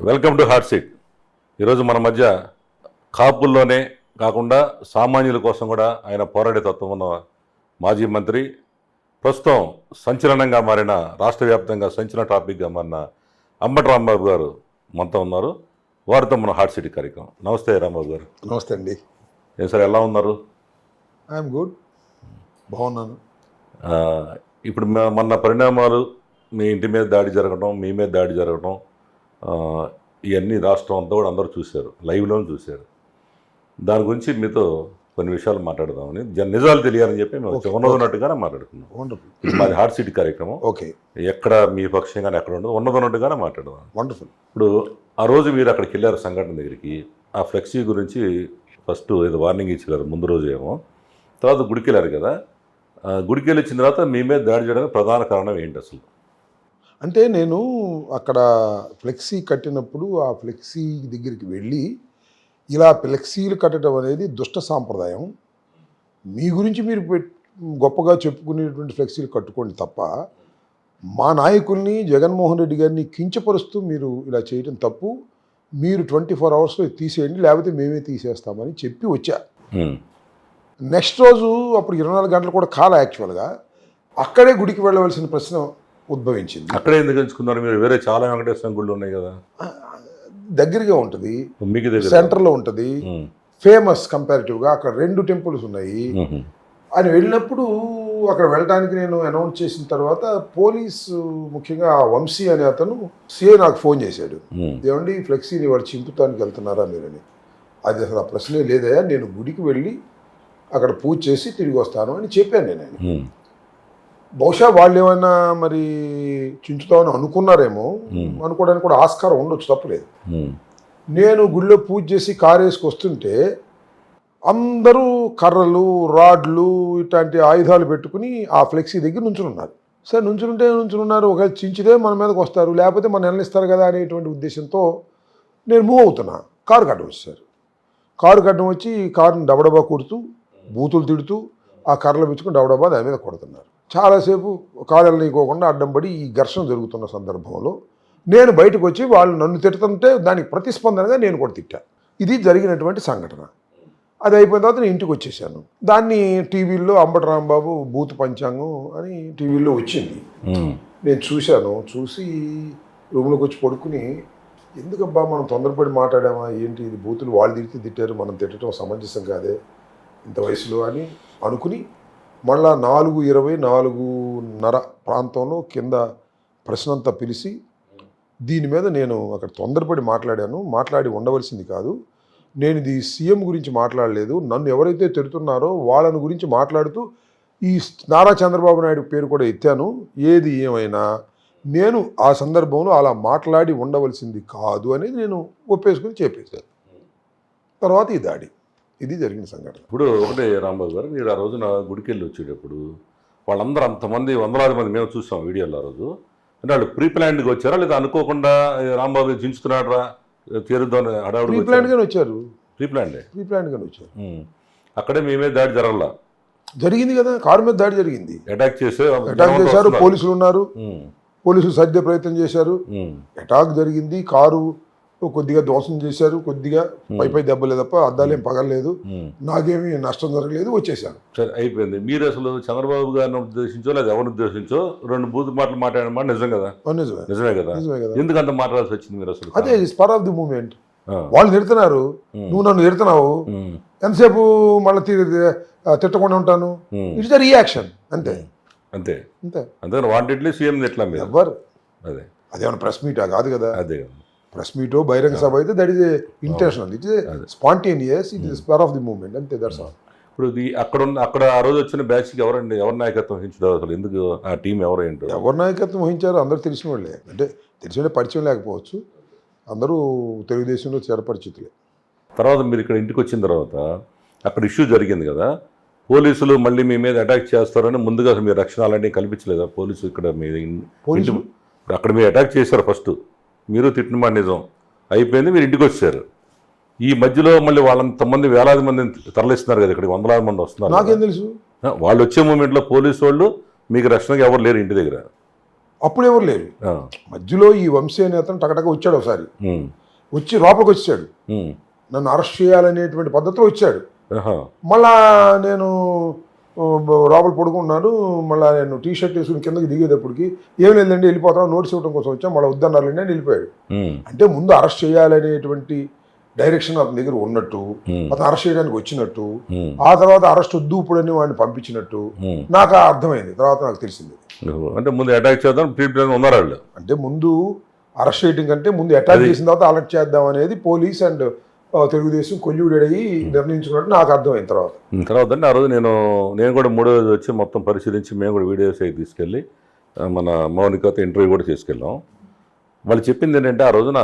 Welcome to hot seat. ఈరోజు మన మధ్య కాపుల్లోనే కాకుండా సామాన్యుల కోసం కూడా ఆయన పోరాడే తత్వం ఉన్న మాజీ మంత్రి, ప్రస్తుతం సంచలనంగా మారిన రాష్ట్ర వ్యాప్తంగా సంచలన టాపిక్గా మారిన అంబటి రాంబాబు గారు మనతో ఉన్నారు. వారితో మన హాట్ సీట్ కార్యక్రమం. నమస్తే రాంబాబు గారు. నమస్తే అండి. ఏం సార్, ఎలా ఉన్నారు? ఐఎమ్ గుడ్, బాగున్నాను. ఇప్పుడు మొన్న పరిణామాలు, మీ ఇంటి మీద దాడి జరగడం, మీ మీద దాడి జరగడం, ఇవన్నీ రాష్ట్రం అంతా కూడా అందరూ చూశారు, లైవ్లో చూశారు. దాని గురించి మీతో కొన్ని విషయాలు మాట్లాడదామని, నిజాలు తెలియాలని చెప్పి మేము ఉన్నదన్నట్టుగానే మాట్లాడుకున్నాం. ఇది మాది హాట్ సీట్ కార్యక్రమం. ఓకే, ఎక్కడ మీ పక్షంగానే ఎక్కడ ఉండదు, ఉన్నదన్నట్టుగానే మాట్లాడదాం. వండర్ఫుల్. ఇప్పుడు ఆ రోజు మీరు అక్కడికి వెళ్ళారు సంఘటన దగ్గరికి. ఆ ఫ్లెక్సీ గురించి ఫస్ట్ ఏదో వార్నింగ్ ఇచ్చారు ముందు రోజు ఏమో, తర్వాత గుడికి వెళ్ళారు కదా. గుడికి వెళ్ళి వచ్చిన తర్వాత మీ మీద దాడి చేయడానికి ప్రధాన కారణం ఏంటి అసలు? అంటే నేను అక్కడ ఫ్లెక్సీ కట్టినప్పుడు ఆ ఫ్లెక్సీ దగ్గరికి వెళ్ళి, ఇలా ఫ్లెక్సీలు కట్టడం అనేది దుష్ట సాంప్రదాయం, మీ గురించి మీరు గొప్పగా చెప్పుకునేటువంటి ఫ్లెక్సీలు కట్టుకోండి తప్ప, మా నాయకుల్ని జగన్మోహన్ రెడ్డి గారిని కించపరుస్తూ మీరు ఇలా చేయడం తప్పు, మీరు 24 అవర్స్లో తీసేయండి, లేకపోతే మేమే తీసేస్తామని చెప్పి వచ్చా. నెక్స్ట్ రోజు అప్పుడు 24 గంటలు కూడా కాల యాక్చువల్గా అక్కడే గుడికి వెళ్ళవలసిన ప్రశ్న ఉద్భవించింది. అక్కడే ఎందుకు ఎంచుకున్నారు మీరు? వేరే చాలా వెంకటేశ్వర గుళ్ళు ఉన్నాయి కదా. దగ్గరగా ఉంటుంది, మీకు దగ్గర సెంటర్లో ఉంటుంది, ఫేమస్ కంపారిటివ్గా. అక్కడ 2 టెంపుల్స్ ఉన్నాయి. అని వెళ్ళినప్పుడు అక్కడ వెళ్ళడానికి నేను అనౌన్స్ చేసిన తర్వాత పోలీసు, ముఖ్యంగా వంశీ అనే అతను సిఐ నాకు ఫోన్ చేశాడు. ఏమండి ఫ్లెక్సీని వాడు చింపుతానికి వెళ్తున్నారా మీరని. అది అసలు ఆ ప్రశ్నే లేదయా, నేను గుడికి వెళ్ళి అక్కడ పూజ చేసి తిరిగి వస్తాను అని చెప్పాను నేను. బహుశా వాళ్ళు ఏమైనా మరి చించుతామని అనుకున్నారేమో, అనుకోవడానికి కూడా ఆస్కారం ఉండొచ్చు, తప్పలేదు. నేను గుడిలో పూజ చేసి కారు వేసుకొస్తుంటే అందరూ కర్రలు, రాడ్లు, ఇట్లాంటి ఆయుధాలు పెట్టుకుని ఆ ఫ్లెక్సీ దగ్గర నుంచున్నారు. సరే, నుంచున్నారు, ఒకవేళ చించితే మన మీదకి వస్తారు, లేకపోతే మన నెలనిస్తారు కదా అనేటువంటి ఉద్దేశంతో నేను మూవ్ అవుతున్నా. కారు కట్టం వచ్చారు. కారు కట్టం వచ్చి కారుని డబడబా కొడుతూ, బూతులు తిడుతూ, ఆ కర్రలు పెంచుకుని డబడబా దాని మీద కొడుతున్నారు. చాలాసేపు కాళ్ళు నీకోకుండా అడ్డం పడి ఈ ఘర్షణ జరుగుతున్న సందర్భంలో నేను బయటకు వచ్చి వాళ్ళు నన్ను తిడుతుంటే దానికి ప్రతిస్పందనగా నేను కూడా తిట్టా. ఇది జరిగినటువంటి సంఘటన. అది అయిపోయిన తర్వాత నేను ఇంటికి వచ్చేసాను. దాన్ని టీవీల్లో అంబటి రాంబాబు బూత్ పంచాంగం అని టీవీలో వచ్చింది. నేను చూశాను. చూసి రూమ్లోకి వచ్చి పడుకుని, ఎందుకబ్బా మనం తొందరపడి మాట్లాడామా ఏంటి, ఇది బూతులు వాళ్ళు తిట్టారు, మనం తిట్టడం సమంజసం కాదే ఇంత వయసులో అని అనుకుని, మళ్ళా 4:20, 4:30 ప్రాంతంలో కింద ప్రశ్నంతా పిలిచి, దీని మీద నేను అక్కడ తొందరపడి మాట్లాడి ఉండవలసింది కాదు, నేను ఇది సీఎం గురించి మాట్లాడలేదు, నన్ను ఎవరైతే తిడుతున్నారో వాళ్ళని గురించి మాట్లాడుతూ ఈ నారా చంద్రబాబు నాయుడు పేరు కూడా ఎత్తాను. ఏది ఏమైనా నేను ఆ సందర్భంలో అలా మాట్లాడి ఉండవలసింది కాదు అనేది నేను ఒప్పేసుకుని చెప్పేశాను. తర్వాత ఈ దాడి, ఇది జరిగిన సంఘటన. ఇప్పుడు ఒకటే రాంబాబు గారు, మీరు ఆ రోజున గుడికి వెళ్ళి వచ్చేటప్పుడు వాళ్ళందరూ అంతమంది, వందలాది మంది మేము చూసాం వీడియోలో. ఆ రోజు అంటే వాళ్ళు ప్రీ ప్లాన్డ్గా వచ్చారా, లేదా అనుకోకుండా రాంబాబు దించుతున్నాడు రా తీరుద్దాం అడవుడు? ప్రీ ప్లాన్డ్గానే వచ్చారు. ప్రీ ప్లాన్గానే వచ్చారు. అక్కడే మీ మీద దాడి జరగలా? జరిగింది కదా, కారు మీద దాడి జరిగింది. అటాక్ చేశారు, పోలీసులు ఉన్నారు, పోలీసులు సర్దే ప్రయత్నం చేశారు, అటాక్ జరిగింది, కారు కొద్దిగా ధ్వంసం చేశారు, కొద్దిగా పై దెబ్బలే తప్ప అద్దాలేం పగలలేదు, నాకేమీ నష్టం జరగలేదు, వచ్చేసాను. సరే, అయిపోయింది. మీరు అసలు చంద్రబాబు గారిని ఉద్దేశించో లేదా ఎవరిని ఉద్దేశించో 2 బూత్ మాటలు మాట్లాడమా? నిజం కదా? నిజమే కదా. ఎందుకు అంత మాట్లాడాల్సి వచ్చింది మీరు అసలు? అదే స్పర్ ఆఫ్ ది మూమెంట్. వాళ్ళు తిడుతున్నారు, నువ్వు నన్ను తిడుతున్నావు, ఎంతసేపు మళ్ళీ తిట్టకుండా ఉంటాను, ఇట్స్ ద రియాక్షన్. అంతే అంతే అంతే అంతే వాంటెడ్లీ సీఎం ఎట్లా మీరు ఎవరు? అదేమన్నా ప్రెస్ మీటా? కాదు కదా. అదే ప్రెస్ మీటో బహిరంగ సభ అయితే that is intentional, it is spontaneous, it is spur of the moment, అంతే. That's all. ఇప్పుడు అక్కడ ఆ రోజు వచ్చిన బ్యాచ్కి ఎవరు నాయకత్వం వహించారు అసలు? ఎందుకు ఆ టీం ఎవరేంటో? ఎవరు నాయకత్వం వహించారు? అందరూ తెలిసిన వాళ్ళే. అంటే తెలిసిన పరిచయం లేకపోవచ్చు, అందరూ తెలుగుదేశంలో చేరపరిచితులే. తర్వాత మీరు ఇక్కడ ఇంటికి వచ్చిన తర్వాత అక్కడ ఇష్యూ జరిగింది కదా, పోలీసులు మళ్ళీ మీ మీద అటాక్ చేస్తారని ముందుగా మీరు రక్షణ అలాంటివి కల్పించలేదా పోలీసు? ఇక్కడ మీ అక్కడ మీరు అటాక్ చేశారు ఫస్ట్, మీరు తిట్టిన మాట నిజం అయిపోయింది, మీరు ఇంటికి వచ్చారు. ఈ మధ్యలో మళ్ళీ వాళ్ళంతమంది వేలాది మందిని తరలిస్తున్నారు కదా ఇక్కడికి, వందలాది మంది వస్తున్నారు. నాకేం తెలుసు? వాళ్ళు వచ్చే మూమెంట్లో పోలీసు వాళ్ళు మీకు రక్షణగా ఎవరు లేరు ఇంటి దగ్గర. అప్పుడు ఎవరు లేరు. ఆ, మధ్యలో ఈ వంశీ అనే అతను టకటక వచ్చాడు ఒకసారి, ఉమ్, వచ్చి లోపలికి వచ్చాడు, ఉమ్, నన్ను అరెస్ట్ చేయాలనేటువంటి పద్ధతిలో వచ్చాడు. ఆహా, మళ్ళా నేను లోపల పడుకున్నాను. మళ్ళీ నేను టీ షర్ట్ వేసుకుని కిందకి దిగేటప్పటికి ఏం లేదండి వెళ్ళిపోతాను, నోటీస్ ఇవ్వడం కోసం వచ్చాం, మళ్ళీ వద్దన్నారులేండి అని వెళ్ళిపోయాడు. ఉమ్, అంటే ముందు అరెస్ట్ చేయాలనేటువంటి డైరెక్షన్ అతని దగ్గర ఉన్నట్టు, ఉమ్, అతను అరెస్ట్ చేయడానికి వచ్చినట్టు, ఉమ్, ఆ తర్వాత అరెస్ట్ వద్దు ఇప్పుడని వాడిని పంపించినట్టు ఉమ్. నాకు అర్థమైంది. తర్వాత నాకు తెలిసింది. అంటే ముందు అటాక్ చేద్దాం ప్రీ ప్లాన్ ఉన్నారు వాళ్ళు. అంటే ముందు అరెస్ట్ చేయడం కంటే ముందు అటాక్ చేసిన తర్వాత అలర్ట్ చేద్దాం అనేది పోలీస్ అండ్ తెలుగుదేశం కొల్యూడెడ్ అయ్యి నిర్ణయించుకున్నట్టు నాకు అర్థమైంది తర్వాత. తర్వాత అంటే ఆ రోజు నేను కూడా మూడో రోజు వచ్చి మొత్తం పరిశీలించి మేము కూడా వీడియోస్ అవి తీసుకెళ్ళి మన మౌనికతో ఇంటర్వ్యూ కూడా తీసుకెళ్ళాం. వాళ్ళు చెప్పింది ఏంటంటే ఆ రోజున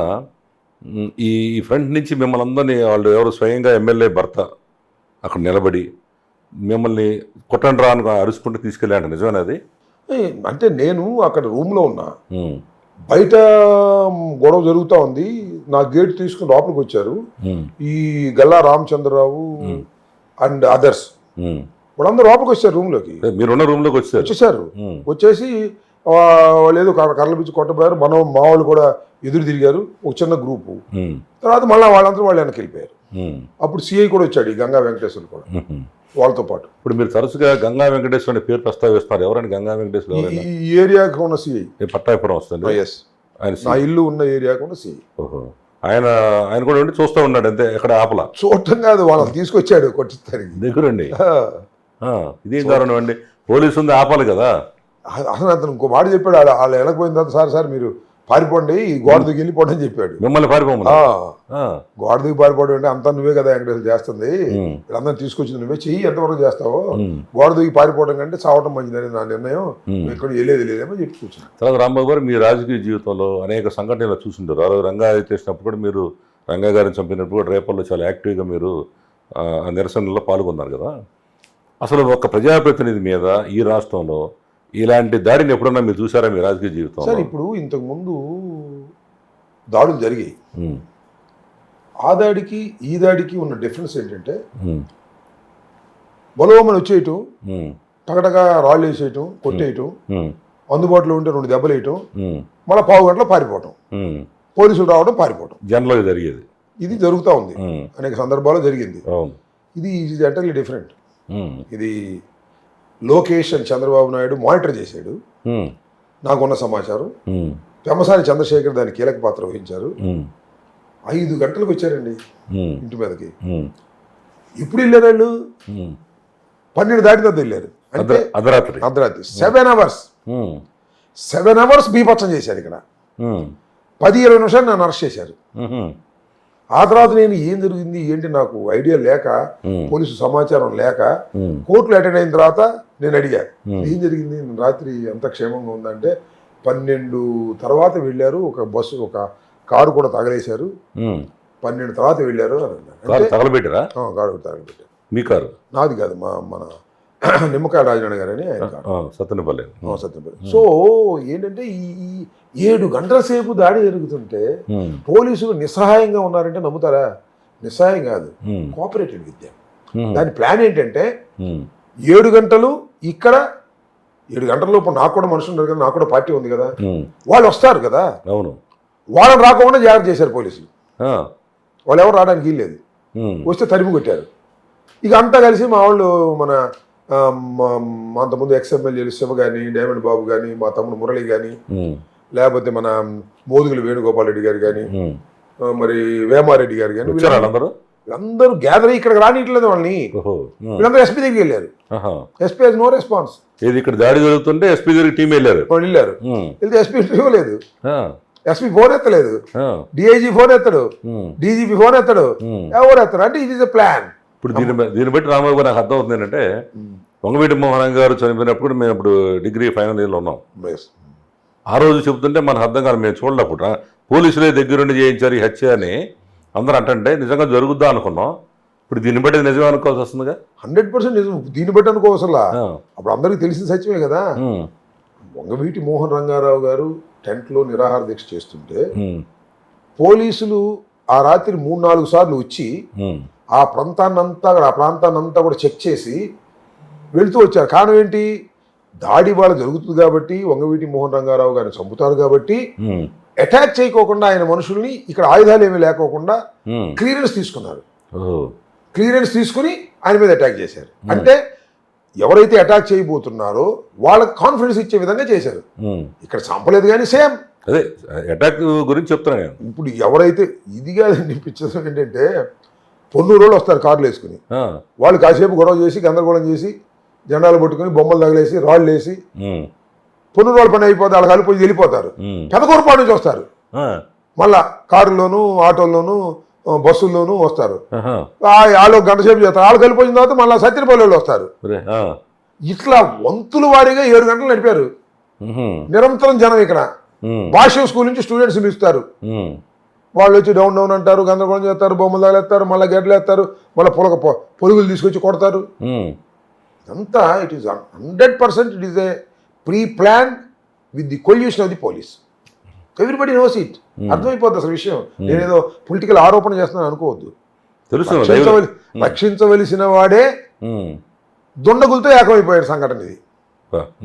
ఈ ఫ్రంట్ నుంచి మిమ్మల్ని అందరినీ వాళ్ళు ఎవరు స్వయంగా ఎమ్మెల్యే భర్త అక్కడ నిలబడి మిమ్మల్ని కొట్టండి రా అని అరుచుకుంటూ తీసుకెళ్ళాడు. నిజమేనా అది? అంటే నేను అక్కడ రూమ్లో ఉన్నా, ఉమ్, బయట గొడవ జరుగుతూ ఉంది, నా గేట్ తీసుకుని లోపలికి వచ్చారు ఉమ్, ఈ గల్లా రామచంద్రరావు అండ్ అదర్స్. ఉమ్. వాళ్ళందరూ లోపలికి వచ్చారు రూమ్లోకి, మీరున్న రూమ్లోకి వచ్చారు. వచ్చేసారు. ఉమ్, వచ్చేసి వాళ్ళు ఏదో కర్రలు పిచ్చి కొట్టబోయారు. మా వాళ్ళు కూడా ఎదురు తిరిగారు, ఒక చిన్న గ్రూపు. ఉమ్, తర్వాత మళ్ళీ వాళ్ళందరూ వాళ్ళు వెనక్కి వెళ్ళిపోయారు. ఉమ్, అప్పుడు సిఐ కూడా వచ్చాడు, ఈ గంగా వెంకటేశ్వర కూడా ఉమ్. వాళ్ళతో పాటు. ఇప్పుడు మీరు తరచుగా గంగా వెంకటేశ్వర అనే పేరు ప్రస్తావిస్తున్నారు. ఎవరైనా గంగా వెంకటేశ్వర ఎవరైనా? ఈ ఏరియాకి ఉన్న సిఐ. పట్టాపురం వస్తుంది. ఎస్, ఆయన నా ఇల్లు ఉన్న ఏరియాకి ఉన్న సిఐ. ఓహో, ఆయన కూడా ఉండి చూస్తూ ఉన్నాడు అంతే, ఎక్కడ ఆపల. చూడటం కాదు, వాళ్ళని తీసుకొచ్చాడు కొట్టిస్తానికి. దగ్గరండి. ఇదేం దారుణం అండి, పోలీసు ఉంది ఆపాలి కదా. అసలు అతను ఇంకో మాట చెప్పాడు, వాళ్ళు వెనకపోయిన తర్వాత సార్ మీరు పారిపోండి, ఈ గోడ దిగి వెళ్ళిపోండి అని చెప్పాడు. మిమ్మల్ని పారిపోమని. గోడ దిగి పారిపోవడం అంటే అంతా నువ్వే కదా వెంకటేశ్వర చేస్తుంది, వీళ్ళందరూ తీసుకొచ్చింది నువ్వే, చెయ్యి ఎంతవరకు చేస్తావో, గోడ దిగి పారిపోవడం కంటే చావటం మంచిదని నా నిర్ణయం, ఇక్కడ వెళ్ళేది లేదేమో చెప్పి కూర్చున్నాను. తర్వాత రాంబాబు గారు మీ రాజకీయ జీవితంలో అనేక సంఘటనలు చూసింటారు. ఆ రోజు రంగా చేసినప్పుడు కూడా మీరు, రంగా గారిని చంపినప్పుడు కూడా రేపల్లో చాలా యాక్టివ్గా మీరు ఆ నిరసనలో పాల్గొన్నారు కదా. అసలు ఒక ప్రజాప్రతినిధి మీద ఈ రాష్ట్రంలో ఇలాంటి దాడిని ఎప్పుడన్నా మీరు చూసారా మీ రాజకీయ జీవితం? సార్ ఇప్పుడు ఇంతకుముందు దాడులు జరిగాయి, ఆ దాడికి ఈ దాడికి ఉన్న డిఫరెన్స్ ఏంటంటే బలోమని వచ్చేయటం, టగటగా రాళ్ళు వేసేయటం, కొట్టేయటం, అందుబాటులో ఉంటే 2 దెబ్బలు వేయటం, మళ్ళీ పావు గంటలో పారిపోవటం, పోలీసులు రావడం పారిపోవటం, జనరల్గా జరిగేది. ఇది జరుగుతూ ఉంది, అనేక సందర్భాల్లో జరిగింది. ఇది ఈజ్ ఎంటర్లీ డిఫరెంట్. ఇది లోకేష్ అని చంద్రబాబు నాయుడు మానిటర్ చేశాడు, నాకున్న సమాచారం. పెమ్మసాని చంద్రశేఖర్ దాని కీలక పాత్ర వహించారు. 5 గంటలకు వచ్చారండి ఇంటి మీదకి. ఇప్పుడు వెళ్ళారు వాళ్ళు 12 దాటిన వెళ్ళారు, అంటే అర్ధరాత్రి 7 అవర్స్. 7 అవర్స్ బీభత్సం చేశారు ఇక్కడ. 10-20 నిమిషాలు నన్ను అరెస్ట్ చేశారు. ఆ తర్వాత నేను ఏం జరిగింది ఏంటి నాకు ఐడియా లేక, పోలీసు సమాచారం లేక, కోర్టులో అటెండ్ అయిన తర్వాత నేను అడిగా ఏం జరిగింది, రాత్రి ఎంత క్షేమంగా ఉందంటే 12 తర్వాత వెళ్ళారు, ఒక బస్సు ఒక కారు కూడా తగలేశారు, 12 తర్వాత వెళ్ళారు అని అన్నారు. తగలబెట్టారా? కారు తగలబెట్టారు. మీ కారు? నాది కాదు, మన నిమ్మకాయ రాజనారాయణ గారు అని ఆయన కారు, సత్తెనపల్లి. సో ఏంటంటే ఈ 7 గంటల సేపు దాడి జరుగుతుంటే పోలీసులు నిస్సహాయంగా ఉన్నారంటే నమ్ముతారా? నిస్సహాయం కాదు, కోఆపరేటెడ్ విత్ దెమ్. దాని ప్లాన్ ఏంటంటే 7 గంటలు ఇక్కడ, 7 గంటల లోపు నాకు కూడా మనుషులు ఉన్నారు కదా, నాకు కూడా పార్టీ ఉంది కదా, వాళ్ళు వస్తారు కదా, అవును, వాళ్ళని రాకుండా జాగ్రత్త చేశారు పోలీసులు. వాళ్ళు ఎవరు రావడానికి వీల్లేదు, వస్తే తరిమి కొట్టారు. ఇక అంతా కలిసి మా వాళ్ళు మన అంతకుముందు ఎక్స్ఎమ్మెల్యేలు శివ కానీ, డైమండ్ బాబు కానీ, మా తమ్ముడు మురళి కానీ, లేకపోతే మన మోదుగుల వేణుగోపాల్ రెడ్డి గారు కానీ, మరి వేమారెడ్డి గారు కానీ, వీళ్ళందరూ గ్యాదర్ అయ్యి ఇక్కడికి రానిట్లేదు వాళ్ళని. వీళ్ళందరూ ఎస్పీ దగ్గరికి వెళ్ళారు. SP has no response. ఇక్కడ దాడి జరుగుతుంటే ఎస్పీ దగ్గరికి టీం వెళ్ళారు. వెళ్తే ఎస్పీ ఇవ్వలేదు, ఎస్పీ ఫోన్ ఎత్తలేదు, డిఐజీ ఫోన్ ఎత్తడు, డీజీపీ ఫోన్ ఎత్తడు, ఎవరు ఎత్తడు. అంటే ఇది ప్లాన్. ఇప్పుడు దీన్ని బట్టి రామబాబు నాకు అర్థం అవుతుంది ఏంటంటే, వంగవీటి మోహన్ గారు చనిపోయినప్పుడు మేము ఇప్పుడు డిగ్రీ ఫైనల్ ఇయర్లో ఉన్నాం. ఆ రోజు చెబుతుంటే మనకు అర్థం కాదు, మేము చూడలేప్పుడు పోలీసులే దగ్గరుండి చేయించారు ఈ హత్య అని అందరూ అంటే నిజంగా జరుగుద్దా అనుకున్నాం. ఇప్పుడు దీన్ని బట్టి నిజమే అనుకోవాల్సి వస్తుందిగా. 100% నిజం, దీన్ని బట్టి అనుకోవసలా. అప్పుడు అందరికీ తెలిసిన సత్యమే కదా. వంగవీటి మోహన్ రంగారావు గారు టెంట్లో నిరాహార దీక్ష చేస్తుంటే పోలీసులు ఆ రాత్రి 3-4 సార్లు వచ్చి ఆ ప్రాంతాన్నంతా కూడా చెక్ చేసి వెళుతూ వచ్చారు. కారణం ఏంటి, దాడి వాళ్ళ జరుగుతుంది కాబట్టి వంగవీటి మోహన్ రంగారావు గారిని చంపుతారు కాబట్టి ఉమ్, అటాక్ చేయకోకుండా ఆయన మనుషుల్ని ఇక్కడ ఆయుధాలు ఏమీ లేకోకుండా ఉమ్. క్లియరెన్స్ తీసుకున్నారు. ఓహో. క్లియరెన్స్ తీసుకుని ఆయన మీద అటాక్ చేశారు. అంటే ఎవరైతే అటాక్ చేయబోతున్నారో వాళ్ళకి కాన్ఫిడెన్స్ ఇచ్చే విధంగా చేశారు. ఉమ్. ఇక్కడ చంపలేదు కానీ సేమ్ అదే అటాక్ గురించి చెప్తున్నా నేను. ఇప్పుడు ఎవరైతే ఇది కాదండి పిక్చర్స్ ఏంటంటే పొన్నూరు వాళ్ళు వస్తారు కార్లు వేసుకుని, ఆ, వాళ్ళు కాసేపు గొడవ చేసి గందరగోళం చేసి జెండాలు పట్టుకుని బొమ్మలు తగిలేసి రాళ్ళు వేసి ఉమ్, పొన్నూరు వాళ్ళ పని అయిపోతే వాళ్ళకి కలిపి వెళ్ళిపోతారు. ఉమ్, పెదకూరుపాడు నుంచి వస్తారు, ఆ, మళ్ళా కారులోను ఆటోల్లోను బస్సుల్లోనూ వస్తారు. ఆహా, వాళ్ళు గంట సేపు చేస్తారు, వాళ్ళు కలిపోయిన తర్వాత మళ్ళీ సత్యనపల్లి వాళ్ళు వస్తారు. ఒరే, ఆ, ఇట్లా వంతుల వారీగా 7 గంటలు నడిపారు. ఉహు, నిరంతరం జనం ఇక్కడ ఉమ్, భాష్యం స్కూల్ నుంచి స్టూడెంట్స్ పిలుస్తారు. ఉమ్, వాళ్ళు వచ్చి డౌన్ డౌన్ అంటారు, గందరగోళం చేస్తారు, బొమ్మలు తగలేస్తారు, మళ్ళీ గడ్డలు వేస్తారు, మళ్ళీ పొరుగులు తీసుకొచ్చి కొడతారు. ఉమ్, అంతా it is 100% it is a pre plan with the collusion of the police. Everybody knows it. అర్థమైపోద్ది అసలు విషయం. నేనేదో పొలిటికల్ ఆరోపణ చేస్తున్నాను అనుకోవద్దు. తెలుసు. రక్షించవలసిన వాడే ఉమ్, దుండగులతో ఏకమైపోయాడు సంఘటన ఇది.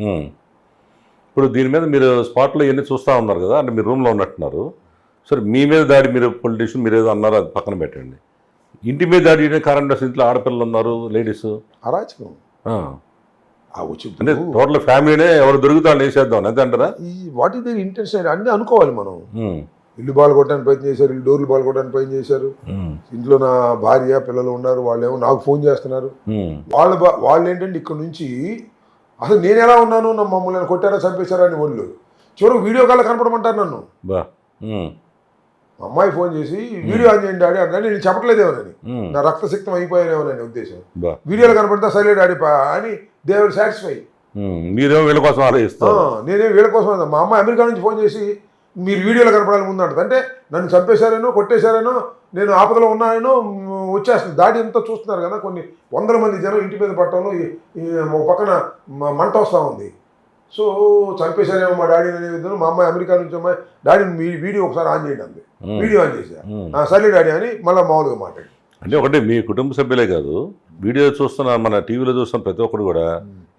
ఉమ్. ఇప్పుడు దీని మీద మీరు స్పాట్లో ఇవన్నీ చూస్తూ ఉన్నారు కదా, అంటే మీరు రూమ్లో ఉన్నట్టున్నారు. సరే, మీ మీద దాడి, మీరు పొలిటీషియన్ మీరు ఏదో అన్నారు, అది పక్కన పెట్టండి. ఇంటి మీద దాడి చేయడానికి కారణం అసలు ఇంట్లో ఆడపిల్లలు ఉన్నారు, లేడీస్. అరాచకం వచ్చి అంటే టోటల్ ఫ్యామిలీనే ఎవరు దొరుకుతాడు వేసేద్దాం అంతే అంటారా? ఈ వాట్ ఈస్ దేర్ ఇంటెన్షన్ అన్నీ అనుకోవాలి మనం. ఉమ్, ఇల్లు బాల్ కొట్టడానికి ప్రయత్నం చేశారు, ఇల్లు డోర్లు బాల్ కొట్టడానికి ప్రయత్నం చేశారు. ఉమ్, ఇంట్లో నా భార్య పిల్లలు ఉన్నారు, వాళ్ళేమో నాకు ఫోన్ చేస్తున్నారు. ఉమ్, వాళ్ళు ఏంటంటే ఇక్కడ నుంచి అసలు నేను ఎలా ఉన్నాను, నా మమ్మల్ని కొట్టారా చంపేశారా అని వాళ్ళు చివరికి వీడియో కాల్ కనపడమంటారు నన్ను. బా, ఉమ్, మా అమ్మాయి ఫోన్ చేసి వీడియో ఆన్ చేయండి డాడీ అంటే నేను చెప్పట్లేదేమోనని, ఉమ్, నా రక్తసిక్తం అయిపోయానేమోనని ఉద్దేశం. బా, వీడియోలో కనపడితే సరే డాడీ అని దే ఆర్ సాటిస్ఫై. ఉమ్, మీరేమో వీళ్ళ కోసం ఆలోచిస్తారు. నేనేం వీళ్ళ కోసం మా అమ్మాయి అమెరికా నుంచి ఫోన్ చేసి మీరు వీడియోలో కనపడాలి ముందు అంటుంది. అంటే నన్ను చంపేశారేనో కొట్టేశారేనో నేను ఆపదలో ఉన్నానో వచ్చేస్తుంది. దాడి అంతా చూస్తున్నారు కదా, కొన్ని వందల మంది జనం ఇంటి మీద పట్టడంలో ఒక పక్కన మంట వస్తూ ఉంది. సో చంపేశారేమో మా డాడీ అనే విధంగా మా అమ్మాయి అమెరికా నుంచి అమ్మాయి డాడీ మీ వీడియో ఒకసారి ఆన్ చేయండి అంది. వీడియో ఆన్ చేశా, సరే డాడీ అని మళ్ళీ మామూలుగా మాట్లాడి. అంటే ఒకటి మీ కుటుంబ సభ్యులే కాదు, వీడియో చూస్తున్న మన టీవీలో చూస్తున్న ప్రతి ఒక్కరు కూడా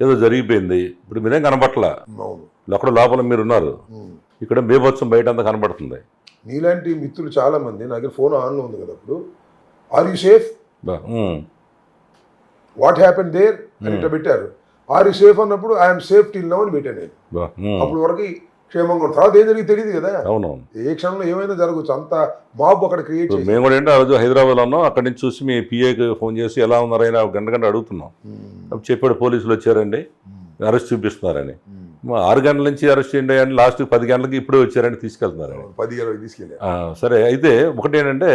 ఏదో జరిగిపోయింది, ఇప్పుడు మీరేం కనబట్టలా, అవును అక్కడ లోపల మీరు ఉన్నారు, ఇక్కడ బేభత్సం బయట అంతా కనబడుతుంది. నీలాంటి మిత్రులు చాలా మంది నా దగ్గర ఫోన్ ఆన్లో ఉంది కదా, అప్పుడు are you safe, what happen there అని ఇట్లా పెట్టారు. ఆర్ యూ సేఫ్ అన్నప్పుడు ఐఎమ్ సేఫ్ టిల్ నౌ అని పెట్టాను నేను. అప్పుడు వరకు క్షేమంగా తర్వాత ఏం జరిగి తెలియదు కదా, అవునవును, ఏ క్షణంలో ఏమైనా జరగచ్చు. అంత మాబ్ అక్కడ క్రియేట్ చేసి మేము కూడా ఏంటో ఆ రోజు హైదరాబాద్లో ఉన్నాం, అక్కడి నుంచి చూసి మీ పిఏకి ఫోన్ చేసి ఎలా ఉన్నారైనా గంట అడుగుతున్నాం. అప్పుడు చెప్పాడు పోలీసులు వచ్చారండి, అరెస్ట్ చూపిస్తున్నారని. 6 గంటల నుంచి అరెస్ట్ చేయండి అని లాస్ట్ 10 గంటలకి ఇప్పుడే వచ్చారని తీసుకెళ్తున్నారని. 10-20 తీసుకెళ్ళారు. సరే, అయితే ఒకటి ఏంటంటే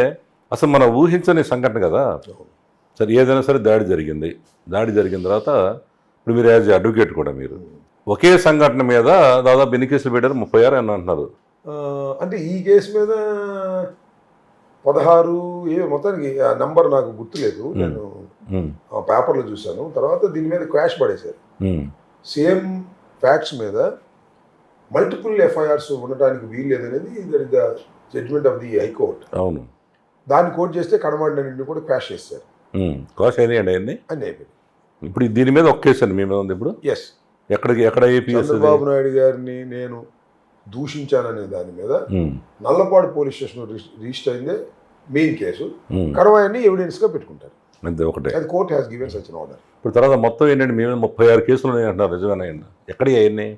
అసలు మనం ఊహించని సంఘటన కదా. సరే, ఏదైనా సరే దాడి జరిగింది, దాడి జరిగిన తర్వాత ఇప్పుడు మీరు యాజ్ అడ్వకేట్ కూడా మీరు ఒకే సంఘటన మీద దాదాపు ఎన్ని కేసులు పెట్టారు? 36 అని అంటున్నారు. అంటే ఈ కేసు మీద 16 మొత్తానికి ఆ నంబర్ నాకు గుర్తులేదు, నేను పేపర్లో చూశాను. తర్వాత దీని మీద క్వాష్ పడేశారు. సేమ్ ఫ్యాక్ట్స్ మీద మల్టిపుల్ ఎఫ్ఐఆర్స్ ఉండటానికి వీలు లేదనేది that is the judgment of the high court. అవును, దాన్ని కోర్ట్ చేస్తే కనబడిన కూడా క్వాష్ చేస్తారు. క్వాష్ అయినాయండి అన్నీ అని అయిపోయింది. ఇప్పుడు దీని మీద ఒక కేసు అండి మీ మీద ఉంది ఇప్పుడు. ఎస్, ఎక్కడ ఏపీఎస్ చంద్రబాబు నాయుడు గారిని నేను దూషించాననే దాని మీద నల్లపాడు పోలీస్ స్టేషన్ రిజిస్టర్ అయిందే మెయిన్ కేసు. కడవాయన్ని ఎవిడెన్స్ గా పెట్టుకుంటారు, అంతే ఒకటే. అది court has given such an order. ఇప్పుడు తర్వాత మొత్తం ఏంటంటే మీ మీద 36 కేసులు ఉన్నాయి అంటున్నారు, నిజమేనాయండి? ఎక్కడి అవన్నీ?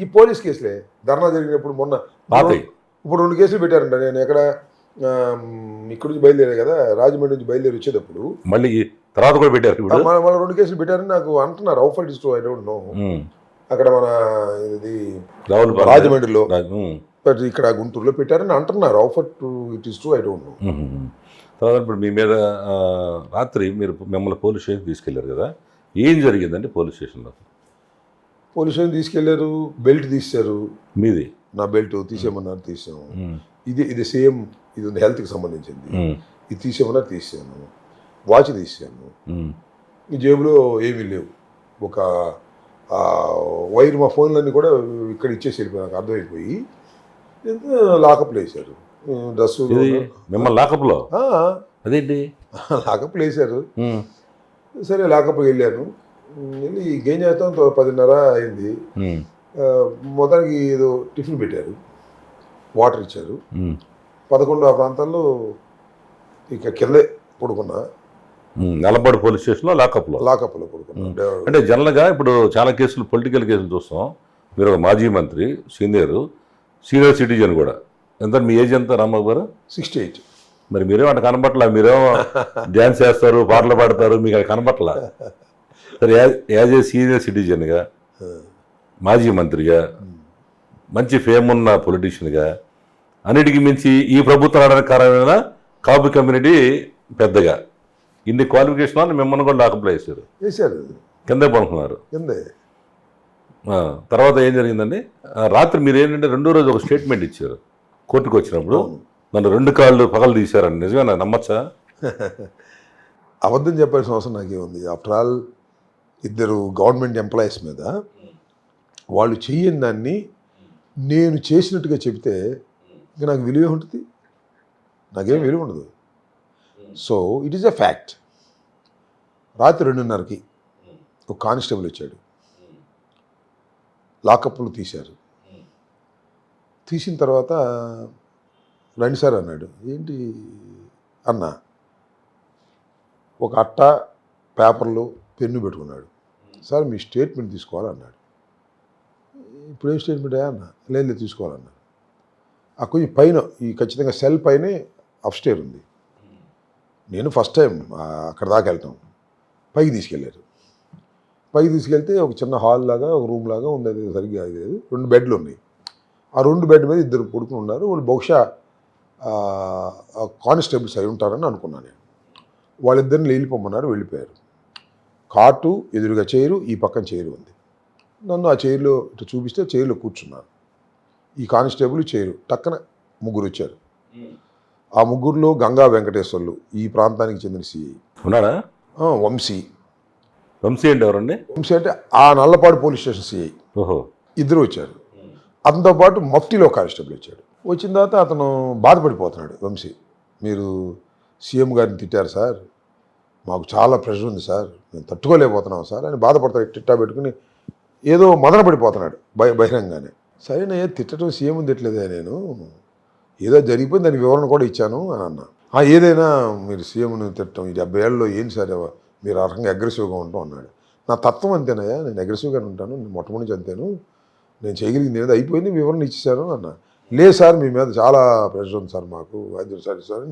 ఈ పోలీస్ కేసులే. ధర్నా జరిగినప్పుడు మొన్న ఇప్పుడు 2 కేసులు పెట్టారంట. నేను ఎక్కడ ఇక్కడ నుంచి బయలుదేరా కదా, రాజమండ్రి నుంచి బయలుదేరి వచ్చేటప్పుడు మళ్ళీ తర్వాత కూడా పెట్టారు. ఇప్పుడు మళ్ళీ 2 కేసులు పెట్టారని నాకు అంటున్నారు. How for is true I don't know. అక్కడ మన ఇది రాజమండ్రిలో, ఇక్కడ గుంటూరులో పెట్టారని అంటున్నారు. How for it is true I don't know. తర్వాత ఇప్పుడు మీ మీద రాత్రి మిమ్మల్ని పోలీస్ స్టేషన్ తీసుకెళ్లారు కదా, ఏం జరిగిందండి పోలీస్ స్టేషన్లో? పోలీస్ స్టేషన్ తీసుకెళ్లారు, బెల్ట్ తీశారు. మీది? నా బెల్ట్ తీసేయమన్నారు, తీసాము. ఇది సేమ్, ఇది ఉంది హెల్త్కి సంబంధించింది. ఇది తీసేయమన్నారు, తీసాను. వాచ్ తీసాను. ఈ జేబులో ఏమీ లేవు. ఒక వైర్, మా ఫోన్లన్నీ కూడా ఇక్కడ ఇచ్చేసి వెళ్ళిపోయి నాకు అర్థమైపోయి లాకప్లో వేశారు. డ్రెస్సు మిమ్మల్ని లాకప్లో? అదేంటి లాకప్లో వేశారు. సరే లాకప్కి వెళ్ళాను. వెళ్ళి గేమ్ చేస్తాం 10:30 అయింది. మొత్తానికి ఏదో టిఫిన్ పెట్టారు, వాటర్ ఇచ్చారు. 11 ఆ ప్రాంతాల్లో ఇక కిందే పడుకున్నా. నల్లపాడు పోలీస్ స్టేషన్లో లాకప్లో పడుకున్నా. అంటే జనరల్గా ఇప్పుడు చాలా కేసులు పొలిటికల్ కేసులు చూస్తాం. మీరు ఒక మాజీ మంత్రి, సీనియర్ సిటిజన్ కూడా. ఎంత మీ ఏజ్ ఎంత రాంబాబు గారు? 68. మరి మీరేమో అట్లా కనబట్టలా, మీరేమో డ్యాన్స్ చేస్తారు, పాటలు పాడతారు, మీకు అది కనబట్టలా. సరే, యాజ్ ఏ సీనియర్ సిటిజన్గా, మాజీ మంత్రిగా, మంచి ఫేమ్ ఉన్న పొలిటీషియన్గా, అన్నిటికీ మించి ఈ ప్రభుత్వం రావడానికి కారణమైన కాపు కమ్యూనిటీ పెద్దగా ఇన్ని క్వాలిఫికేషన్ వాళ్ళు మిమ్మల్ని కూడా లాకప్లో వేశారు, కిందే పడుకున్నారు. కిందే. తర్వాత ఏం జరిగిందండి? రాత్రి మీరు ఏంటంటే రెండో రోజు ఒక స్టేట్మెంట్ ఇచ్చారు కోర్టుకు వచ్చినప్పుడు, నన్ను 2 కాళ్ళు పగలు తీశారని. నిజమేనా? నమ్మచ్చా? అబద్ధం చెప్పాల్సిన అవసరం నాకేముంది? ఆఫ్టర్ ఆల్ ఇద్దరు గవర్నమెంట్ ఎంప్లాయీస్ మీద వాళ్ళు చెయ్యని దాన్ని నేను చేసినట్టుగా చెబితే ఇంకా నాకు విలువ ఉంటుంది? నాకేం విలువ ఉండదు. So it is a fact. రాత్రి 2:30కి ఒక కానిస్టేబుల్ వచ్చాడు, లాకప్లు తీశారు. తీసిన తర్వాత రండి సార్ అన్నాడు. ఏంటి అన్న? ఒక అట్ట, పేపర్లు, పెన్ను పెట్టుకున్నాడు. సార్ మీ స్టేట్మెంట్ తీసుకోవాలన్నాడు. ఇప్పుడేం స్టేట్మెంట్ అన్న? లేదు తీసుకోవాలన్నా. ఆ కొంచెం పైన ఈ ఖచ్చితంగా సెల్ పైనే అప్స్టేర్ ఉంది. నేను ఫస్ట్ టైం అక్కడ దాకా వెళ్తాం. పైకి తీసుకెళ్ళారు. పైకి తీసుకెళ్తే ఒక చిన్న హాల్ లాగా, ఒక రూమ్ లాగా ఉంది. అది సరిగ్గా లేదు. 2 బెడ్లు ఉన్నాయి. ఆ 2 బెడ్ మీద ఇద్దరు పడుకుని ఉన్నారు. వాళ్ళు బహుశా కానిస్టేబుల్స్ అయి ఉంటారని అనుకున్నాను నేను. వాళ్ళిద్దరిని వెళ్ళిపోమన్నారు, వెళ్ళిపోయారు. కాటు ఎదురుగా చైరు, ఈ పక్కన చైరు ఉంది. నన్ను ఆ చైర్లో ఇటు చూపిస్తే చైర్లో కూర్చున్నాను. ఈ కానిస్టేబుల్ చైరు టక్కన 3 వచ్చారు. ఆ 3లో గంగా వెంకటేశ్వర్లు, ఈ ప్రాంతానికి చెందిన సిఐ ఉన్నాడా? వంశీ. వంశీ అంటే ఎవరండి? వంశీ అంటే ఆ నల్లపాడు పోలీస్ స్టేషన్ సిఐ. ఓహో. ఇద్దరు వచ్చారు. అతనితో పాటు మఫ్టీలో కానిస్టేబుల్ వచ్చాడు. వచ్చిన తర్వాత అతను బాధపడిపోతున్నాడు. వంశీ, మీరు సీఎం గారిని తిట్టారు సార్, మాకు చాలా ప్రెషర్ ఉంది సార్, మేము తట్టుకోలేకపోతున్నాం సార్ అని బాధపడతాడు. టిట్టా పెట్టుకుని ఏదో మదన పడిపోతున్నాడు బహిరంగానే. సరేనయ్యా, తిట్టడం సీఎం తిట్టలేదే, నేను ఏదో జరిగిపోయింది, దానికి వివరణ కూడా ఇచ్చాను అని అన్నా. ఏదైనా మీరు సీఎంని తిట్టడం, ఈ 70 ఏళ్ళలో ఏంటి సార్ మీరు ఆ రకంగా అగ్రెసివ్గా ఉంటాం అన్నాడు. నా తత్వం అంతేనయ్యా, నేను అగ్రెసివ్గానే ఉంటాను, నేను మొట్టమొదటి నుంచి అంతేను, నేను చేయగలిగింది ఏదో అయిపోయింది, వివరణ ఇచ్చేసాను అన్నా. లేదు సార్, మీ మీద చాలా ప్రెషర్ ఉంది సార్, మాకు అది సార్ సార్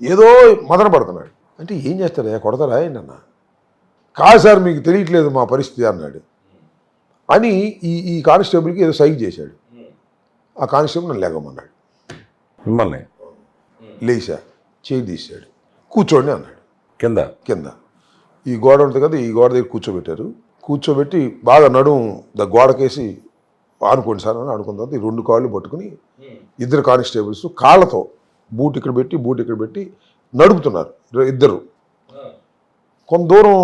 ఏదో మదన పడుతున్నాడు. అంటే ఏం చేస్తారా, కొడతారా ఏంటన్న? కాదు సార్, మీకు తెలియట్లేదు మా పరిస్థితి అన్నాడు. అని ఈ కానిస్టేబుల్కి ఏదో సైక్ చేశాడు. ఆ కానిస్టేబుల్ నన్ను లేగమన్నాడు. మిమ్మల్ని లేచా, చేయి తీశాడు. కూర్చోండి అన్నాడు. కింద ఈ గోడ ఉంటుంది కదా, ఈ గోడ దగ్గర కూర్చోబెట్టారు. కూర్చోబెట్టి బాగా నడుము గోడకేసి ఆనుకోండి సార్ అని ఆడుకున్న తర్వాత ఈ 2 కాళ్ళు పట్టుకుని ఇద్దరు కానిస్టేబుల్స్ కాళ్ళతో బూట్ ఇక్కడ పెట్టి నడుపుతున్నారు. ఇద్దరు కొంత దూరం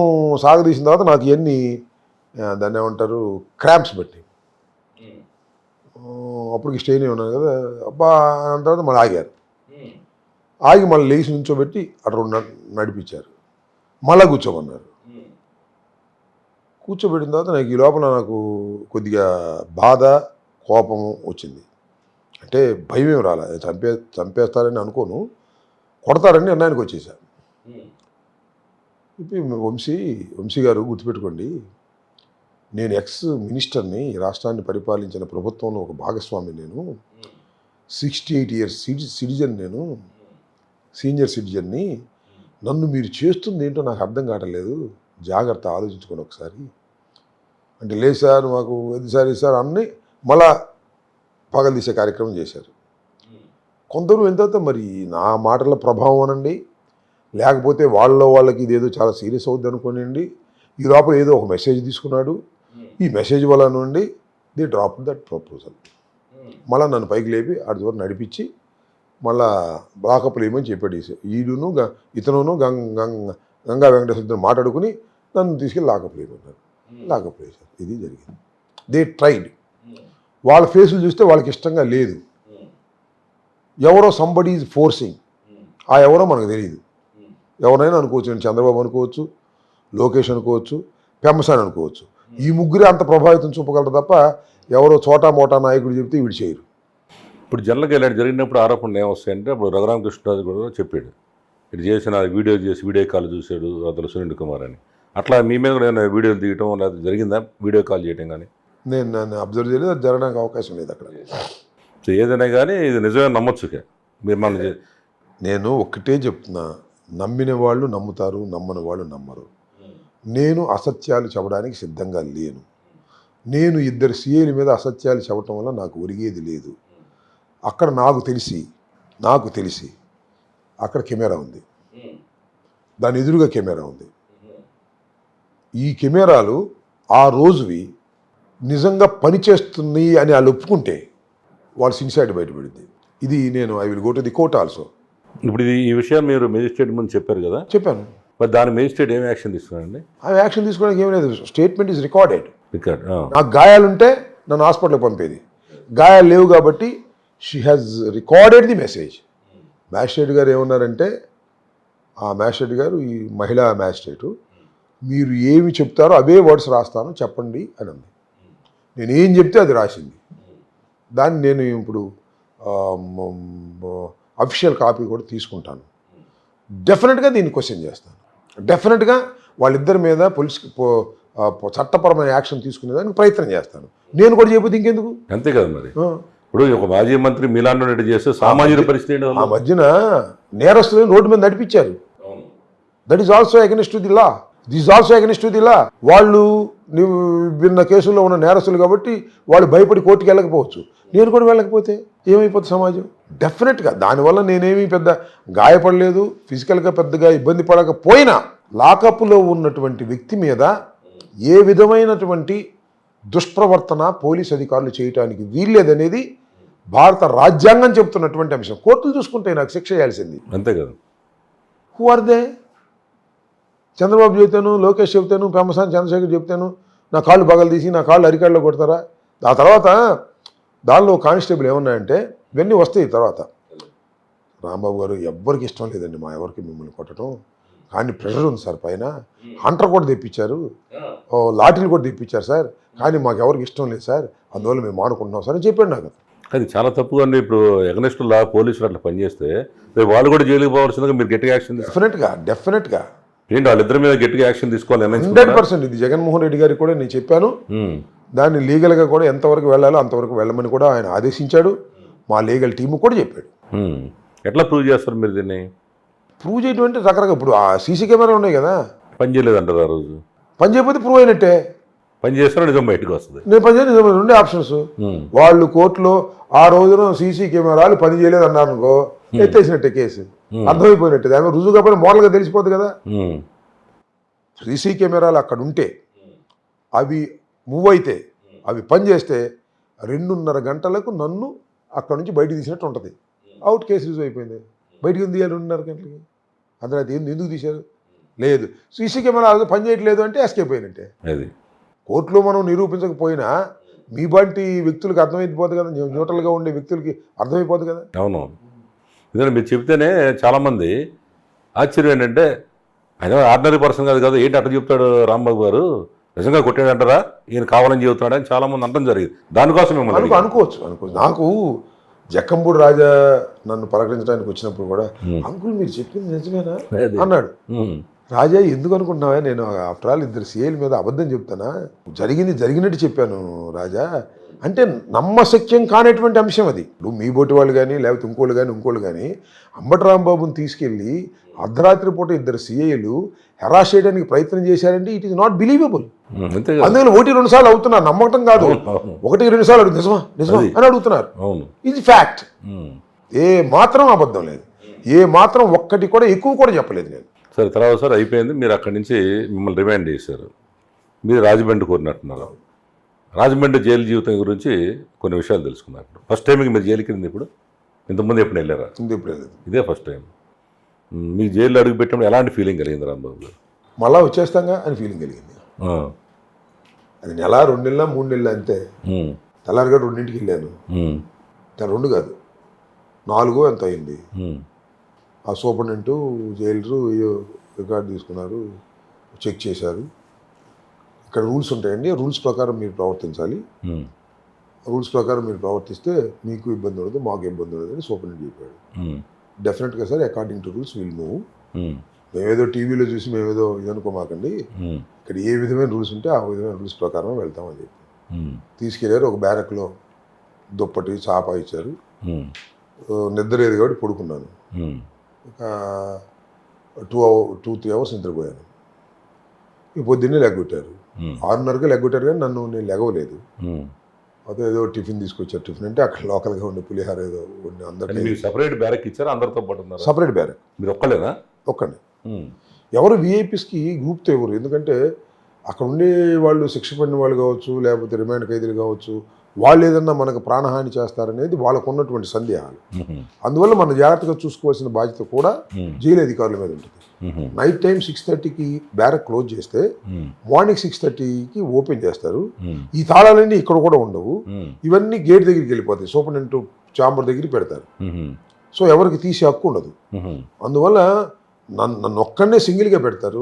సాగదీసిన తర్వాత నాకు ఇవన్నీ దాన్ని ఏమంటారు, క్రాంప్స్ బట్టి అప్పటికి స్టేనే ఉన్నాను కదా, అబ్బా అన్న తర్వాత మళ్ళీ ఆగారు. ఆగి మళ్ళీ లేచి నుంచోబెట్టి అటు నడిపించారు. మళ్ళా కూర్చోమన్నారు. కూర్చోబెట్టిన తర్వాత నాకు ఈ లోపల నాకు కొద్దిగా బాధ, కోపము వచ్చింది. అంటే భయం ఏమి రాలే, చంపేస్తారని అనుకోను, కొడతారని నిర్ణయానికి వచ్చేసాను. ఇప్పుడు వంశీ గారు గుర్తుపెట్టుకోండి, నేను ఎక్స్ మినిస్టర్ని, ఈ రాష్ట్రాన్ని పరిపాలించిన ప్రభుత్వంలో ఒక భాగస్వామి. నేను 68 ఇయర్స్ సిటిజన్, నేను సీనియర్ సిటిజన్ని. నన్ను మీరు చేస్తుంది ఏంటో నాకు అర్థం కావట్లేదు, జాగ్రత్త ఆలోచించుకోండి ఒకసారి అంటే. లేదు సార్, మాకు ఇది సార్ అన్నీ మళ్ళా పగలు తీసే కార్యక్రమం చేశారు. కొందరు ఎంత మరి నా మాటల ప్రభావం అనండి, లేకపోతే వాళ్ళకి ఇదేదో చాలా సీరియస్ అవుద్ది అనుకోనండి, ఈ లోపల ఏదో ఒక మెసేజ్ తీసుకున్నాడు. ఈ మెసేజ్ వల్ల నుండి ది డ్రాప్ దట్ ప్రపోజల్. మళ్ళీ నన్ను పైకి లేపి అటు దూరం నడిపించి మళ్ళా బ్లాకప్లు ఏమని చెప్పాడు. ఇతను గంగా వెంకటేశ్వర మాట్లాడుకుని నన్ను తీసుకెళ్ళి లాకప్లు వేయమన్నారు. లాకప్లు వేశారు. ఇది జరిగింది. They tried. వాళ్ళ ఫేసులు చూస్తే వాళ్ళకి ఇష్టంగా లేదు. ఎవరో సంబడీ ఈజ్ ఫోర్సింగ్. ఆ ఎవరో మనకు తెలియదు. ఎవరైనా అనుకోవచ్చు, నేను చంద్రబాబు అనుకోవచ్చు, లోకేష్ అనుకోవచ్చు, పెమ్మసాని అనుకోవచ్చు. ఈ ముగ్గురే అంత ప్రభావితం చూపగలరు తప్ప ఎవరో చోటా మోటా నాయకుడు చెప్తే వీడు చేయరు. ఇప్పుడు జనరల్గా ఇలాంటి జరిగినప్పుడు ఆరోపణలు ఏమొస్తాయంటే అప్పుడు రఘురామకృష్ణరాజు కూడా చెప్పాడు, ఇటు చేసిన వీడియో కాల్ చూశాడు అతను సునీల్ కుమార్ అని. అట్లా మీ మీద కూడా ఏమైనా వీడియోలు తీయటం లేదా జరిగిందా, వీడియో కాల్ చేయటం కానీ? నేను అబ్జర్వ్ చేయలేదు, అది జరగడానికి అవకాశం లేదు అక్కడ. సో ఏదైనా కానీ ఇది నిజమే నమ్మొచ్చు మీరు మన నేను ఒక్కటే చెప్తున్నా, నమ్మిన వాళ్ళు నమ్ముతారు, నమ్మని వాళ్ళు నమ్మరు. నేను అసత్యాలు చెప్పడానికి సిద్ధంగా లేను. నేను ఇద్దరు సీఏల మీద అసత్యాలు చెప్పడం వల్ల నాకు ఒరిగేది లేదు. అక్కడ నాకు తెలిసి అక్కడ కెమెరా ఉంది, దాని ఎదురుగా కెమెరా ఉంది. ఈ కెమెరాలు ఆ రోజువి నిజంగా పనిచేస్తుంది అని వాళ్ళు ఒప్పుకుంటే వాళ్ళు సిన్సియారిటీ బయటపడింది. ఇది నేను I will go to the court also. ఇప్పుడు ఈ విషయం మీరు మేజిస్ట్రేట్ ముందు చెప్పారు కదా? చెప్పాను. మరి దాని మేజిస్ట్రేట్ ఏం యాక్షన్ తీసుకున్నారండి? ఆ యాక్షన్ తీసుకోవడానికి ఏం లేదు, స్టేట్మెంట్ ఈజ్ రికార్డెడ్. రికార్డ్. నాకు గాయాలుంటే నన్ను హాస్పిటల్కి పంపేది, గాయాలు లేవు కాబట్టి she has recorded the message. Magistrate గారు ఏమన్నారంటే, ఆ మ్యాజిస్ట్రేట్ గారు ఈ మహిళా మ్యాజిస్ట్రేటు, మీరు ఏమి చెప్తారో అవే వర్డ్స్ రాస్తాను చెప్పండి అని అంది. నేను ఏం చెప్తే అది రాసింది. దాన్ని నేను ఇప్పుడు అఫీషియల్ కాపీ కూడా తీసుకుంటాను. డెఫినెట్గా దీన్ని క్వశ్చన్ చేస్తాను. డెఫినెట్గా వాళ్ళిద్దరి మీద చట్టపరమైన యాక్షన్ తీసుకునేదానికి ప్రయత్నం చేస్తాను. నేను కూడా చేయకపోతే ఇంకెందుకు? అంతే కదా మరి. ఇప్పుడు ఒక మాజీ మంత్రి మిలాన్ రెడ్డి చేస్తే సామాజిక పరిస్థితి ఆ మధ్యన నేరస్తులను రోడ్డు మీద నడిపించారు. That is also against the law. This also against the law. వాళ్ళు విన్న కేసుల్లో ఉన్న నేరస్తులు కాబట్టి వాళ్ళు భయపడి కోర్టుకి వెళ్ళకపోవచ్చు. నేను కూడా వెళ్ళకపోతే ఏమైపోతుంది సమాజం? డెఫినెట్గా దానివల్ల నేనేమీ పెద్ద గాయపడలేదు, ఫిజికల్గా పెద్దగా ఇబ్బంది పడకపోయినా లాకప్లో ఉన్నటువంటి వ్యక్తి మీద ఏ విధమైనటువంటి దుష్ప్రవర్తన పోలీస్ అధికారులు చేయటానికి వీల్లేదనేది భారత రాజ్యాంగం చెబుతున్నటువంటి అంశం. కోర్టులు చూసుకుంటే నాకు శిక్ష చేయాల్సింది. అంతే కదా. Who are they? చంద్రబాబు చెబుతాను, లోకేష్ చెబుతాను, పెమ్మసాని చంద్రశేఖర్ చెప్తాను, నా కాళ్ళు బగలు తీసి నా కాళ్ళు అరికాళ్ళలో కొడతారా? ఆ తర్వాత దానిలో కానిస్టేబుల్ ఏమన్నాయంటే, ఇవన్నీ వస్తాయి తర్వాత, రాంబాబు గారు ఎవ్వరికి ఇష్టం లేదండి మా ఎవరికి మిమ్మల్ని కొట్టడం, కానీ ప్రెషర్ ఉంది సార్ పైన, హంటర్ కూడా తెప్పించారు, లాఠీలు కూడా తెప్పించారు సార్, కానీ మాకు ఎవరికి ఇష్టం లేదు సార్, అందువల్ల మేము మానుకుంటున్నాం సార్ అని చెప్పాడు నాకు. అది చాలా తప్పుగా అండి. ఇప్పుడు ఎగనెస్ట్ లా పోలీసులు అట్లా పనిచేస్తే వాళ్ళు కూడా జైలుకి పోవాల్సిందిగా మీరు గట్టిగా యాక్షన్ డెఫినెట్గా ఏంటి వాళ్ళిద్దరి మీద గట్టిగా యాక్షన్ తీసుకోవాలి. 100% ఇది జగన్మోహన్ రెడ్డి గారికి కూడా నేను చెప్పాను. దాన్ని లీగల్గా కూడా ఎంతవరకు వెళ్ళాలో అంతవరకు వెళ్ళమని కూడా ఆయన ఆదేశించాడు. మా లీగల్ టీము కూడా చెప్పాడు. ఎట్లా ప్రూవ్ చేస్తారు మీరు దీన్ని? ప్రూవ్ చేయడం అంటే రకరకాల, ఇప్పుడు ఆ సీసీ కెమెరా ఉన్నాయి కదా, పని చేయలేదంటారు ఆ రోజు. పని చేయకపోతే ప్రూవ్ అయినట్టే. పని చేస్తారో నిజం బయటకు వస్తుంది. నేను పని చేయలేదు, రెండే ఆప్షన్స్. వాళ్ళు కోర్టులో ఆ రోజున సీసీ కెమెరాలు పని చేయలేదు అన్నారు అనుకో, ఎత్తేసినట్టే కేసు, అర్థమైపోయినట్టే. దాని రుజువు కాకపోయినా మోడల్గా తెలిసిపోతుంది కదా. సీసీ కెమెరాలు అక్కడ ఉంటే, అవి మూవ్ అయితే, అవి పని చేస్తే 2.5 గంటలకు నన్ను అక్కడ నుంచి బయటకు తీసినట్టు ఉంటుంది. అవుట్, కేసు రిజర్వ్ అయిపోయింది. బయటకు ఎందుకు తీయాలి 2.5 గంటలకి? అందులో ఎందుకు తీశారు? లేదు, సీసీ కెమెరాలు పని చేయట్లేదు అంటే ఎస్కేప్ అయినట్టే. అది కోర్టులో మనం నిరూపించకపోయినా మీ వంటి వ్యక్తులకు అర్థమైపోతుంది కదా, న్యూట్రల్గా ఉండే వ్యక్తులకి అర్థమైపోతుంది కదా. అవును, ఎందుకంటే మీరు చెప్తేనే చాలామంది ఆశ్చర్యం ఏంటంటే, ఆయన ఆర్డినరీ పర్సన్ కాదు కదా, ఏంటి అట్లా చెప్తాడు రాంబాబు గారు, నిజంగా కొట్టాడంటారా, ఈయన కావాలని చెబుతున్నాడు అని చాలామంది అనడం జరిగింది. దానికోసం మిమ్మల్ని అనుకోవచ్చు. నాకు జక్కంపూడి రాజా నన్ను పలకరించడానికి వచ్చినప్పుడు కూడా, అంకుల్ మీరు చెప్పింది నిజమేనా అన్నాడు. రాజా ఎందుకు అనుకుంటున్నావా, నేను ఆఫ్టర్ ఆల్ ఇద్దరు సీఏల మీద అబద్ధం చెప్తానా, జరిగినట్టు చెప్పాను రాజా అంటే నమ్మశక్యం కానటువంటి అంశం అది. ఇప్పుడు మీ బోటి వాళ్ళు కానీ లేకపోతే ఇంకోళ్ళు కానీ అంబటి రాంబాబుని తీసుకెళ్ళి అర్ధరాత్రి పూట ఇద్దరు సీఏలు హెరాస్ చేయడానికి ప్రయత్నం చేశారంటే ఇట్ ఈస్ నాట్ బిలీవబుల్. అందుకని 1-2 సార్లు అవుతున్నారు, నమ్మకం కాదు. 1-2 సార్లు నిజమా అని అడుగుతున్నారు. ఇది ఫ్యాక్ట్. ఏ మాత్రం అబద్ధం లేదు, ఏ మాత్రం ఒక్కటి కూడా ఎక్కువ కూడా చెప్పలేదు నేను. సరే, తర్వాత సార్ అయిపోయింది, మీరు అక్కడి నుంచి మిమ్మల్ని రిమాండ్ చేశారు, మీరు రాజమండ్రి కోరినట్టున్నారు. రాజమండ్రి జైలు జీవితం గురించి కొన్ని విషయాలు తెలుసుకున్నారు. ఫస్ట్ టైంకి మీరు జైలుకి వెళ్ళింది ఇప్పుడు, ఇంతకుముందు ఎప్పుడు వెళ్ళారా? ఇదే ఫస్ట్ టైం. మీ జైల్లో అడుగు పెట్టినప్పుడు ఎలాంటి ఫీలింగ్ కలిగింది రాంబాబు గారు? మళ్ళా వచ్చేస్తాగా అని ఫీలింగ్ కలిగింది. అది 1 నెల 2 నెలల 3 నెలలు అంతే. తెల్లారిగా 2ంటికి వెళ్ళాను, 2 కాదు 4 ఎంత అయింది. ఆ సూపరింటెండెంట్ జైలరు రికార్డు తీసుకున్నారు, చెక్ చేశారు. ఇక్కడ రూల్స్ ఉంటాయండి, రూల్స్ ప్రకారం మీరు ప్రవర్తించాలి, ఉమ్, రూల్స్ ప్రకారం మీరు ప్రవర్తిస్తే మీకు ఇబ్బంది ఉండదు, మాకు ఇబ్బంది ఉండదు అని సూపరింటెండెంట్ చెప్పాడు. ఉమ్, డెఫినెట్గా sir, according to rules will move. Um, మేమేదో టీవీలో చూసి మేమేదో ఇది అనుకోమాకండి, ఉమ్, ఇక్కడ ఏ విధమైన రూల్స్ ఉంటే ఆ విధమైన రూల్స్ ప్రకారం వెళ్తామని చెప్పి ఉమ్, తీసుకెళ్ళారు. ఒక బ్యారక్లో దుప్పటి చాప ఇచ్చారు. ఉమ్, నిద్ర లేదు కాబట్టి పడుకున్నాను. ఉమ్, ఒక 2-3 అవర్స్ నిద్రపోయాను. ఈ పొద్దున్నే లెగ్గొట్టారు. ఉమ్, 6:30కి లెగ్గొట్టారు, కానీ నేను లెగవలేదు. ఉమ్. అదే ఏదో టిఫిన్ తీసుకొచ్చారు. టిఫిన్ అంటే అక్కడ లోకల్గా ఉండే పులిహార ఏదో ఉండే, కానీ అందరికీ మీకు సెపరేట్ బ్యారక్ ఇచ్చారా, అందరితో పాటు ఉన్నారు సపరేట్ బ్యారక్. మీరు ఒక్కలేనా? ఒక్కడే. ఉమ్, ఎవరు విఐపీస్కి గ్రూప్తో ఎవరు, ఎందుకంటే అక్కడ ఉండే వాళ్ళు శిక్ష పడిన వాళ్ళు కావచ్చు, లేకపోతే రిమాండ్ ఖైదీలు కావచ్చు, వాళ్ళు ఏదన్నా మనకు ప్రాణహాని చేస్తారనేది వాళ్ళకు ఉన్నటువంటి సందేహాలు. ఉమ్, అందువల్ల మనం జాగ్రత్తగా చూసుకోవాల్సిన బాధ్యత కూడా ఉమ్, జైలు అధికారుల మీద ఉంటుంది. ఉమ్, నైట్ టైం 6:30కి బ్యారక్ క్లోజ్ చేస్తే ఉమ్, మార్నింగ్ 6:30కి ఓపెన్ చేస్తారు. ఉమ్, ఈ తాళాలన్నీ ఇక్కడ కూడా ఉండవు, ఉమ్, ఇవన్నీ గేట్ దగ్గరికి వెళ్ళిపోతాయి, సూపరింటెండెంట్ ఛాంబర్ దగ్గరికి పెడతారు. ఉమ్, సో ఎవరికి తీసే హక్కు ఉండదు. ఉమ్, అందువల్ల నన్ను ఒక్కడనే సింగిల్గా పెడతారు.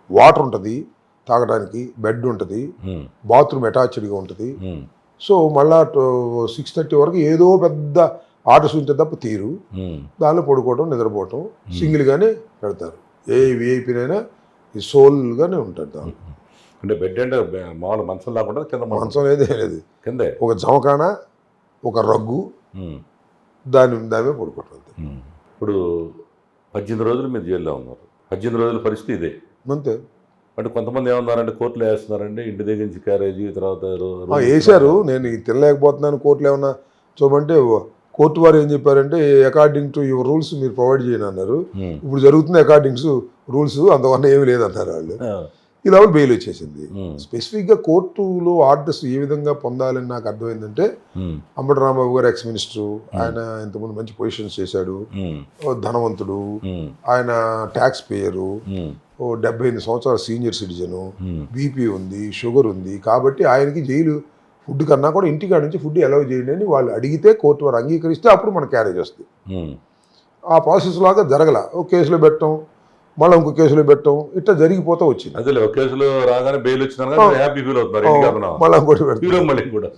వాటర్ ఉంటుంది తాగడానికి, బెడ్ ఉంటుంది, ఉమ్, బాత్రూమ్ అటాచ్డ్గా ఉంటుంది. ఉమ్, సో మళ్ళా 6:30 వరకు ఏదో పెద్ద ఆర్డర్స్ ఉంటే తప్ప తీరు, ఉమ్, దానిలో పడుకోవడం, నిద్రపోవటం సింగిల్గానే పెడతారు. ఏ విఐపీనైనా ఈ సోల్గానే ఉంటారు దానిలో. అంటే బెడ్ అంటే మామూలు మంచం లేకుండా కింద మంచం అనేది లేదు, కిందే. ఒక జమకాన, ఒక రగ్గు, ఉమ్, దాని మీద పడుకోవటం అంతే. ఉమ్. ఇప్పుడు 18 రోజులు మీరు జైల్లో ఉన్నారు. 18 రోజుల పరిస్థితి ఇదే. అంతే. అంటే కొంతమంది ఏమన్నారంటే కోర్టులో వేస్తున్నారండి, ఇంటి దగ్గర నుంచి క్యారేజీ, తర్వాత వేశారు. నేను ఇది తినలేకపోతున్నాను, కోర్టులో ఏమన్నా చూపంటే కోర్టు వారు ఏం చెప్పారంటే అకార్డింగ్ టు యువర్ రూల్స్ మీరు ప్రొవైడ్ చేయను అన్నారు. ఉమ్, ఇప్పుడు జరుగుతుంది అకార్డింగ్ టు రూల్స్, అంతవల్ల ఏమీ లేదన్నారు వాళ్ళు. ఆ, ఇలా బెయిల్ వచ్చేసింది. ఉమ్, స్పెసిఫిక్గా కోర్టులో ఆర్డర్స్ ఏ విధంగా పొందాలని నాకు అర్థమైందంటే, ఉమ్, అంబటి రాంబాబు గారు ఎక్స్ మినిస్టరు, ఆయన ఇంతకుముందు మంచి పొజిషన్స్ చేశాడు, ఉమ్, ఓ ధనవంతుడు, ఉమ్, ఆయన ట్యాక్స్ పేయరు, ఉమ్, ఓ 78 సంవత్సరాల సీనియర్ సిటిజను, ఉమ్, బీపీ ఉంది, షుగర్ ఉంది, కాబట్టి ఆయనకి జైలు ఫుడ్ కన్నా కూడా ఇంటికాడ నుంచి ఫుడ్ అలౌ చేయండి అని వాళ్ళు అడిగితే కోర్టు వారు అంగీకరిస్తే అప్పుడు మన క్యారేజ్ వస్తుంది. ఉమ్, ఆ ప్రాసెస్ లాగా జరగల. ఒక కేసులో పెట్టడం, మళ్ళీ ఇంకో కేసులో పెట్టడం, ఇట్లా జరిగిపోతూ వచ్చింది. అదే ఒక కేసులో రాగానే బెయిల్ వచ్చినా హ్యాపీ ఫీల్ అవుతున్నారు ఇంటికి వెళ్తున్నాం. మళ్ళీ ఇంకోటి పెడతాం. హీరో మళ్ళీ కూడా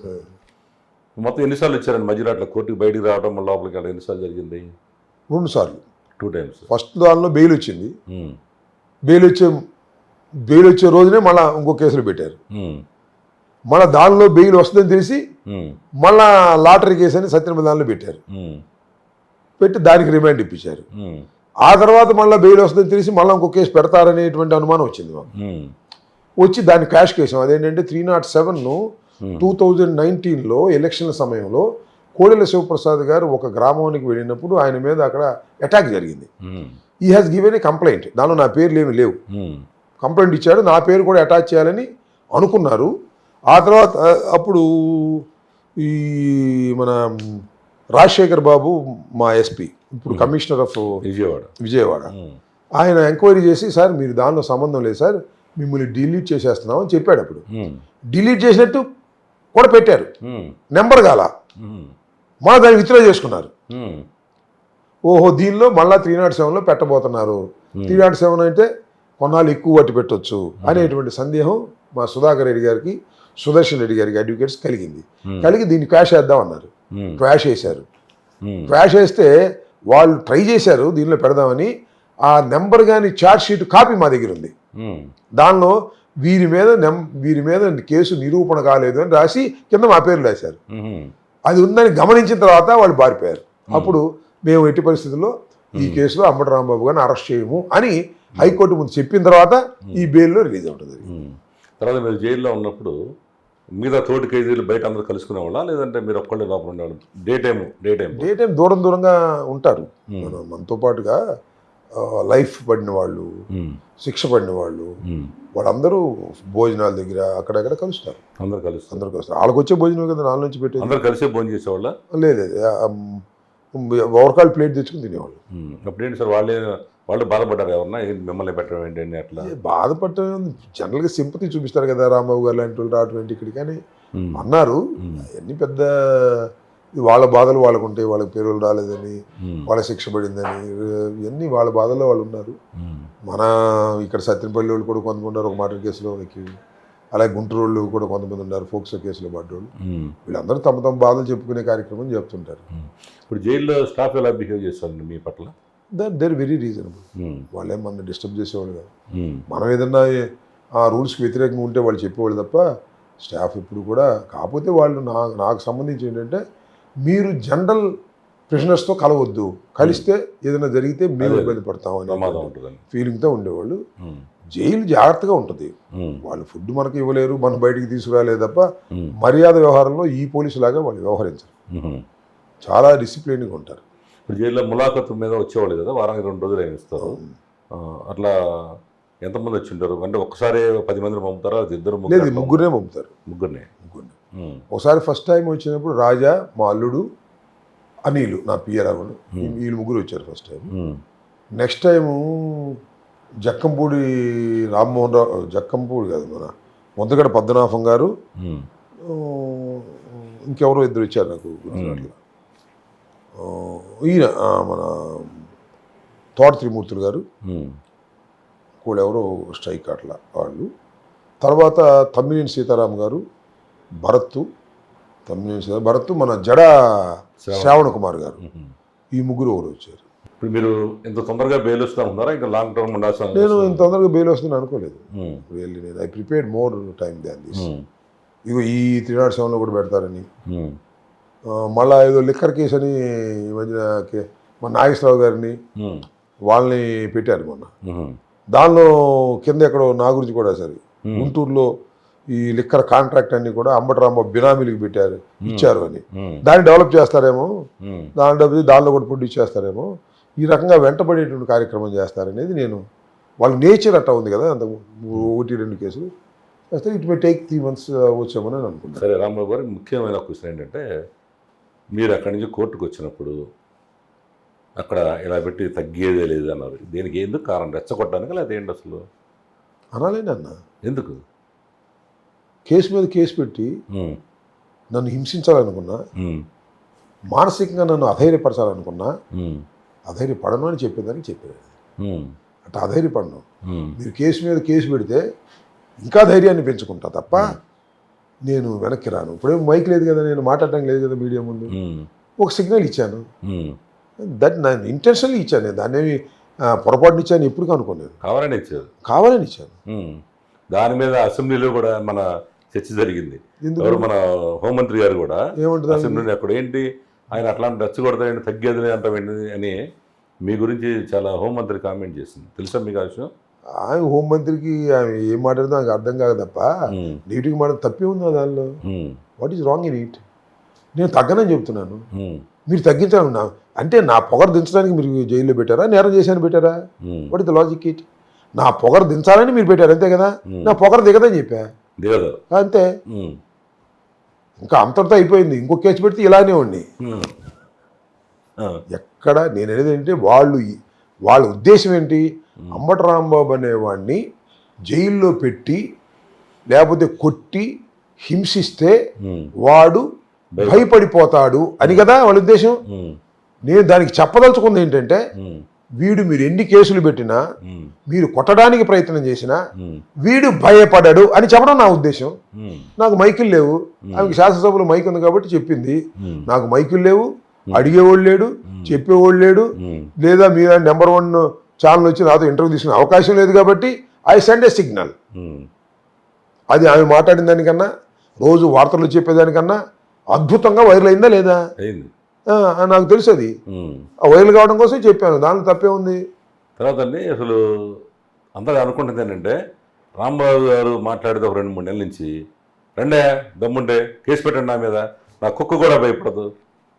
మొత్తం ఎన్నిసార్లు ఇచ్చారండి మధ్యలో అట్లా కోర్టుకి బయటికి రావడం, మళ్ళీ లోపలికి వెళ్ళడం ఎన్నిసార్లు జరిగింది? 2 సార్లు. 2 times. ఫస్ట్ దానిలో బెయిల్ వచ్చింది. ఉమ్, బెయిల్ వచ్చే రోజునే మళ్ళీ ఇంకో కేసులు పెట్టారు. ఉమ్, మళ్ళీ దానిలో బెయిల్ వస్తుందని తెలిసి ఉమ్, మళ్ళా లాటరీ కేసు అని సత్యనపల్లి దానిలో పెట్టారు. ఉమ్, పెట్టి దానికి రిమాండ్ ఇప్పించారు. ఉమ్, ఆ తర్వాత మళ్ళీ బెయిల్ వస్తుందని తెలిసి మళ్ళీ ఇంకో కేసు పెడతారనేటువంటి అనుమానం వచ్చింది మాకు. ఉమ్, వచ్చి దాన్ని క్యాష్ కేసాం. అదేంటంటే 307ను 2019లో ఎలక్షన్ల సమయంలో కోడెల శివప్రసాద్ గారు ఒక గ్రామానికి వెళ్ళినప్పుడు ఆయన మీద అక్కడ అటాక్ జరిగింది. ఉమ్, ఈ హ్యాస్ గివెన్ ఏ కంప్లైంట్. దానిలో నా పేర్లు ఏమి లేవు. ఉమ్, కంప్లైంట్ ఇచ్చాడు, నా పేరు కూడా అటాచ్ చేయాలని అనుకున్నారు. ఆ తర్వాత అప్పుడు ఈ మన రాజశేఖర్ బాబు మా ఎస్పీ, ఇప్పుడు కమిషనర్ ఆఫ్ విజయవాడ, ఉమ్, ఆయన ఎంక్వైరీ చేసి, సార్ మీరు దానిలో సంబంధం లేదు సార్, మిమ్మల్ని డిలీట్ చేసేస్తున్నాం అని చెప్పాడు. అప్పుడు ఉమ్, డిలీట్ చేసినట్టు కూడా పెట్టారు, ఉమ్, నెంబర్ గాల, ఉమ్, మళ్ళీ దాన్ని విత్డ్రా చేసుకున్నారు. ఉమ్, ఓహో దీనిలో మళ్ళీ 307లో పెట్టబోతున్నారు. 307 అంటే కొన్నాళ్ళు ఎక్కువ పట్టి పెట్టొచ్చు అనేటువంటి సందేహం మా సుధాకర్ రెడ్డి గారికి, సుదర్శన్ రెడ్డి గారికి అడ్వకేట్స్ కలిగింది. కలిగి దీన్ని క్వాష్ వేద్దాం అన్నారు. క్వాష్ వేశారు. క్వాష్ వేస్తే వాళ్ళు ట్రై చేశారు దీనిలో పెడదామని. ఆ నెంబర్ కానీ ఛార్జ్ షీట్ కాపీ మా దగ్గర ఉంది. దానిలో వీరి మీద కేసు నిరూపణ కాలేదు అని రాసి కింద మా పేర్లు రాశారు. అది ఉందని గమనించిన తర్వాత వాళ్ళు పారిపోయారు. అప్పుడు మేము ఎట్టి పరిస్థితుల్లో ఈ కేసులో అంబటి రాంబాబు గారిని అరెస్ట్ చేయము అని హైకోర్టు ముందు చెప్పిన తర్వాత ఈ బెయిల్లో రిలీజ్ అవుతుంది. తర్వాత మీరు జైల్లో ఉన్నప్పుడు మీద తోటి ఖైదీలు బయట అందరూ కలుసుకునే వాళ్ళ, లేదంటే మీరు ఒక్కళ్ళే లోపల ఉండేవాళ్ళు? డే టైం దూరంగా ఉంటారు. మనతో పాటుగా లైఫ్ పడిన వాళ్ళు, శిక్ష పడిన వాళ్ళు, వాళ్ళందరూ భోజనాల దగ్గర అక్కడక్కడ కలుస్తారు. అందరు కలుస్తారు. వాళ్ళకి వచ్చే భోజనం కదా నాలుగు నుంచి పెట్టి అందరు కలిసే భోజనం చేసేవాళ్ళ? లేదు, ఓవర్కాల్ ప్లేట్ తెచ్చుకుని తినేవాళ్ళు. అప్పుడేంటి సార్ వాళ్ళు బాధపడ్డారు ఎవరన్నా మిమ్మల్ని పెట్టడం ఏంటండి? అట్లా బాధపడటం జనరల్గా సింపతి చూపిస్తారు కదా రాంబాబు గారు లాంటి వాళ్ళు రావటం ఏంటి ఇక్కడికి అని అన్నారు. అవన్నీ పెద్ద వాళ్ళ బాధలు వాళ్ళకు ఉంటాయి, వాళ్ళకి పేరులు రాలేదని, ఉమ్, వాళ్ళ శిక్ష పడిందని, ఇవన్నీ వాళ్ళ బాధల్లో వాళ్ళు ఉన్నారు. ఉమ్, మన ఇక్కడ సత్యనపల్లి వాళ్ళు కూడా కొంతమంది ఉన్నారు ఒక మర్డర్ కేసులో ఎక్కి, అలాగే గుంటూరు వాళ్ళు కూడా కొంతమంది ఉన్నారు ఫోక్సో కేసులో పడ్డోళ్ళు. ఉమ్, వీళ్ళందరూ తమ తమ బాధలు చెప్పుకునే కార్యక్రమం చెప్తుంటారు. ఉమ్. ఇప్పుడు జైల్లో స్టాఫ్ ఎలా బిహేవ్ చేస్తారండి మీ పట్ల? There very reasonable. ఉమ్, వాళ్ళేం మన డిస్టర్బ్ చేసేవాళ్ళు కాదు. ఉమ్, మనం ఏదన్నా ఆ రూల్స్కి వ్యతిరేకంగా ఉంటే వాళ్ళు చెప్పేవాళ్ళు తప్ప స్టాఫ్ ఇప్పుడు కూడా. కాకపోతే వాళ్ళు నాకు సంబంధించి ఏంటంటే మీరు జనరల్ ప్రిజనర్స్తో కలవద్దు, కలిస్తే ఏదైనా జరిగితే మేము ఇబ్బంది పడతాం ప్రమాదం అనే ఉంటుందని. ఫీలింగ్తో ఉండేవాళ్ళు. ఉమ్, జైలు జాగ్రత్తగా ఉంటుంది. ఉమ్, వాళ్ళు ఫుడ్ మనకి ఇవ్వలేరు, మనం బయటికి తీసుకురాలేదు తప్ప ఉమ్, మర్యాద వ్యవహారంలో ఈ పోలీసు లాగా వాళ్ళు వ్యవహరించరు. ఉమ్. చాలా డిసిప్లిన్గా ఉంటారు. ఇప్పుడు జైల్లో ములాఖతు మీద వచ్చేవాళ్ళు కదా, వారానికి 2 రోజులు ఆయన ఇస్తారు. అట్లా ఎంతమంది వచ్చి ఉంటారు? అంటే ఒక్కసారి 10 మందిని పంపుతారా? ఇద్దరు లేదు, ముగ్గురే పంపుతారు. ముగ్గురిని. ముగ్గురిని. ఉమ్, ఒకసారి ఫస్ట్ టైం వచ్చినప్పుడు రాజా, మా అల్లుడు, అనిలు, నా పియరావులు, వీళ్ళు ముగ్గురు వచ్చారు ఫస్ట్ టైం. ఉమ్, నెక్స్ట్ టైము జక్కంపూడి రామ్మోహన్ రావు, జక్కంపూడి కాదు, మన ముద్దగడ పద్మనాభం గారు, ఉమ్, ఇంకెవరో ఇద్దరు వచ్చారు నాకు గుర్తురాట్ల. ఈయన మన తోట త్రిమూర్తులు గారు, ఉమ్, కూడా ఎవరో స్ట్రైక్ అట్లా వాళ్ళు. తర్వాత తమ్మినేని సీతారాం గారు, భరత్, మన జడ శ్రావణ కుమార్ గారు, ఉమ్. ఈ ముగ్గురు ఎవరు వచ్చారు. ఇప్పుడు మీరు ఇంత తొందరగా బెయిల్ వస్తా ఉన్నారా? ఇంకా లాంగ్ టర్మ్ ఉండాల్సిన? నేను ఇంత తొందరగా బెయిల్ వస్తుంది అనుకోలేదు. ఉమ్, రియల్లీ నేను I prepared more time than this. Um, ఇగో ఈ 307లో కూడా పెడతారని, ఉమ్, మళ్ళా ఏదో లిక్కర్ కేసు అని ఈ మధ్యన మన నాగేశ్వరరావు గారిని ఉమ్, వాళ్ళని పెట్టారు మొన్న. ఉమ్, దానిలో కింద ఎక్కడో నా గురించి కూడా సరే గుంటూరులో ఈ లిక్కర్ కాంట్రాక్ట్ అన్ని కూడా అంబటరాంబాబు బినామీలకు పెట్టారు, ఇచ్చారు అని. ఉమ్, దాన్ని డెవలప్ చేస్తారేమో, ఉమ్, దానిలో కూడా ప్రొడ్యూస్ చేస్తారేమో, ఈ రకంగా వెంటబడేటువంటి కార్యక్రమం చేస్తారనేది నేను. వాళ్ళ నేచర్ అట్టా ఉంది కదా, అంత 1-2 కేసులు చేస్తే ఇట్ మే టేక్ 3 months వచ్చామని నేను అనుకుంటాను. సరే రాంబాబు గారు, ముఖ్యమైన క్వశ్చన్ ఏంటంటే, మీరు అక్కడి నుంచి కోర్టుకు వచ్చినప్పుడు అక్కడ ఇలా పెట్టి తగ్గేదే లేదు అన్నారు. దీనికి ఎందుకు కారణం? రెచ్చగొట్టడానికి లేదా ఏంటి అసలు? అనాలేండి అన్న, ఎందుకు? కేసు మీద కేసు పెట్టి ఉమ్, నన్ను హింసించాలనుకున్నా, ఉమ్, మానసికంగా నన్ను అధైర్యపరచాలనుకున్నా, ఉమ్, అధైర్యపడను అని చెప్పేదానికి చెప్పారు. ఉమ్, అట్లా అధైర్యపడను. ఉమ్, మీరు కేసు మీద కేసు పెడితే ఇంకా ధైర్యాన్ని పెంచుకుంటా తప్ప నేను వెనక్కి రాను. ఇప్పుడేం మైక్ లేదు కదా, నేను మాట్లాడటం లేదు కదా మీడియా ముందు. ఉమ్, ఒక సిగ్నల్ ఇచ్చాను, ఉమ్. దట్ నేను ఇంటెన్షనల్లీ ఇచ్చాను. నేను దాన్ని ఏమి పొరపాటుని ఇచ్చాను ఎప్పుడు అనుకోలేదు, కావాలని ఇచ్చారు. కావాలని ఇచ్చాను. ఉమ్. దాని మీద అసెంబ్లీలో కూడా మన చర్చ జరిగింది. ఎందుకు? ఎవరు మన హోంమంత్రి గారు కూడా ఏమంటుంది అసెంబ్లీలో అక్కడ ఏంటి ఆయన అట్లాంటి రెచ్చగొడతాయని తగ్గేది అంటామేంటి అని మీ గురించి చాలా హోంమంత్రి కామెంట్ చేసింది. తెలుసా మీకు ఆ విషయం? ఆమె హోంమంత్రికి ఆమె ఏం మాట్లాడితే నాకు అర్థం కాదు తప్ప ఉమ్, నీట్గా మాట తప్పే ఉందా దానిలో? Um, what is wrong in it? నేను తగ్గనని చెప్తున్నాను, ఉమ్, మీరు తగ్గించాలన్నా. అంటే నా పొగరు దించడానికి మీరు జైల్లో పెట్టారా, నేరం చేశాను పెట్టారా? Um. What is the logic it? నా పొగరు దించాలని మీరు పెట్టారు అంతే కదా. Hmm. నా పొగరు దిగదని చెప్పా దిగదు. అంతే. ఉమ్, ఇంకా అంతటితో అయిపోయింది. ఇంకో కేసు పెడితే ఇలానే ఉండి ఉమ్, ఆ, ఎక్కడ నేను అనేది ఏంటంటే వాళ్ళ ఉద్దేశం ఏంటి? అంబటి రాంబాబు అనేవాడిని జైల్లో పెట్టి లేకపోతే కొట్టి హింసిస్తే ఉమ్, వాడు భయపడిపోతాడు అని కదా వాళ్ళ ఉద్దేశం. ఉమ్, నేను దానికి చెప్పదలుచుకుంది ఏంటంటే ఉమ్, మీరు ఎన్ని కేసులు పెట్టినా ఉమ్, మీరు కొట్టడానికి ప్రయత్నం చేసినా ఉమ్, వీడు భయపడడు అని చెప్పడం నా ఉద్దేశం. ఉమ్, నాకు మైకులు లేవు, ఆమెకి శాసనసభలో మైక్ ఉంది కాబట్టి చెప్పింది. ఉమ్, నాకు మైకులు లేవు, అడిగేవాళ్ళు లేడు, చెప్పేవాళ్ళు లేడు, ఉమ్, లేదా మీరు నెంబర్ 1 ఛానల్ వచ్చి నాతో ఇంటర్వ్యూ తీసుకునే అవకాశం లేదు కాబట్టి ఐ సెండ్ ఏ సిగ్నల్. ఉమ్, అది ఆమె మాట్లాడిన దానికన్నా రోజు వార్తలు చెప్పేదానికన్నా అద్భుతంగా వైరల్ అయిందా లేదా? అయింది. నాకు తెలుసు అది. ఉమ్. ఆ వైరల్ కావడం కోసం చెప్పాను, దానిలో తప్పే ఉంది. తర్వాత అండి అసలు అందరూ అనుకుంటుంది ఏంటంటే రాంబాబు గారు మాట్లాడితే ఒక 2-3 నెలల నుంచి రండే దమ్ముంటే కేసు పెట్టండి నా మీద, నా కుక్క కూడా భయపడదు.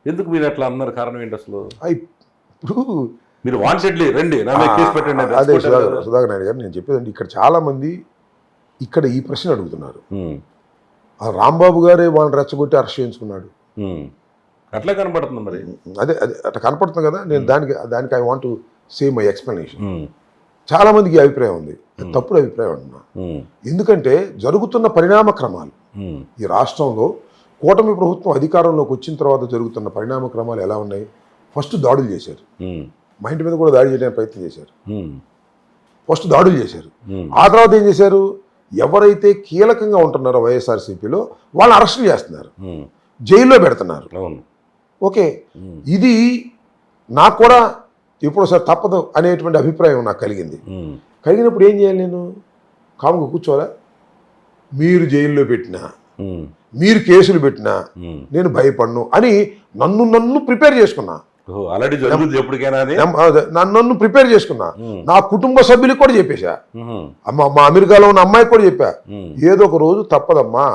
ఎందుకు మీరు అట్లా అన్నారు? కారణం ఏంటి అసలు? ఇప్పుడు మీరు వాంటెడ్లీ రండి నా మీద కేసు పెట్టండి అని అదే రెచ్చగొట్టారు కదా. సుధాకర్ నాయుడు గారు నేను చెప్పేదండి, ఇక్కడ చాలా మంది ఇక్కడ ఈ ప్రశ్న అడుగుతున్నారు. ఉమ్, ఆ రాంబాబు గారే వాళ్ళని రెచ్చగొట్టి అరెస్ట్ చేయించుకున్నాడు. ఉమ్. అట్లా కనపడుతుంది మరి. అదే అట్లా కనపడుతుంది కదా. నేను దానికి I want to say my explanation. Um, చాలా మందికి ఈ అభిప్రాయం ఉంది, అది తప్పుడు అభిప్రాయం అంటున్నా. ఉమ్, ఎందుకంటే జరుగుతున్న పరిణామ క్రమాలు ఉమ్, ఈ రాష్ట్రంలో కూటమి ప్రభుత్వం అధికారంలోకి వచ్చిన తర్వాత జరుగుతున్న పరిణామ క్రమాలు ఎలా ఉన్నాయి? ఫస్ట్ దాడులు చేశారు, మా ఇంటి మీద కూడా దాడి చేయడానికి ప్రయత్నం చేశారు. ఫస్ట్ దాడులు చేశారు. ఆ తర్వాత ఏం చేశారు? ఎవరైతే కీలకంగా ఉంటున్నారో వైఎస్ఆర్సీపీలో వాళ్ళని అరెస్ట్ చేస్తున్నారు, జైల్లో పెడుతున్నారు. ఓకే, ఇది నాకు కూడా ఎప్పుడోసారి తప్పదు అనేటువంటి అభిప్రాయం నాకు కలిగినప్పుడు ఏం చేయాలి? నేను కాముగా కూర్చోవాలా? మీరు జైల్లో పెట్టినా, మీరు కేసులు పెట్టినా నేను భయపడను అని నన్ను ప్రిపేర్ చేసుకున్నా. నన్ను ప్రిపేర్ చేసుకున్నా. నా కుటుంబ సభ్యులకు కూడా చెప్పేశా, మా అమెరికాలో ఉన్న అమ్మాయికి కూడా చెప్పా, ఏదో ఒక రోజు తప్పదమ్మా,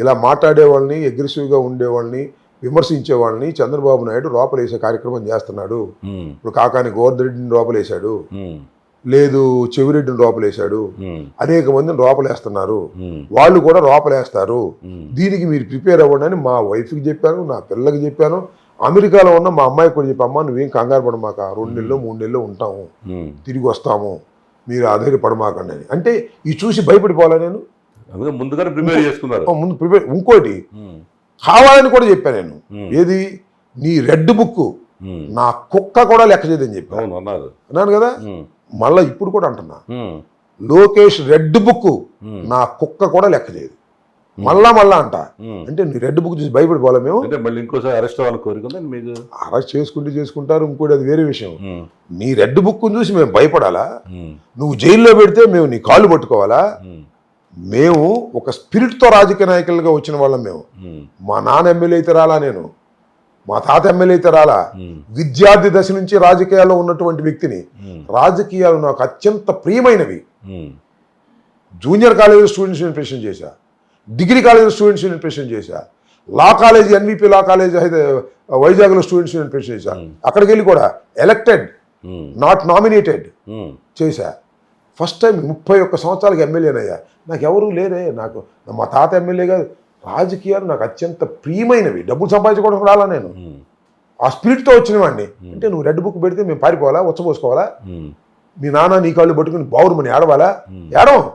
ఇలా మాట్లాడే వాళ్ళని, అగ్రెసివ్గా ఉండేవాళ్ళని, విమర్శించే వాళ్ళని చంద్రబాబు నాయుడు లోపలేసే కార్యక్రమం చేస్తున్నాడు. ఇప్పుడు కాకాని గోవర్ధరెడ్డిని లోపలేశాడు, లేదు చెవిరెడ్డిని లోపలేశాడు, అనేక మందిని లోపలేస్తున్నారు, వాళ్ళు కూడా లోపలేస్తారు. దీనికి మీరు ప్రిపేర్ అవ్వండి అని మా వైఫ్కి చెప్పాను, నా పిల్లలకి చెప్పాను, అమెరికాలో ఉన్న మా అమ్మాయికి కూడా చెప్పమ్మా, నువ్వేం కంగారు పడమాక, 2 నెలలు 3 నెలలు ఉంటాము, తిరిగి వస్తాము, మీరు ఆధారపడమాకండి అని. అంటే ఇది చూసి భయపడిపోవాలా నేను? ముందుగానే ప్రిపేర్ చేసుకున్నారు. ముందు ప్రిపేర్. ఇంకోటి కావాలని కూడా చెప్పాను నేను, ఏది? నీ రెడ్ బుక్ నా కుక్క కూడా లెక్క చేయదని చెప్పాను అన్నాను కదా. మళ్ళీ ఇప్పుడు కూడా అంటున్నా, లోకేష్ రెడ్ బుక్ నా కుక్క కూడా లెక్క చేయదు. మళ్ళా అంట. అంటే నీ రెడ్ బుక్ చూసి భయపడిపోలే మేము? మళ్ళీ ఇంకోసారి అరెస్ట్ అవ్వాలని కోరుకుందా? మీకు అరెస్ట్ చేసుకుంటారు, ఇంకోటి అది వేరే విషయం. నీ రెడ్ బుక్ చూసి మేము భయపడాలా? నువ్వు జైల్లో పెడితే మేము నీ కాళ్ళు పట్టుకోవాలా? మేము ఒక స్పిరిట్తో రాజకీయ నాయకులుగా వచ్చిన వాళ్ళం. మేము, మా నాన్న ఎమ్మెల్యే అయితే రాలా, నేను మా తాత ఎమ్మెల్యే అయితే రాలా, విద్యార్థి దశ నుంచి రాజకీయాల్లో ఉన్నటువంటి వ్యక్తిని. రాజకీయాలు నాకు అత్యంత ప్రియమైనవి. జూనియర్ కాలేజీ స్టూడెంట్స్ ఇన్ఫెక్షన్ చేశా, డిగ్రీ కాలేజీ స్టూడెంట్స్ ఇన్ఫెక్షన్ చేశా, లా కాలేజీ ఎన్విపి లా కాలేజీ అయితే వైజాగ్లో స్టూడెంట్స్ ఇన్ఫెక్షన్ చేశా. అక్కడికి వెళ్ళి కూడా ఎలక్టెడ్ నాట్ నామినేటెడ్ చేశా. ఫస్ట్ టైం 31 సంవత్సరాలకు ఎమ్మెల్యేనయ్యా. నాకు ఎవరూ లేరే, నాకు మా తాత ఎమ్మెల్యే కాదు. రాజకీయాలు నాకు అత్యంత ప్రియమైనవి. డబ్బులు సంపాదించుకోవడం రాలా నేను, ఆ స్పిరిట్తో వచ్చిన వాడిని. అంటే నువ్వు రెడ్ బుక్ పెడితే మేము పారిపోవాలా, ఉచ్చపోసుకోవాలా? మీ నాన్న నీ కాళ్ళు పట్టుకుని బావురుమని ఏడవాలా? ఏడవం.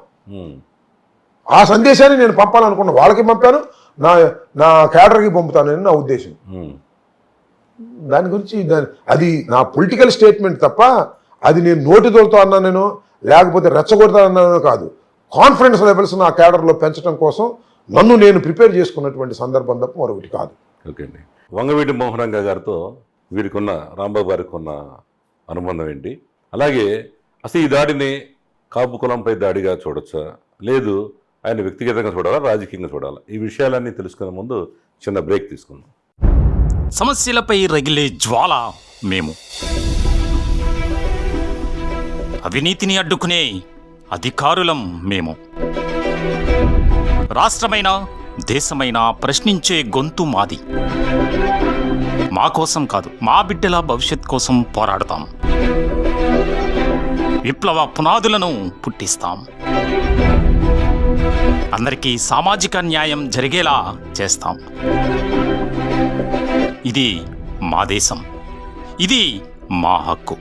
ఆ సందేశాన్ని నేను పంపాలనుకున్నా, వాళ్ళకి పంపాను, నా క్యాడర్కి పంపుతానని నా ఉద్దేశం. దాని గురించి అది నా పొలిటికల్ స్టేట్మెంట్ తప్ప అది నేను నోటిదోలతో అన్నా నేను, లేకపోతే రెచ్చగొడతా అన్నాను కాదు. కాన్ఫిడెన్స్ లెవెల్స్ నా క్యాడర్లో పెంచడం కోసం నన్ను నేను ప్రిపేర్ చేసుకున్నటువంటి సందర్భం తప్ప మరొకటి కాదు. ఓకే అండి. వంగవీటి మోహనంగా గారితో వీరికి ఉన్న, రాంబాబు గారికి ఉన్న అనుబంధం ఏంటి? అలాగే అసలు ఈ దాడిని కాపు కులంపై దాడిగా చూడొచ్చా, లేదు ఆయన వ్యక్తిగతంగా చూడాలా, రాజకీయంగా చూడాలా? ఈ విషయాలన్నీ తెలుసుకునే ముందు చిన్న బ్రేక్ తీసుకుందాం. సమస్యలపై రగిలే జ్వాల మేము, అవినీతిని అడ్డుకునే అధికారులం మేము. రాష్ట్రమైనా దేశమైనా ప్రశ్నించే గొంతు మాది. మా కోసం కాదు, మా బిడ్డల భవిష్యత్ కోసం పోరాడతాం. విప్లవ పునాదులను పుట్టిస్తాం. అందరికీ సామాజిక న్యాయం జరిగేలా చేస్తాం. ఇది మా దేశం, ఇది మా హక్కు.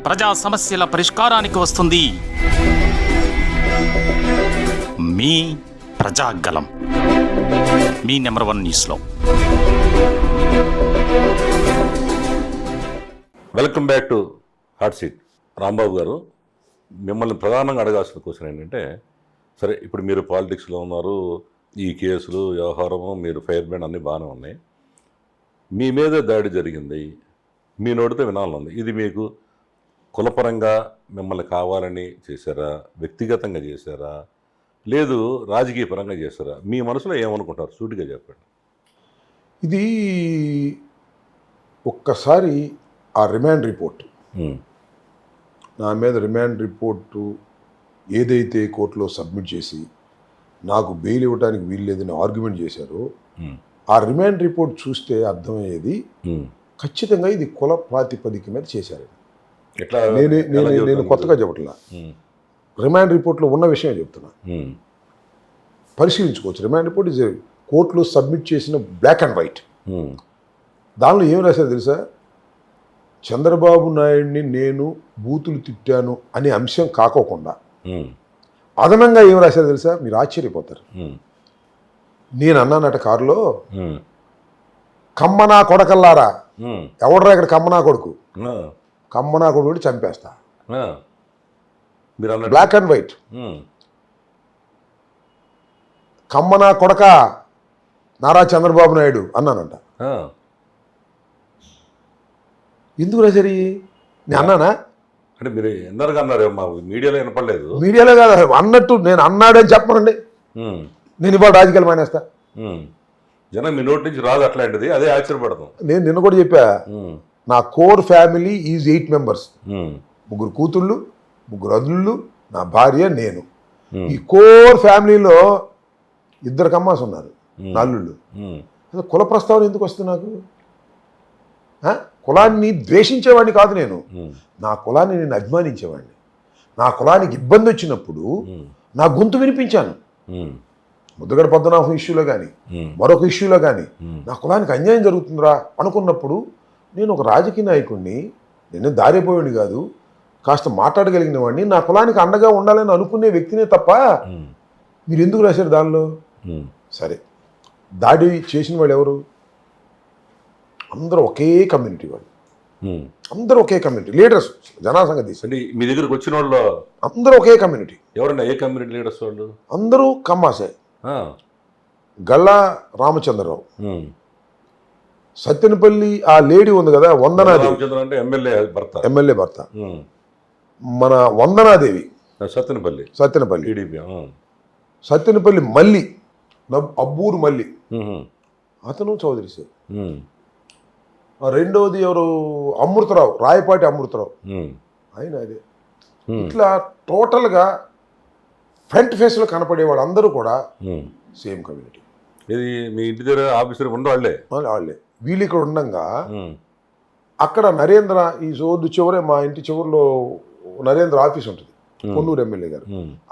ప్రజా సమస్యల పరిష్కారానికి వస్తుంది మీ ప్రజాగలం, మీ నెంబర్ 1 న్యూస్లో. Welcome back to hot seat. Rambabu గారు, మిమ్మల్ని ప్రధానంగా అడగాల్సిన క్వశ్చన్ ఏంటంటే, సరే ఇప్పుడు మీరు పాలిటిక్స్లో ఉన్నారు, ఈ కేసులు వ్యవహారము, మీరు ఫైర్ బ్రాండ్ అన్నీ బాగానే ఉన్నాయి. మీ మీద దాడి జరిగింది, మీ నోటితో వినాలనుంది. ఇది మీకు కులపరంగా మిమ్మల్ని కావాలని చేశారా, వ్యక్తిగతంగా చేశారా, లేదు రాజకీయ పరంగా చేశారా? మీ మనసులో ఏమనుకుంటారు? సూటిగా చెప్పండి. ఇది ఒక్కసారి ఆ రిమాండ్ రిపోర్ట్, నా మీద రిమాండ్ రిపోర్టు ఏదైతే కోర్టులో సబ్మిట్ చేసి నాకు బెయిల్ ఇవ్వడానికి వీలు లేదని ఆర్గ్యుమెంట్ చేశారో, ఆ రిమాండ్ రిపోర్ట్ చూస్తే అర్థమయ్యేది ఖచ్చితంగా ఇది కుల ప్రాతిపదిక మీద చేశారు. నేను కొత్తగా చెప్పట్లా, రిమాండ్ రిపోర్ట్లో ఉన్న విషయం చెప్తున్నా. పరిశీలించుకోవచ్చు. రిమాండ్ రిపోర్ట్ ఇస్ కోర్టులో సబ్మిట్ చేసిన బ్లాక్ అండ్ వైట్. దానిలో ఏం రాశారు తెలుసా? చంద్రబాబు నాయుడిని నేను బూతులు తిట్టాను అనే అంశం కాకోకుండా అదనంగా ఏం రాశారు తెలుసా? మీరు ఆశ్చర్యపోతారు. నేను అన్నానట కారులో, ఉమ్, కమ్మనా కొడకల్లారా, ఉమ్, ఎవడరా ఇక్కడ కమ్మనా కొడుకు, ఆ, కమ్మనా కొడుకు చంపేస్తా. ఆ. మీరు అన్నట్టు బ్లాక్ అండ్ వైట్. ఉమ్, కమ్మనా కొడక నారా చంద్రబాబు నాయుడు అన్నానంట. ఆ, ఎందుకు సరి నేను అన్నానా? అంటే మీరు ఎందరుగా అన్నారు మా మీడియాలో వినపడలేదు. మీడియాలో కాదు అన్నట్టు, నేను అన్నాడని చెప్పనండి, ఉమ్, నేను ఇవాళ రాజకీయాలు మానేస్తా. ఉమ్. జనం మీ నోటి నుంచి రాదు అట్లాంటిది, అదే ఆశ్చర్యపడతాం. నేను నిన్న కూడా చెప్పా, ఉమ్, నా కోర్ ఫ్యామిలీ ఈజ్ 8 members. ఉమ్, 3 కూతుళ్ళు, 3 అల్లుళ్ళు, నా భార్య, నేను. ఉమ్, ఈ కోర్ ఫ్యామిలీలో 2 కమ్మాస్ ఉన్నారు, ఉమ్, నా అల్లుళ్ళు. ఉమ్, అసలు కుల ప్రస్తావన ఎందుకు వస్తుంది నాకు? ఆ? కులాన్ని ద్వేషించేవాడిని కాదు నేను, ఉమ్, నా కులాన్ని నేను అభిమానించేవాడిని. నా కులానికి ఇబ్బంది వచ్చినప్పుడు ఉమ్, నా గొంతు వినిపించాను. ఉమ్, ముద్దగడ పద్మనాభం ఇష్యూలో కానీ ఉమ్, మరొక ఇష్యూలో కానీ ఉమ్, నా కులానికి అన్యాయం జరుగుతుందిరా అనుకున్నప్పుడు నేను ఒక రాజకీయ నాయకుడిని, నేను దారిపోయాడు కాదు, కాస్త మాట్లాడగలిగిన వాడిని, నా కులానికి అండగా ఉండాలని అనుకునే వ్యక్తినే తప్ప ఉమ్, మీరు ఎందుకు రాశారు దానిలో? ఉమ్, సరే, దాడి చేసిన వాళ్ళు ఎవరు? అందరూ ఒకే కమ్యూనిటీ వాళ్ళు, ఉమ్. అందరూ ఒకే కమ్యూనిటీ లీడర్స్, జనాసంగ తీసి అంటే మీ దగ్గరకు వచ్చిన వాళ్ళు అందరూ ఒకే కమ్యూనిటీ, ఎవరన్నా ఏ కమ్యూనిటీ లీడర్స్ వాళ్ళు? అందరూ కమ్మాసే. ఆ, గల్లా రామచంద్రరావు, ఉమ్. సత్తెనపల్లి ఆ లేడీ ఉంది కదా వందనాదేవి, రామచంద్ర అంటే ఎమ్మెల్యే భర్త. ఎమ్మెల్యే భర్త, ఉమ్. మన వందనాదేవి సత్తెనపల్లి సత్తెనపల్లి, టీడీపీ. సత్తెనపల్లి మల్లి, అబ్బూరు మల్లి, అతను చౌదరి సార్. రెండవది ఎవరు? అమృతరావు, రాయపాటి అమృతరావు, ఆయన అదే. ఇట్లా టోటల్గా ఫ్రంట్ ఫేస్లో కనపడే వాళ్ళందరూ కూడా సేమ్ కమ్యూనిటీ. ఇది మీ ఇంటి దగ్గర ఆఫీసర్ ఉండే వాళ్ళే వాళ్ళే. వీళ్ళు ఇక్కడ ఉండగా అక్కడ నరేంద్ర, ఈ సోర్డు చివరే మా ఇంటి చివరిలో నరేంద్ర ఆఫీస్ ఉంటుంది, పొన్నూరు ఎమ్మెల్యే గారు,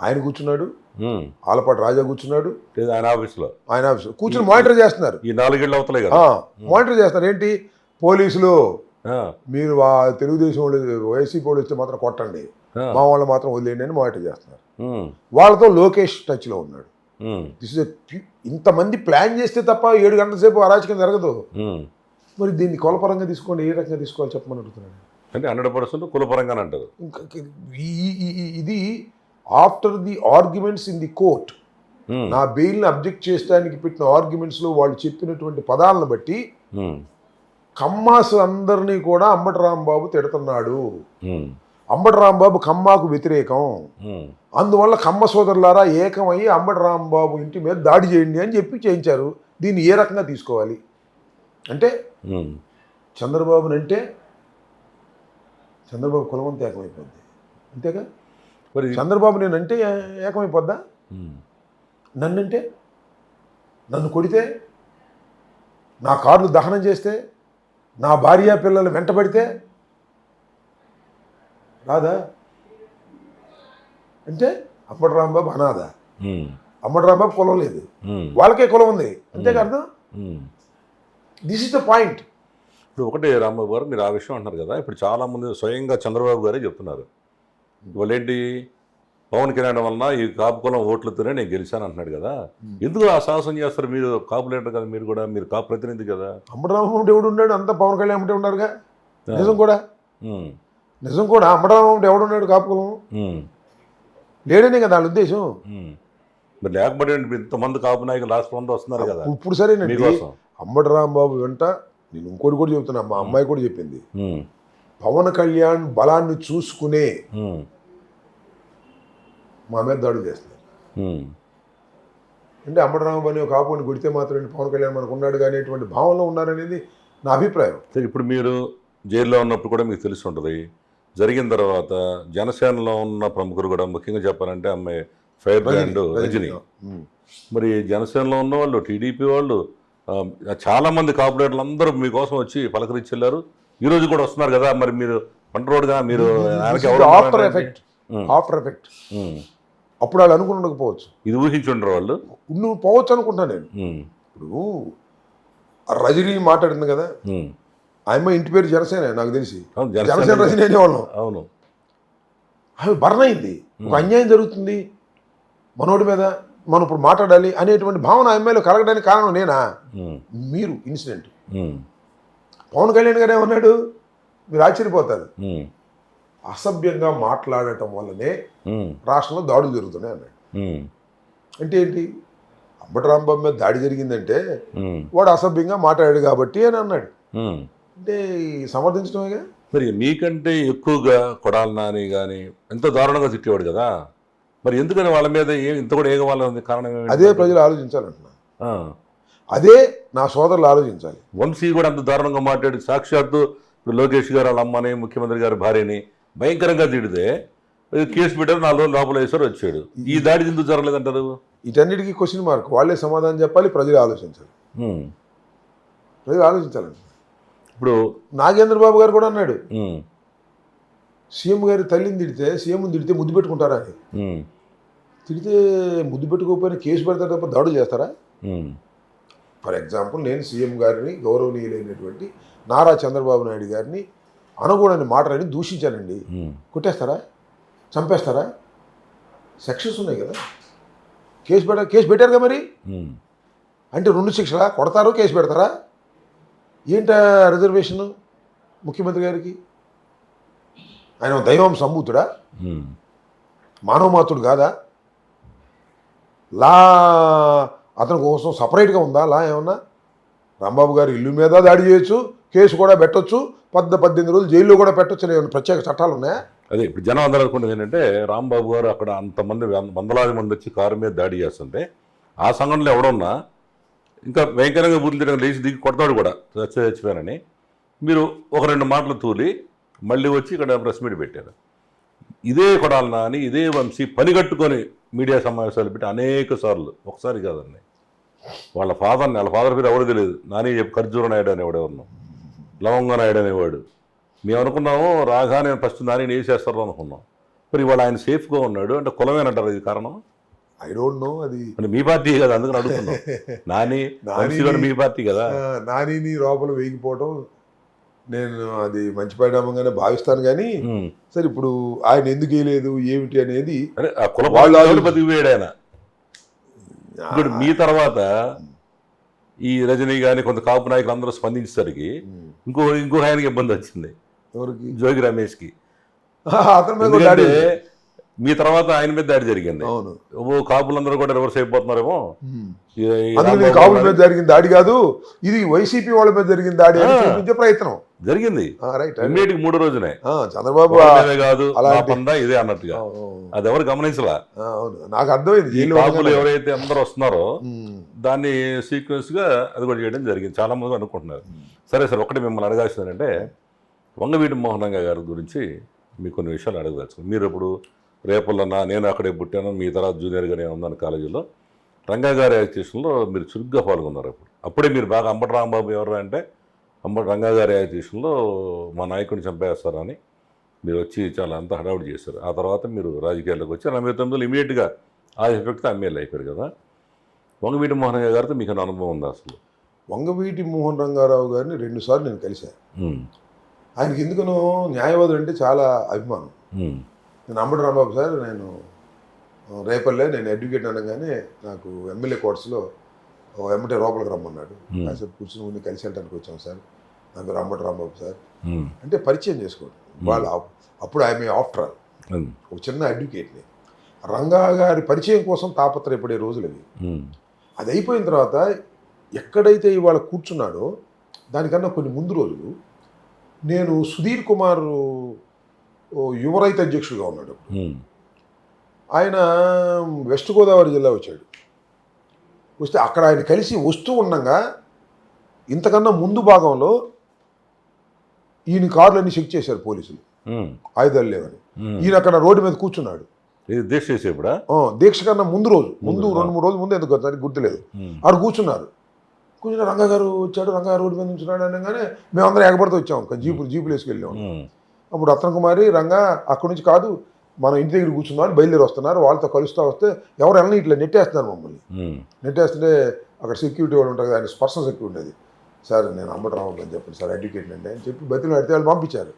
ఆయన కూర్చున్నాడు, ఆలపాటి రాజా కూర్చున్నాడు ఆయన ఆఫీస్లో. ఆయన ఆఫీస్ కూర్చుని మానిటర్ చేస్తున్నారు. ఈ 4 ఏళ్ళు అవుతలే కదా, మానిటర్ చేస్తున్నారు. ఏంటి? పోలీసులు మీరు తెలుగుదేశం వాళ్ళు వైసీపీ వాళ్ళు వస్తే మాత్రం కొట్టండి, మా వాళ్ళు మాత్రం వదిలేయండి అని మానిటర్ చేస్తున్నారు. వాళ్ళతో లోకేష్ టచ్లో ఉన్నాడు. దిస్ ఇస్ ఇంతమంది ప్లాన్ చేస్తే తప్ప 7 గంటల సేపు అరాచకం జరగదు. మరి దీన్ని కులపరంగా తీసుకోండి, ఏ రకంగా తీసుకోవాలి చెప్పమని అడుగుతున్నాడు. అంటే 100% కులపరంగానే అంటారు. ఇంకా ఇది after the arguments in the court, నా బెయిల్ని అబ్జెక్ట్ చేయడానికి పెట్టిన ఆర్గ్యుమెంట్స్లో వాళ్ళు చెప్పినటువంటి పదాలను బట్టి కమ్మాస్ అందరినీ కూడా అంబటి రాంబాబు తిడుతున్నాడు. అంబటి రాంబాబు కమ్మాకు వ్యతిరేకం, అందువల్ల కమ్మ సోదరులారా ఏకమయ్యి అంబటి రాంబాబు ఇంటి మీద దాడి చేయండి అని చెప్పి చేయించారు. దీన్ని ఏ రకంగా తీసుకోవాలి అంటే, చంద్రబాబునంటే చంద్రబాబు కులమంతా ఏకమైపోద్ది, అంతేగా? మరి చంద్రబాబు నేనంటే ఏకమైపోద్దా? నన్నంటే, నన్ను కొడితే, నా కార్లు దహనం చేస్తే, నా భార్య పిల్లలు వెంటబడితే రాదా? అంటే అంబటి రాంబాబు అనాథ, అంబటి రాంబాబు కులం లేదు, వాళ్ళకే కులం ఉంది, అంతేగా అర్థం? This is the point. ఇప్పుడు ఒకటే రాంబాబు గారు, మీరు ఆ విషయం అంటున్నారు కదా, ఇప్పుడు చాలామంది స్వయంగా చంద్రబాబు గారే చెప్తున్నారు, వాళ్ళేంటి పవన్ కళ్యాణ్ వలన ఈ కాపు కులం ఓట్లతోనే నేను గెలిచాను అంటున్నాడు కదా, ఎందుకు ఆ సాహసం చేస్తారు? మీరు కాపు లీడర్ కదా, మీరు కూడా, మీరు కాపు ప్రతినిధి కదా. అంబటి రాంబాబు ఎవడు ఉన్నాడు? అంతా పవన్ కళ్యాణ్ అంటే ఉన్నారుగా. నిజం కూడా, నిజం కూడా అంబటి రాంబాబు ఎవడున్నాడు? కాపు కులం లేడనే కదా వాళ్ళ ఉద్దేశం. మరి లేకపోతే ఇంతమంది కాపు నాయకులు లాస్ట్ 100 వస్తున్నారు కదా. ఇప్పుడు సరేనండి, అంబటి రాంబాబు వెంట నేను ఇంకోటి కూడా చెబుతున్నా, మా అమ్మాయి కూడా చెప్పింది, పవన్ కళ్యాణ్ బలాన్ని చూసుకునే మా మీద దాడులు చేస్తున్నారు. అంటే అంబటి రాంబాబు అని ఒక కాపుని కొడితే మాత్రం పవన్ కళ్యాణ్ మనకు ఉన్నాడు అనేటువంటి భావనలో ఉన్నారనేది నా అభిప్రాయం. ఇప్పుడు మీరు జైల్లో ఉన్నప్పుడు కూడా మీకు తెలిసి ఉంటుంది, జరిగిన తర్వాత జనసేనలో ఉన్న ప్రముఖులు కూడా, ముఖ్యంగా చెప్పాలంటే అమ్మాయి ఫైర్ బ్రాండ్ రజనీ, మరి జనసేనలో ఉన్న వాళ్ళు, టీడీపీ వాళ్ళు, చాలామంది కాపురేటర్లు అందరూ మీకోసం వచ్చి పలకరించి వెళ్ళారు. ఈరోజు కూడా వస్తున్నారు కదా. మరి మీరు పంటరోడ్గా మీరు ఆఫ్టర్ ఎఫెక్ట్ అప్పుడు వాళ్ళు అనుకుని ఉండకపోవచ్చు, ఇది ఊహించుండ్రు వాళ్ళు, నువ్వు పోవచ్చు అనుకుంటా నేను. ఇప్పుడు రజనీ మాట్లాడింది కదా, ఆయమ్మ ఇంటి పేరు జనసేన, నాకు తెలిసి జనసేన రజనీ అనేవాళ్ళం. అవును, అవి బర్న్ అయింది, ఒక అన్యాయం జరుగుతుంది మనోడి మీద, మనం ఇప్పుడు మాట్లాడాలి అనేటువంటి భావన ఎమ్మెల్యే కలగడానికి కారణం నేనా? ఉమ్, మీరు ఇన్సిడెంట్. ఉమ్, పవన్ కళ్యాణ్ గారు ఏమన్నాడు? మీరు ఆశ్చర్యపోతారు. ఉమ్, అసభ్యంగా మాట్లాడటం వల్లనే ఉమ్, రాష్ట్రంలో దాడులు జరుగుతున్నాయి అన్నాడు. ఉమ్, అంటే ఏంటి? అంబటి రాంబాబు మీద దాడి జరిగిందంటే ఉమ్, వాడు అసభ్యంగా మాట్లాడాడు కాబట్టి అని అన్నాడు. ఉమ్. అంటే సమర్థించడమేగా. మరి మీకంటే ఎక్కువగా కొడాలి నాని కానీ ఎంతో దారుణంగా తిట్టేవాడు కదా, మరి ఎందుకని వాళ్ళ మీద ఇంత కూడా ఏగవాళ్ళ ఉంది? కారణం ఏమిటి? అదే ప్రజలు ఆలోచించాలంటున్నా. ఆ, అదే నా సోదరులు ఆలోచించాలి. వంశీ కూడా అంత దారుణంగా మాట్లాడి సాక్షాత్తు ఇప్పుడు లోకేష్ గారు వాళ్ళ అమ్మని, ముఖ్యమంత్రి గారి భార్యని భయంకరంగా తిడితే కేసు పెట్టారు, 4 రోజులు లోపల వేసారు, వచ్చాడు. ఈ దాడి ఎందుకు జరగలేదంటారు? వీటన్నిటికీ క్వశ్చన్ మార్క్. వాళ్ళే సమాధానం చెప్పాలి, ప్రజలు ఆలోచించాలి. ఉమ్. ప్రజలు ఆలోచించాలండి. ఇప్పుడు నాగేంద్ర బాబు గారు కూడా అన్నాడు, ఉమ్, సీఎం గారి తల్లిని తిడితే, సీఎం తిడితే ముద్దు పెట్టుకుంటారా అని. ఉమ్, తిడితే ముద్దు పెట్టుకోకపోయినా కేసు పెడతారు తప్ప దాడులు చేస్తారా? ఉమ్, ఫర్ ఎగ్జాంపుల్, నేను సీఎం గారిని, గౌరవనీయులైనటువంటి నారా చంద్రబాబు నాయుడు గారిని అనుగుణని మాటలని దూషించానండి. ఉమ్, కొట్టేస్తారా? చంపేస్తారా? సెక్షన్స్ ఉన్నాయి కదా. కేసు పెట్టారుగా మరి. ఉమ్, అంటే 2 శిక్షలా? కొడతారు, కేసు పెడతారా? ఏంటా రిజర్వేషన్ ముఖ్యమంత్రి గారికి? ఆయన దైవం సంభూతుడా? ఉమ్, మానవమాతుడు కాదా? లా అతని కోసం సపరేట్గా ఉందా లా ఏమన్నా? రాంబాబు గారు ఇల్లు మీద దాడి చేయొచ్చు, కేసు కూడా పెట్టొచ్చు, 18 రోజులు జైల్లో కూడా పెట్టొచ్చు అనే ప్రత్యేక చట్టాలు ఉన్నాయా? అదే ఇప్పుడు జనం అందరూ అనుకున్నది ఏంటంటే, రాంబాబు గారు అక్కడ అంతమంది వందలాది మంది వచ్చి కారు మీద దాడి చేస్తుంటే ఆ సంఘటనలో ఎవడున్నా ఇంకా భయంకరంగా బుద్ధి తిరగ లేచి దిగి కొడతాడు కూడా, చచ్చిపోయానని. మీరు 1-2 మాటలు తూలి మళ్ళీ వచ్చి ఇక్కడ ప్రెస్ మీట్ పెట్టారు. ఇదే కొడాలనా అని ఇదే వంశీ పని కట్టుకొని మీడియా సమావేశాలు పెట్టి అనేక సార్లు, ఒకసారి కాదండి, వాళ్ళ ఫాదర్ పేరు ఎవరు తెలియదు, నాని ఖర్జూర నాయుడు అనేవాడు, ఎవరు లవంగ నాయుడు అనేవాడు. మేము అనుకున్నాము రాగానే ఫస్ట్ నాని వేసేస్తారు అనుకున్నాం. మరి ఇవాళ ఆయన సేఫ్గా ఉన్నాడు అంటే కులమేనంటారు, ఇది కారణం? I don't know. అది అంటే మీ పార్టీ కదా, అందుకని అడుగుతున్నాం. నాని మీ పార్టీ కదా. నానిని లోపల వేగిపోవడం నేను అది మంచి పరిణామంగానే భావిస్తాను. కానీ సరే, ఇప్పుడు ఆయన ఎందుకు వేయలేదు ఏమిటి అనేది అరే ఆ కుల బతికిపోయాడు ఆయన. ఇప్పుడు మీ తర్వాత ఈ రజనీ కానీ కొంత కాపు నాయకులు అందరూ స్పందించేసరికి ఇంకో ఆయనకి ఇబ్బంది వచ్చింది. ఎవరికి? జోగి రమేష్కి. అతని మీద దాడి. మీ తర్వాత ఆయన మీద దాడి జరిగింది. అవును. కాపులందరూ కూడా రివర్స్ అయిపోతున్నారేమో. అందుకని కాపుల మీద జరిగిన దాడి కాదు, ఇది వైసీపీ వాళ్ళ మీద జరిగిన దాడి అని చూపించే ప్రయత్నం జరిగింది. రైట్. ఇమ్మీడియట్ 3 రోజునే చంద్రబాబు కాదు ఇదే అన్నట్టుగా అది ఎవరు గమనించలా. అవును, నాకు అర్థమైంది. కాపులు ఎవరైతే అందరూ వస్తున్నారో దాన్ని సీక్వెన్స్ గా అది కూడా చేయడం జరిగింది. చాలా మంది అనుకుంటున్నారు. సరే సార్, ఒకటి మిమ్మల్ని అడగాల్సిందంటే, వంగవీటి మోహన్ రంగా గారి గురించి మీకు కొన్ని విషయాలు అడగదలుచుకున్నాను. మీరు ఇప్పుడు రేపల్లన్నా నేను అక్కడే పుట్టాను, మీ తర్వాత జూనియర్గానే ఉన్నాను కాలేజీలో, రంగా గారి యాక్టివేషన్లో మీరు చురుగ్గా పాల్గొన్నారు. అప్పుడే మీరు బాగా అంబటి రాంబాబు ఎవరు అంటే రంగా గారి యాక్టివేషన్లో మా నాయకుడిని చంపేస్తారని మీరు వచ్చి చాలా అంతా హడావుడి చేశారు. ఆ తర్వాత మీరు రాజకీయాల్లోకి వచ్చి 49లో ఇమీడియట్గా ఆ ఎఫెక్ట్తో ఎమ్మెల్యే అయిపోయారు కదా. వంగవీటి మోహన్ రంగా గారితో మీకు అనుభవం ఉందా అసలు? వంగవీటి మోహన్ రంగారావు గారిని 2 సార్లు నేను కలిశాను. ఆయనకి ఎందుకనో న్యాయవాదులు అంటే చాలా అభిమానం. నేను అంబటి రాంబాబు సార్, నేను రేపల్లే, నేను అడ్వకేట్ అనగానే నాకు ఎమ్మెల్యే కోర్ట్స్లో ఎమ్మటే లోపలికి రమ్మన్నాడు. కాసేపు కూర్చుని ముందు కలిసి వెళ్ళడానికి వచ్చాం సార్, నా పేరు అంబటి రాంబాబు సార్ అంటే పరిచయం చేసుకోండి. వాళ్ళు అప్పుడు ఆమె ఆఫ్టర్ ఆల్ ఒక చిన్న అడ్వకేట్ని. రంగా గారి పరిచయం కోసం తాపత్రయపడే రోజులు అవి. అది అయిపోయిన తర్వాత ఎక్కడైతే ఇవాళ కూర్చున్నాడో దానికన్నా కొన్ని ముందు రోజులు నేను సుధీర్ కుమార్ యువ రైతు అధ్యక్షుడిగా ఉన్నాడు. ఆయన వెస్ట్ గోదావరి జిల్లా వచ్చాడు. వస్తే అక్కడ ఆయన కలిసి వస్తూ ఉండగా ఇంతకన్నా ముందు భాగంలో ఈయన కార్లన్నీ చెక్ చేశారు పోలీసులు, ఆయుధాలు లేవని. ఈయన అక్కడ రోడ్డు మీద కూర్చున్నాడు. దీక్ష కన్నా ముందు 2-3 రోజులు ముందు, ఎందుకు గుర్తులేదు. ఆడు కూర్చున్నారు. రంగా గారు వచ్చాడు, రంగా రోడ్డు మీద ఉంచున్నాడు అనగానే మేమందరం ఎగబడితే వచ్చాం, జీపులు వేసుకెళ్ళాం. అప్పుడు రత్నకుమారి రంగా అక్కడి నుంచి కాదు, మనం ఇంటి దగ్గర కూర్చున్నామని బయలుదేరి వస్తున్నారు. వాళ్ళతో కలుస్తూ వస్తే ఎవరు వెళ్ళని ఇట్లా నెట్టేస్తున్నారు మమ్మల్ని. నెట్టేస్తుంటే అక్కడ సెక్యూరిటీ వాళ్ళు ఉంటారు కదా, ఆయన పర్సనల్ సెక్యూరిటీ ఉండేది. సార్ నేను అంబటి రాంబాబు అని చెప్పండి సార్, అడ్వకేట్ అండి అని చెప్పి బతిలో అడితే వాళ్ళు పంపించారు.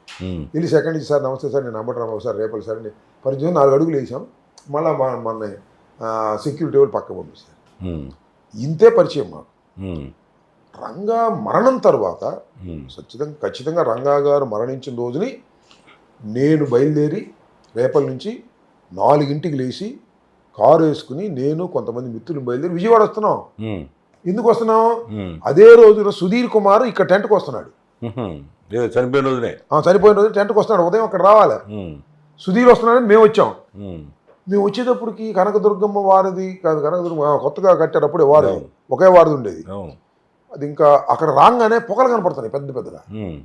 వెళ్ళి సెకండ్ నుంచి సార్ నమస్తే సార్, నేను అంబటి రాంబాబు సార్ రేపల్లి సార్ అని పరిచయం 4 అడుగులు వేసాం. మళ్ళీ మన సెక్యూరిటీ వాళ్ళు పక్క పంపిస్తారు. ఉమ్, ఇంతే పరిచయం మాకు. ఉమ్, రంగా మరణం తర్వాత ఉమ్, ఖచ్చితంగా రంగా గారు మరణించిన రోజుని నేను బయలుదేరి రేపటి నుంచి 4ంటికి లేచి కారు వేసుకుని నేను కొంతమంది మిత్రులు బయలుదేరి విజయవాడ వస్తున్నాం. ఉమ్, ఎందుకు వస్తున్నాం? ఉమ్, అదే రోజున సుధీర్ కుమార్ ఇక్కడ టెంట్కి వస్తున్నాడు. ఉహుం. ఏదో చనిపోయిన రోజునే. చనిపోయిన రోజు టెంట్కి వస్తున్నాడు. ఉదయం అక్కడ రావాలి. ఉమ్, సుధీర్ వస్తున్నాడని మేము వచ్చాం. ఉమ్, మేము వచ్చేటప్పటికి కనకదుర్గమ్మ వారిది కాదు, కనకదుర్గమ్మ కొత్తగా కట్టారు అప్పుడే వారిది, అవును. ఒకే వారిది ఉండేది. అవును. అది ఇంకా అక్కడ రాగానే పొగలు కనపడుతున్నాయి పెద్ద పెద్దగా. ఉమ్,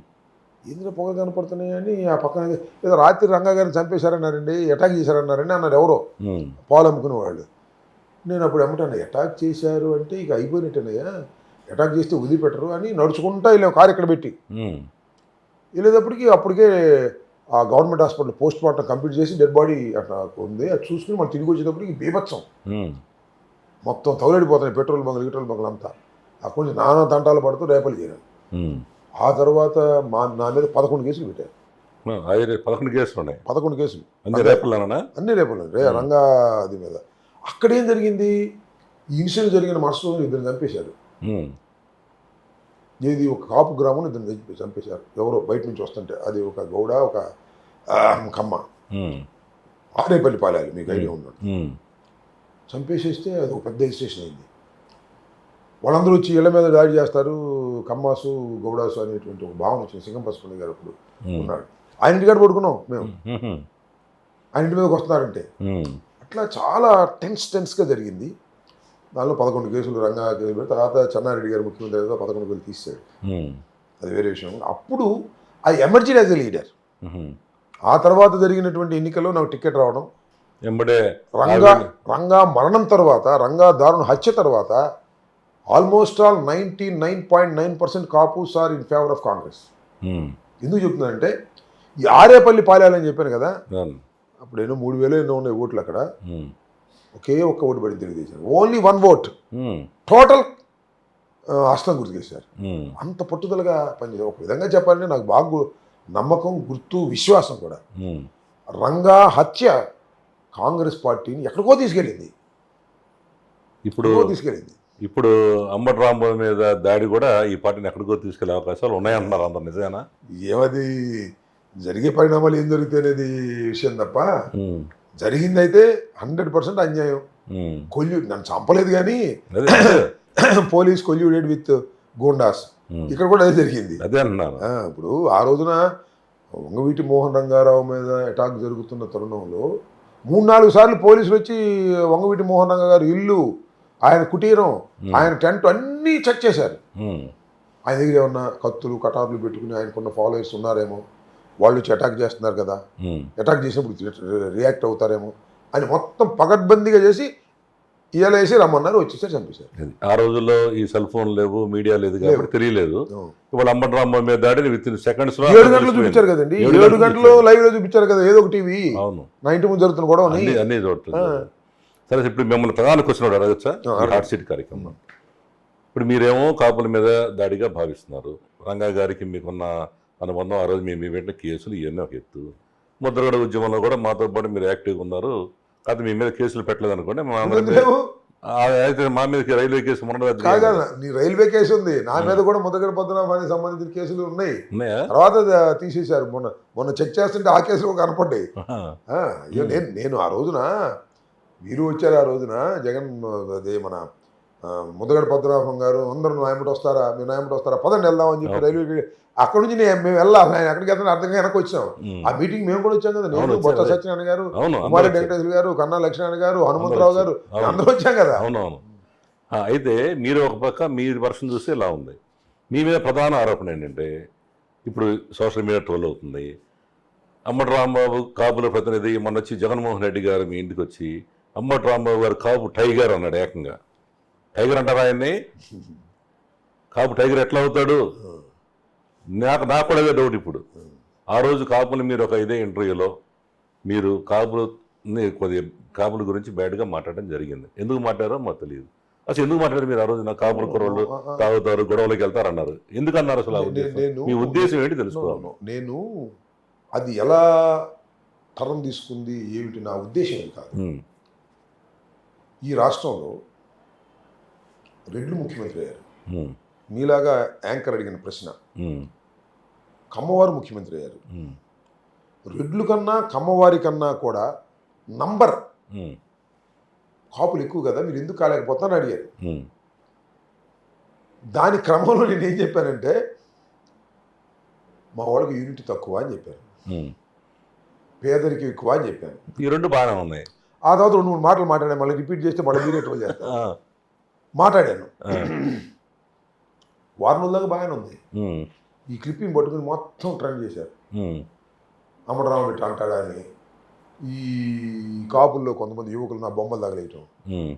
ఎందులో పొగలు కనపడుతున్నాయి అని ఆ పక్కన ఏదో రాత్రి రంగా గారిని చంపేశారన్నారండి, అటాక్ చేశారన్నారండి అన్నారు ఎవరో ఉమ్, పాలు అమ్ముకునే వాళ్ళు. నేను అప్పుడు ఏమంటాను, అటాక్ చేశారు అంటే ఇక అయిపోయినట్టేనయ్యా, అటాక్ చేస్తే వదిలిపెట్టరు అని నడుచుకుంటా వెళ్ళాం కారు ఇక్కడ పెట్టి. ఉమ్, వెళ్ళేటప్పటికి అప్పటికే ఆ government hospital post mortem complete చేసి డెడ్ బాడీ అట్లా ఉంది. అది చూసుకుని మనం తిరిగి వచ్చేటప్పటికి బీభత్సం, ఉమ్, మొత్తం తౌలడిపోతున్నాయి పెట్రోల్ బంకులు బంకులు అంతా. అక్కడి నుంచి నానా తంటాలు పడుతూ రేపలు చేరాను. ఉమ్. ఆ తర్వాత నా మీద 11 కేసులు పెట్టారు. 11 కేసులు ఉన్నాయి. 11 కేసులు అన్ని రేపల్లోనా? అన్ని రేపలు రంగా అది మీద. అక్కడేం జరిగింది, ఈ ఇన్సిడెంట్ జరిగిన మరుసటి రోజు ఇద్దరు చంపేశారు. ఉమ్, ఇది ఒక కాపు గ్రామం, ఇద్దరు చంపేశారు ఎవరో బయట నుంచి వస్తుంటే. అది ఒక గౌడ, ఒక కమ్మ, ఉమ్, ఆరేపల్లి పాలాలి, మీకు ఐడియా ఉన్నాడు. ఉమ్, చంపేసేస్తే అది ఒక పెద్ద ఇన్సిడెంట్ అయింది. వాళ్ళందరూ వచ్చి ఇళ్ల మీద దాడి చేస్తారు. కమ్మాసు గౌడాసు అనేటువంటి ఒక భావన వచ్చింది. సింగంపసుపల్లి గారు అప్పుడు ఉన్నాడు. ఆయన ఇంటికాడ పడుకున్నాం మేము, ఉహుం. ఆయన ఇంటి మీదకి వస్తున్నారంటే. ఉమ్, అట్లా చాలా టెన్స్గా జరిగింది. దానిలో 11 కేసులు రంగా కేసులు పెట్టి తర్వాత చెన్నారెడ్డి గారు ముఖ్యమంత్రి అయితే 11 కేసులు తీసాడు. ఉమ్, అది వేరే విషయం. అప్పుడు అది ఎమర్జీ యాజ్ ఎ లీడర్. ఉహుం. ఆ తర్వాత జరిగినటువంటి ఎన్నికల్లో నాకు టికెట్ రావడం, ఎంబడే రంగా మరణం తర్వాత, రంగా దారుణ హత్య తర్వాత almost all 99.9% Kapus are in favour of Congress. Um, ఎందుకు చెప్తున్నానంటే ఈ ఆరేపల్లి పాలాలని చెప్పాను కదా, అవును. అప్పుడు ఎన్నో 3,000 ఎన్నో ఉన్నాయి ఓట్లు అక్కడ. ఉమ్, ఒకే ఒక్క ఓటు పడింది తెలుగుదేశం, ఓన్లీ 1 vote. ఉమ్, టోటల్ అస్తం గుర్తుకేశారు. ఉమ్, అంత పట్టుదలగా పనిచేశారు. ఒక విధంగా చెప్పాలంటే నాకు బాగా నమ్మకం, గుర్తు, విశ్వాసం కూడా. ఉమ్. రంగా హత్య కాంగ్రెస్ పార్టీని ఎక్కడికో తీసుకెళ్ళింది. తీసుకెళ్ళింది. ఇప్పుడు అంబటి రాంబాబు మీద దాడి కూడా ఈ పార్టీని ఎక్కడికో తీసుకెళ్లే అవకాశాలు ఉన్నాయంటున్నారు అందరు, నిజమేనా? ఏమది జరిగే పరిణామాలు ఏం జరుగుతాయి అనేది విషయం తప్ప, ఉమ్, జరిగిందైతే 100% అన్యాయం. ఉమ్. నన్ను చంపలేదు కానీ అదే పోలీస్ కొల్యూడెడ్ విత్ గోండాస్. ఇక్కడ కూడా అదే జరిగింది. అదే అంటున్నాను. ఇప్పుడు ఆ రోజున వంగవీటి మోహన్ రంగారావు మీద అటాక్ జరుగుతున్న తరుణంలో 3-4 సార్లు పోలీసులు వచ్చి వంగవీటి మోహన్ రంగా గారు ఇల్లు, ఆయన కుటీరం, ఆయన టెంట్ అన్నీ చెక్ చేశారు. ఉమ్, ఆయన దగ్గర ఏమన్నా కత్తులు కటార్లు పెట్టుకుని ఆయనకున్న ఫాలోవర్స్ ఉన్నారేమో, వాళ్ళు వచ్చి అటాక్ చేస్తున్నారు కదా, ఉమ్. అటాక్ చేసినప్పుడు రియాక్ట్ అవుతారేమో అని మొత్తం పకడ్బందీగా చేసి ఇవాళ వేసి రమ్మన్నారు, వచ్చేసారు, చంపేశారు. ఆ రోజుల్లో ఈ సెల్ ఫోన్ లేవు, మీడియా లేదు కాబట్టి తెలియలేదు. ఇవాళ అంబటి రాంబాబు మీద దాడిని విత్ ఇన్ సెకండ్స్ లో 7 గంటలు చూపించారు కదండి, 7 గంటలు లైవ్ లో చూపించారు కదా ఏదో ఒక టీవీ. అవును, నా ఇంటి ముందు జరుగుతున్న కూడా అన్ని చూడలేదు. సరే, ఇప్పుడు మిమ్మల్ని ప్రధాన క్వశ్చన్ అడగచ్చా? హాట్ సీట్ కార్యక్రమం. ఇప్పుడు మీరేమో కాపుల మీద దాడిగా భావిస్తున్నారు. రంగా గారికి మీకున్న అనుబంధం, ఆ రోజు మేము పెట్టిన కేసులు ఇవన్నీ ఒక ఎత్తు. ముద్రగడ ఉద్యమంలో కూడా మాతో పాటు మీరు యాక్టివ్గా ఉన్నారు. కాదు మీ మీద కేసులు పెట్టలేదు అనుకోండి, అయితే మా మీద రైల్వే కేసు కాదు, నీ రైల్వే కేసు ఉంది, నా మీద కూడా ముద్రగడ పద్మనాభానికి సంబంధించిన కేసులు ఉన్నాయి. ఉన్నాయా? తర్వాత తీసేశారు. మొన్న చెక్ చేస్తుంటే ఆ కేసులు కనపడ్డాయి. నేను ఆ రోజున మీరు వచ్చారు, ఆ రోజున జగన్ అదే మన ముద్రగడ పద్మనాభం గారు అందరూ నాయముటి వస్తారా, మీరు నాయముటి వస్తారా, పదండి వెళ్దాం అని చెప్పి రైల్వే అక్కడ నుంచి మేము వెళ్ళాలి, ఆయన ఎక్కడికి వెళ్తాను అర్థంగా వెనక్కి వచ్చాం. ఆ మీటింగ్ మేము కూడా వచ్చాం కదా, నేను, బొత్స సత్యనారాయణ గారు, కుమారెడ్డి వెంకటేశ్వర గారు, కన్నా లక్ష్మీనారాయణ గారు, హనుమంతరావు గారు, అందరూ వచ్చాం కదా. అవునవును. అయితే మీరు ఒక పక్క మీ వర్షన్ చూస్తే ఇలా ఉంది. మీ మీద ప్రధాన ఆరోపణ ఏంటంటే, ఇప్పుడు సోషల్ మీడియా ట్రోల్ అవుతుంది. అంబటి రాంబాబు కాపుల ప్రతినిధి మొన్న వచ్చి జగన్మోహన్ రెడ్డి గారు మీ ఇంటికి వచ్చి అంబటి రాంబాబు గారు కాపు టైగర్ అన్నాడు. ఏకంగా టైగర్ అంటారా ఆయన్ని? కాపు టైగర్ ఎట్లా అవుతాడు? నాకు కూడా అదే డౌట్. ఇప్పుడు ఆ రోజు కాపులు మీరు ఒక ఇదే ఇంటర్వ్యూలో మీరు కాపుల గురించి బ్యాడ్గా మాట్లాడడం జరిగింది. ఎందుకు మాట్లాడారో మాకు తెలియదు. అసలు ఎందుకు మాట్లాడారు మీరు ఆ రోజు? నా కాపుల కుర్రోళ్ళు తాగుతారు, గొడవలకి వెళ్తారు అన్నారు. ఎందుకు అన్నారు అసలు? మీ ఉద్దేశం ఏంటి తెలుసుకోవాలి. నేను అది ఎలా తరం తీసుకుంది ఏమిటి నా ఉద్దేశం కాదు. ఈ రాష్ట్రంలో రెడ్లు ముఖ్యమంత్రి అయ్యారు. ఉమ్, మీలాగా యాంకర్ అడిగిన ప్రశ్న. ఉమ్, కమ్మవారు ముఖ్యమంత్రి అయ్యారు. ఉమ్, రెడ్లు కన్నా కమ్మవారి కన్నా కూడా నంబర్ ఉమ్, కాపులు ఎక్కువ కదా, మీరు ఎందుకు కాలేకపోతారని అడిగారు. ఉమ్, దాని క్రమంలో నేను ఏం చెప్పానంటే మా వాళ్ళకి యూనిటీ తక్కువ అని చెప్పాను, ఉమ్. పేదరికం ఎక్కువ అని చెప్పాను. ఈ రెండు బాగానే ఉన్నాయి. ఆ తర్వాత 2-3 మాటలు మాట్లాడాను, మళ్ళీ రిపీట్ చేస్తే మళ్ళీ మీరే ట్రోల్ చేస్తారు. ఆ, మాట్లాడాను. ఆ, వారం రోజులుగా బాగానే ఉంది. ఉమ్, ఈ క్లిప్పింగ్ పట్టుకుని మొత్తం ట్రెండ్ చేశారు. ఉమ్, అమ్మడరామ పెట్టి అంటాడా అని. ఈ కాపుల్లో కొంతమంది యువకులు నా బొమ్మలు తగలేయటం, ఉమ్,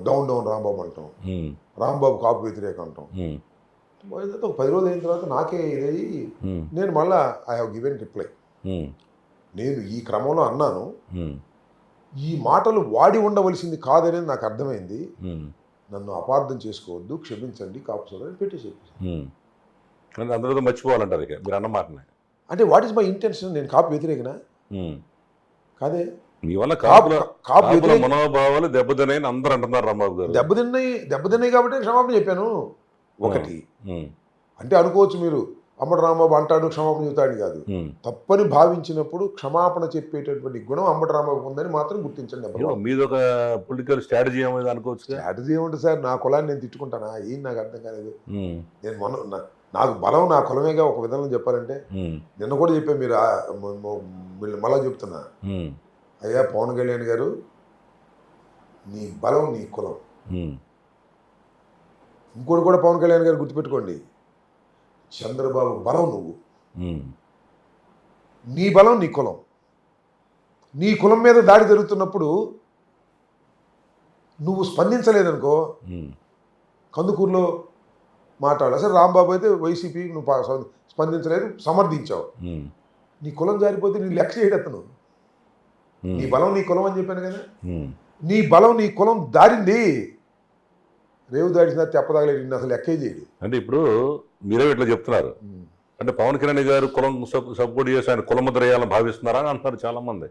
డౌన్ డౌన్ రాంబాబు అంటాం, ఉమ్, రాంబాబు కాపు వ్యతిరేక అంటాం. ఉమ్, ఒక 10 రోజులు అయిన తర్వాత నాకే ఇదయ్యి ఉమ్, నేను మళ్ళా ఐ హావ్ గివెన్ రిప్లై. ఉమ్, నేను ఈ క్రమంలో అన్నాను, ఉమ్, ఈ మాటలు వాడి ఉండవలసింది కాదనేది నాకు అర్థమైంది. ఉమ్, నన్ను అపార్థం చేసుకోవద్దు, క్షమించండి కాపు సోదరుని పెట్టేసి. ఉమ్. అంటే అందరితో మర్చిపోవాలంటారు ఇక మీరు అన్న మాటనే. అంటే వాట్ ఈస్ మై ఇంటెన్షన్? నేను కాపు వ్యతిరేకనా? ఉమ్. కాదే. మీ వల్ల కాపు కాపుల వ్యతిరేక మనోభావాలు దెబ్బతిన్నాయని అందరూ అంటున్నారు రాంబాబు గారు. దెబ్బతిన్నాయి కాబట్టి క్షమాపణ చెప్పాను. ఒకటి ఉమ్, అంటే అనుకోవచ్చు మీరు, అమ్మడు రాంబాబు అంటాడు క్షమాపణ చెబుతాడు కాదు. ఉమ్. తప్పని భావించినప్పుడు క్షమాపణ చెప్పేటటువంటి గుణం అమ్మడు రాంబాబు ఉందని మాత్రం గుర్తించండి. ఏమో మీది ఒక పొలిటికల్ స్ట్రాటజీ ఏమో అనుకోవచ్చు. స్ట్రాటజీ ఏముంటుంది సార్? నా కులాన్ని నేను తిట్టుకుంటానా? ఏం నాకు అర్థం కాలేదు. ఉమ్, నేను నాకు బలం నా కులమేగా ఒక విధంగా చెప్పాలంటే. ఉమ్, నిన్న కూడా చెప్పాను, మీరు మళ్ళా చెప్తున్నా. ఉమ్, అయ్యా పవన్ కళ్యాణ్ గారు, నీ బలం నీ కులం. ఉమ్, ఇంకోటి కూడా పవన్ కళ్యాణ్ గారు గుర్తుపెట్టుకోండి, చంద్రబాబు బలం నువ్వు, ఉమ్, నీ బలం నీ కులం. నీ కులం మీద దాడి జరుగుతున్నప్పుడు నువ్వు స్పందించలేదనుకో, ఉమ్, కందుకూరులో మాట్లాడాలి. అసలు రాంబాబు అయితే వైసీపీ నువ్వు స్పందించలేదు, సమర్థించావు. ఉమ్, నీ కులం జారిపోతే నీ లెక్క చేయడు అతను. నీ బలం నీ కులం అని చెప్పాను కదా. ఉమ్. నీ బలం నీ కులం దారింది, రేవు దాడిసిన తెప్పదాగలేదు, అసలు లెక్కే చేయడు. అంటే ఇప్పుడు మీరే ఇట్లా చెప్తున్నారు అంటే పవన్ కళ్యాణ్ గారు కులం సపోర్ట్ చేసి ఆయన కులముద్ర వేయాలని భావిస్తున్నారా అని అంటున్నారు చాలా మంది.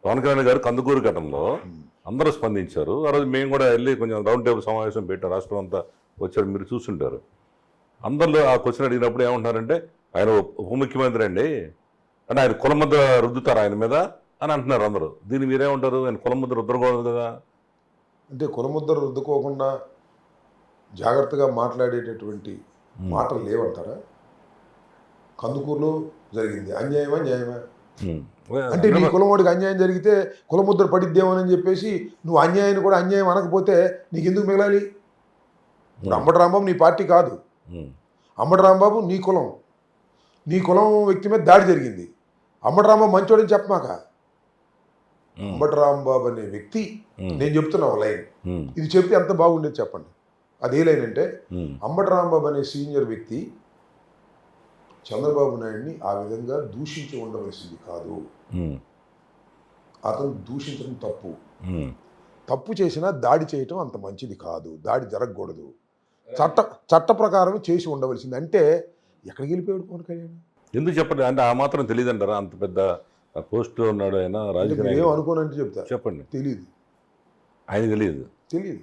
పవన్ కళ్యాణ్ గారు కందుకూరు ఘటనలో అందరూ స్పందించారు. ఆ రోజు మేము కూడా వెళ్ళి కొంచెం రౌండ్ టేబుల్ సమావేశం పెట్టాం, రాష్ట్రం అంతా వచ్చాడు, మీరు చూస్తుంటారు. అందరిలో ఆ క్వశ్చన్ అడిగినప్పుడు ఏమంటున్నారంటే ఆయన ఉప ముఖ్యమంత్రి అండి అంటే ఆయన కులముద్ర రుద్దుతారు ఆయన మీద అని అంటున్నారు అందరూ. దీన్ని మీరేమంటారు? ఆయన కులముద్ర రుద్దకూడదు కదా. అంటే కులముద్ర రుద్దుకోకుండా జాగ్రత్తగా మాట్లాడేటటువంటి మాటలు లేవంటారా? కందుకూరులో జరిగింది అన్యాయమా న్యాయమా? అంటే నీ కులమోడికి అన్యాయం జరిగితే కులముద్ర పడిద్దేమోనని చెప్పేసి నువ్వు అన్యాయాన్ని కూడా అన్యాయం అనకపోతే నీకు ఎందుకు మిగలాలి? ఇప్పుడు అంబటి రాంబాబు నీ పార్టీ కాదు, అంబటి రాంబాబు నీ కులం, నీ కులం వ్యక్తి మీద దాడి జరిగింది. అంబటి రాంబాబు మంచోడని చెప్పమాక. అంబటి రాంబాబు అనే వ్యక్తి, నేను చెప్తున్నా ఒక లైన్, ఇది చెప్తే ఎంత బాగుండేది చెప్పండి. అదే లైన్ అంటే, అంబటి రాంబాబు అనే సీనియర్ వ్యక్తి చంద్రబాబు నాయుడిని ఆ విధంగా దూషించి ఉండవలసింది కాదు. అతను దూషించడం తప్పు. తప్పు చేసినా దాడి చేయటం అంత మంచిది కాదు, దాడి జరగకూడదు. చట్ట ప్రకారం చేసి ఉండవలసింది. అంటే ఎక్కడికి వెళ్ళిపోయాడు పవన్ కళ్యాణ్? ఎందుకు చెప్పండి అంటే ఆ మాత్రం తెలియదు అంటారా? అంత పెద్ద పోస్ట్ ఉన్నాడు ఆయన రాజకీయ. ఏం అనుకోనంటే చెప్తా, చెప్పండి. తెలియదు, ఆయన తెలియదు.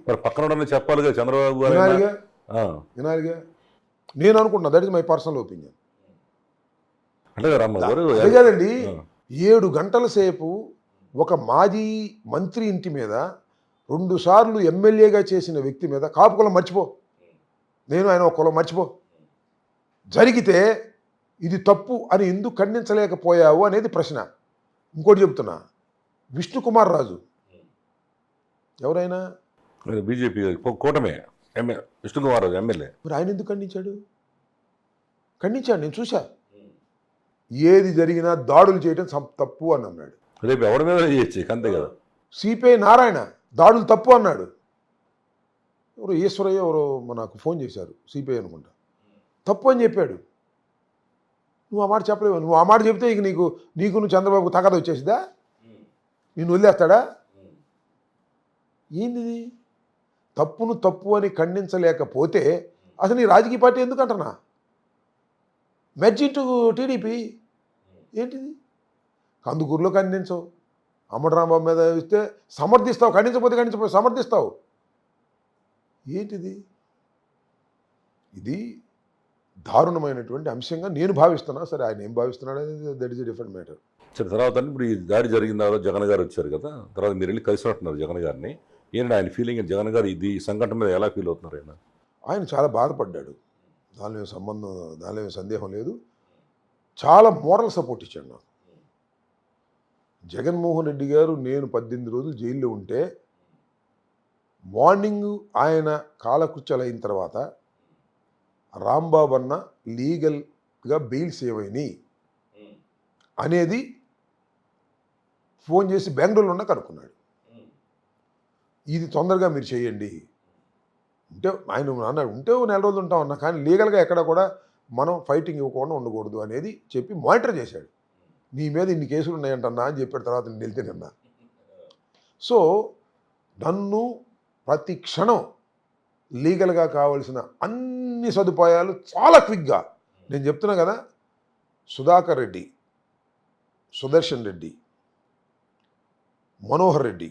మరి పక్కన చెప్పాలి కదా చంద్రబాబు గారు. వినాలిగా. నేను అనుకుంటున్నా, that is my personal opinion. అంటే రామగారు అదే కాదండి, 7 గంటల సేపు ఒక మాజీ మంత్రి ఇంటి మీద 2 సార్లు ఎమ్మెల్యేగా చేసిన వ్యక్తి మీద కాపు కులం మర్చిపో, నేను ఆయన ఒక కులం మర్చిపో, జరిగితే ఇది తప్పు అని ఎందుకు ఖండించలేకపోయావు అనేది ప్రశ్న. ఇంకోటి చెప్తున్నా, విష్ణుకుమార్ రాజు ఎవరైనా బీజేపీ కూటమి విష్ణుకుమార్ రాజు ఎమ్మెల్యే, మరి ఆయన ఎందుకు ఖండించాడు? ఖండించాడు, నేను చూసా. ఏది జరిగినా దాడులు చేయడం తప్పు అని అన్నాడు. రేపు ఎవరి మీద చేయొచ్చు, అంతే కదా. సిపిఐ నారాయణ దాడులు తప్పు అన్నాడు. ఎవరు ఈశ్వరయ్య ఎవరో నాకు ఫోన్ చేశారు, సిపిఐ అనుకుంటా, తప్పు అని చెప్పాడు. నువ్వు ఆ మాట చెప్పలేవు. నువ్వు ఆ మాట చెప్తే ఇక నీకు నువ్వు చంద్రబాబుకు తగద వచ్చేసిదా? నిన్ను వదిలేస్తాడా? ఏంది తప్పును తప్పు అని ఖండించలేకపోతే అసలు నీ రాజకీయ పార్టీ ఎందుకు అంటున్నా? మెర్జ్ ఇంటూ టీడీపీ ఏంటిది? కందుకూరులో ఖండించవు, అంబటి రాంబాబు మీద ఇస్తే సమర్థిస్తావు, ఖండించకపోతే సమర్థిస్తావు. ఏంటిది? ఇది దారుణమైనటువంటి అంశంగా నేను భావిస్తున్నా. సరే, ఆయన ఏం భావిస్తున్నాడు అనేది that is a different matter. సరే, తర్వాత ఇప్పుడు ఈ దాడి జరిగిన తర్వాత జగన్ గారు వచ్చారు కదా, తర్వాత మీరు వెళ్ళి కలిసినట్టున్నారు జగన్ గారిని. ఏంటంటే ఆయన ఫీలింగ్, జగన్ గారు ఈ సంఘటన మీద ఎలా ఫీల్ అవుతున్నారు ఆయన? ఆయన చాలా బాధపడ్డాడు. దానిలో ఏం సందేహం లేదు. చాలా మోరల్ సపోర్ట్ ఇచ్చాడు నాకు. జగన్మోహన్ రెడ్డి గారు నేను 18 రోజులు జైల్లో ఉంటే మార్నింగ్ ఆయన కాలకృత్యాలు అయిన తర్వాత రాంబాబు అన్న లీగల్గా బెయిల్స్ ఏమైనాయి అనేది ఫోన్ చేసి బెంగళూరులో ఉన్న కనుక్కున్నాడు. ఇది తొందరగా మీరు చేయండి ఉంటే, ఆయన అన్నాడు ఉంటే 4 రోజులు ఉంటాం అన్నా, కానీ లీగల్గా ఎక్కడ కూడా మనం ఫైటింగ్ ఇవ్వకుండా ఉండకూడదు అనేది చెప్పి మానిటర్ చేశాడు. నీ మీద ఇన్ని కేసులు ఉన్నాయంటన్నా అని చెప్పిన తర్వాత నేను వెళ్తే నిన్నా. సో నన్ను ప్రతి క్షణం లీగల్గా కావాల్సిన అన్ని సదుపాయాలు చాలా క్విక్గా, నేను చెప్తున్నా కదా, సుధాకర్ రెడ్డి, సుదర్శన్ రెడ్డి, మనోహర్ రెడ్డి,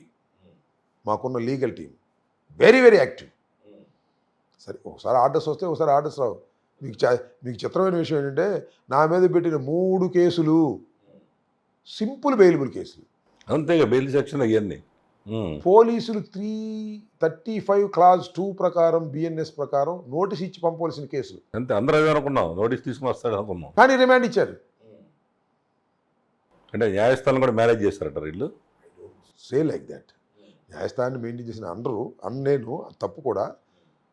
మాకున్న legal team very very active. సరే, ఒకసారి ఆర్డర్స్ వస్తే ఒకసారి ఆర్డర్స్ రావు. మీకు చిత్రమైన విషయం ఏంటంటే, నా మీద పెట్టిన 3 కేసులు సింపుల్ బెయిలబుల్ కేసులు. అంతేగా, బెయిల్ సెక్షన్ అవన్నీ. పోలీసులు 335 క్లాజ్ 2 ప్రకారం, బిఎన్ఎస్ ప్రకారం నోటీస్ ఇచ్చి పంపవలసిన కేసులు. అంతే, అందరూ అదే అనుకున్నాం, నోటీస్ తీసుకుని వస్తాడు అనుకున్నాం. కానీ రిమాండ్ ఇచ్చారు. అంటే న్యాయస్థానం కూడా మేనేజ్ చేస్తారట వీళ్ళు. Say like that. న్యాయస్థానాన్ని మెయింటైన్ చేసిన నేను తప్పు కూడా.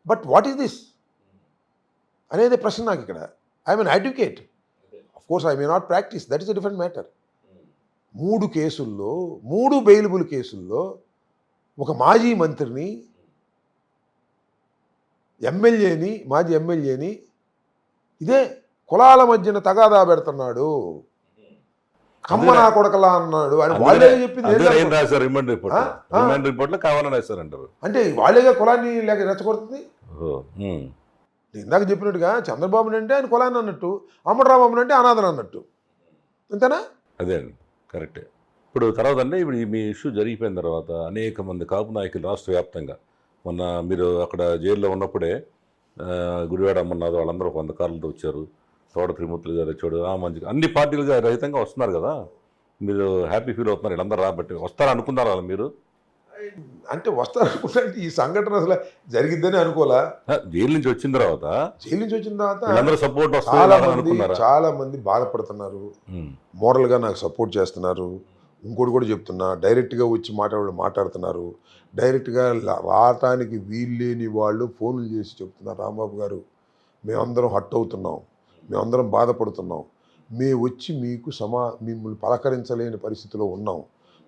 బట్ వాట్ ఈస్ దిస్ అనేది ప్రశ్న నాకు ఇక్కడ. I mean advocate, of course I may not practice, that is a different matter. 3 కేసుల్లో, 3 బెయిలబుల్ కేసుల్లో ఒక మాజీ మంత్రిని, మాజీ ఎమ్మెల్యేని ఇదే కులాల మధ్యన తగాదా పెడుతున్నాడు, కమ్మనా కొడకలా అన్నాడు అని వాళ్ళే చెప్పింది. రాశారు రిమాండ్ రిపోర్ట్లో కావాలని రాశారంటారు. అంటే వాళ్ళేగా కులాన్ని లేక రెచ్చగొడుతుంది. ఇందాక చెప్పినట్టుగా చంద్రబాబుని అంటే ఆయన కులాన్ని అన్నట్టు, అంబటరాంబాబుని అంటే అనాథని అన్నట్టు. అంతేనా? అదే అండి, కరెక్టే. ఇప్పుడు తర్వాత అంటే ఇప్పుడు మీ ఇష్యూ జరిగిపోయిన తర్వాత అనేక మంది కాపు నాయకులు రాష్ట్ర వ్యాప్తంగా, మొన్న మీరు అక్కడ జైల్లో ఉన్నప్పుడే గుడివాడ అమ్మన్నారు, వాళ్ళందరూ 100 కార్లతో వచ్చారు, తోట త్రిమూర్తులు గారు వచ్చాడు, మంచి అన్ని పార్టీలుగా రహితంగా వస్తున్నారు కదా, మీరు హ్యాపీ ఫీల్ అవుతున్నారు, వీళ్ళందరూ రాబట్టి వస్తారనుకున్నారు వాళ్ళు మీరు? అంటే వస్తారనుకుంటే ఈ సంఘటన అసలు జరిగిద్దని అనుకోలే. జైలు నుంచి వచ్చిన తర్వాత సపోర్ట్ చాలా మంది బాధపడుతున్నారు, మోరల్గా నాకు సపోర్ట్ చేస్తున్నారు. ఇంకోటి కూడా చెప్తున్నా, డైరెక్ట్గా వచ్చి మాట్లాడుతున్నారు. డైరెక్ట్గా రావటానికి వీల్లేని వాళ్ళు ఫోన్లు చేసి చెప్తున్నారు, రాంబాబు గారు మేమందరం హట్ అవుతున్నాం, మేమందరం బాధపడుతున్నాం, మేము వచ్చి మీకు మిమ్మల్ని పలకరించలేని పరిస్థితిలో ఉన్నాం,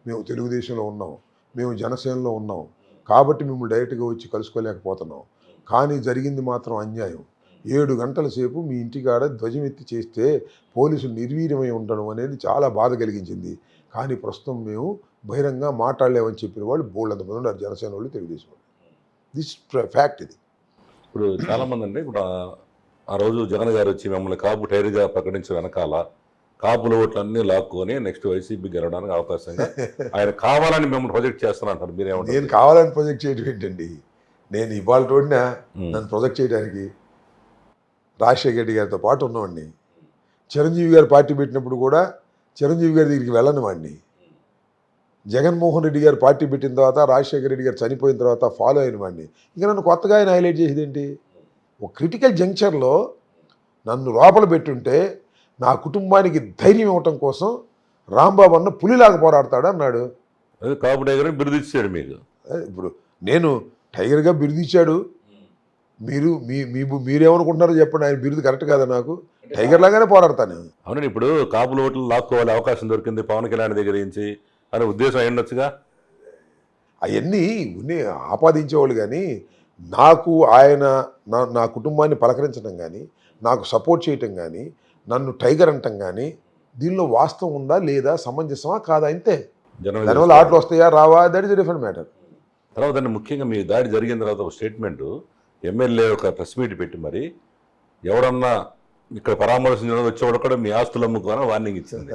మేము తెలుగుదేశంలో ఉన్నాం, మేము జనసేనలో ఉన్నాం, కాబట్టి మిమ్మల్ని డైరెక్ట్గా వచ్చి కలుసుకోలేకపోతున్నాం, కానీ జరిగింది మాత్రం అన్యాయం. 7 గంటల సేపు మీ ఇంటికాడ ధ్వజం ఎత్తి చేస్తే పోలీసులు నిర్వీర్యమై ఉండడం అనేది చాలా బాధ కలిగించింది. కానీ ప్రస్తుతం మేము బహిరంగ మాట్లాడలేమని చెప్పిన వాళ్ళు బోల్డంతమంది ఉన్నారు, జనసేన వాళ్ళు, తెలుగుదేశం వాళ్ళు. దిస్ ఫ్యాక్ట్ ఇది. ఇప్పుడు చాలామంది అంటే ఇప్పుడు ఆ రోజు జగన్ గారు వచ్చి మిమ్మల్ని కాపు టైర్గా ప్రకటించిన వెనకాల కాపుల ఓట్లన్నీ లాక్కొని నెక్స్ట్ వైసీపీ గెలవడానికి అవకాశంగా ఆయన కావాలని మిమ్మల్ని ప్రొజెక్ట్ చేస్తానంటారు, మీరేమంటారు? నేను కావాలని ప్రొజెక్ట్ చేయడం ఏంటండి? నేను ఇవాళ తోడినా నన్ను ప్రొజెక్ట్ చేయడానికి రాజశేఖర రెడ్డి గారితో పాటు ఉన్నవాడిని. చిరంజీవి గారు పార్టీ పెట్టినప్పుడు కూడా చిరంజీవి గారి దగ్గరికి వెళ్ళని వాడిని. జగన్మోహన్ రెడ్డి గారు పార్టీ పెట్టిన తర్వాత, రాజశేఖర రెడ్డి గారు చనిపోయిన తర్వాత ఫాలో అయిన వాడిని. ఇంకా నన్ను కొత్తగా ఆయన హైలైట్ చేసేది ఏంటి? ఒక క్రిటికల్ జంక్షన్లో నన్ను లోపల పెట్టుంటే నా కుటుంబానికి ధైర్యం ఇవ్వటం కోసం రాంబాబు అన్న పులిలాగా పోరాడతాడు అన్నాడు. కాపు టైగర్ బిరుదిచ్చాడు మీకు. ఇప్పుడు నేను టైగర్గా బిరుదిచ్చాడు, మీరేమనుకుంటున్నారో చెప్పండి, ఆయన బిరుదు కరెక్ట్ కదా? నాకు టైగర్ లాగానే పోరాడతాను. అవునండి, ఇప్పుడు కాపుల ఓట్లు లాక్కోవాలి అవకాశం దొరికింది పవన్ కళ్యాణ్ దగ్గర నుంచి అనే ఉద్దేశం అయ్యుండొచ్చుగా. అవన్నీ ఆపాదించేవాళ్ళు, కానీ నాకు ఆయన నా కుటుంబాన్ని పలకరించడం కానీ, నాకు సపోర్ట్ చేయటం కానీ, నన్ను టైగర్ అంటాం కానీ, దీనిలో వాస్తవం ఉందా లేదా, సమంజసమా కాదా, అంతే. దానివల్ల ఆటలు వస్తాయా రావా, దట్ ఇస్ డిఫరెంట్ మ్యాటర్. తర్వాత ముఖ్యంగా మీ దాడి జరిగిన తర్వాత ఒక స్టేట్మెంటు, ఎమ్మెల్యే ఒక ప్రెస్ మీట్ పెట్టి మరి ఎవరన్నా ఇక్కడ పరామర్శించడం వచ్చేవాడు కూడా మీ ఆస్తులు అమ్ముకోవాలని వార్నింగ్ ఇచ్చింది.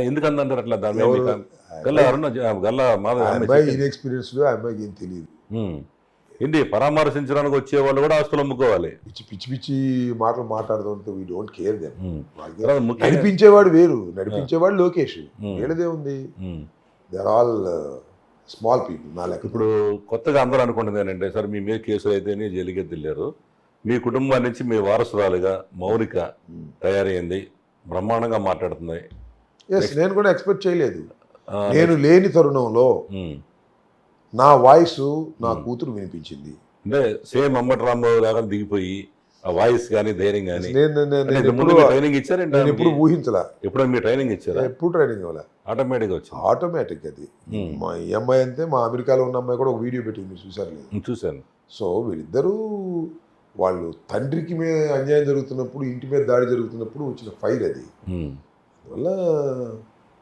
ఎందుకు అందంటారు అట్లా దాని మీద మీకు గల్లా అరుణ గల్లా మాధవ్ ఆ అమ్మాయి అబ్బాయి చెప్పింది. ఇన్ఎక్స్పీరియన్స్డ్, ఆ అబ్బాయికి ఏం తెలియదు. ఉమ్. ఏంటి పరామర్శించడానికి వచ్చే వాళ్ళు కూడా ఆస్తులు అమ్ముకోవాలి. పిచ్చి పిచ్చి పిచ్చి మాటలు మాట్లాడుతుంటే వీ డోంట్ కేర్ దెమ్. తర్వాత ముఖ్యంగా నడిపించేవాడు వేరు, నడిపించేవాడు లోకేష్. వీళ్ళదే ఉంది, um. They are all small people నా లెక్క. ఇప్పుడు కొత్తగా అందరూ అనుకుంటుంది ఏంటంటే సార్ మీ మీద కేసులు అయితేనే జైలుకి వెళ్ళారు, మీ కుటుంబం నుంచి మీ వారసురాలుగా మౌనిక తయారైంది, బ్రహ్మాండంగా మాట్లాడుతుంది. ఎస్, నేను కూడా ఎక్స్పెక్ట్ చేయలేదు. ఆ, నేను లేని తరుణంలో ఉమ్. నా వాయిస్ నా కూతురు వినిపించింది. అంటే సేమ్ అమ్మటి రాంబాబు లాగా దిగిపోయి ఆ వాయిస్ కానీ ధైర్యం కానీ నేను ట్రైనింగ్ ఇచ్చారంటే ఎప్పుడు ఊహించలా, ఎప్పుడో మీరు ట్రైనింగ్ ఇచ్చారా? ఎప్పుడు ట్రైనింగ్ ఇవ్వాల, ఆటోమేటిక్గా వచ్చింది. ఆటోమేటిక్ అది. మా ఈ అమ్మాయి అంతే, మా అమెరికాలో ఉన్న అమ్మాయి కూడా ఒక వీడియో పెట్టింది, మీరు చూసారు లేదు? చూశాను. సో వీళ్ళిద్దరూ వాళ్ళు తండ్రికి మీద అన్యాయం జరుగుతున్నప్పుడు, ఇంటి మీద దాడి జరుగుతున్నప్పుడు వచ్చిన ఫైర్ అది. ఉమ్. అందువల్ల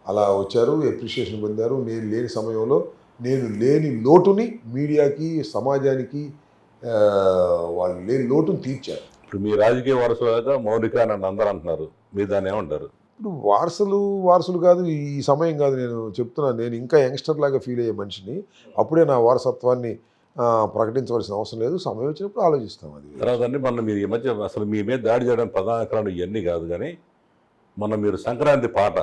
అలా వచ్చారు, ఎప్రిషియేషన్ పొందారు. నేను లేని సమయంలో నేను లేని లోటుని మీడియాకి, సమాజానికి వాళ్ళు లేని లోటుని తీర్చారు. ఇప్పుడు మీ రాజకీయ వారసులుగా మౌనిక నన్ను అందరూ అంటున్నారు, మీరు దాన్ని ఏమంటారు? ఇప్పుడు వారసులు కాదు, ఈ సమయం కాదు. నేను చెప్తున్నాను, నేను ఇంకా యంగ్స్టర్ లాగా ఫీల్ అయ్యే మనిషిని. అప్పుడే నా వారసత్వాన్ని ప్రకటించవలసిన అవసరం లేదు, సమయం వచ్చినప్పుడు ఆలోచిస్తాం. అది తర్వాత అండి మొన్న మీరు ఈ మధ్య అసలు మీ మీద దాడి చేయడం ప్రధాన కారణం ఇవన్నీ కాదు కానీ మొన్న మీరు సంక్రాంతి పాట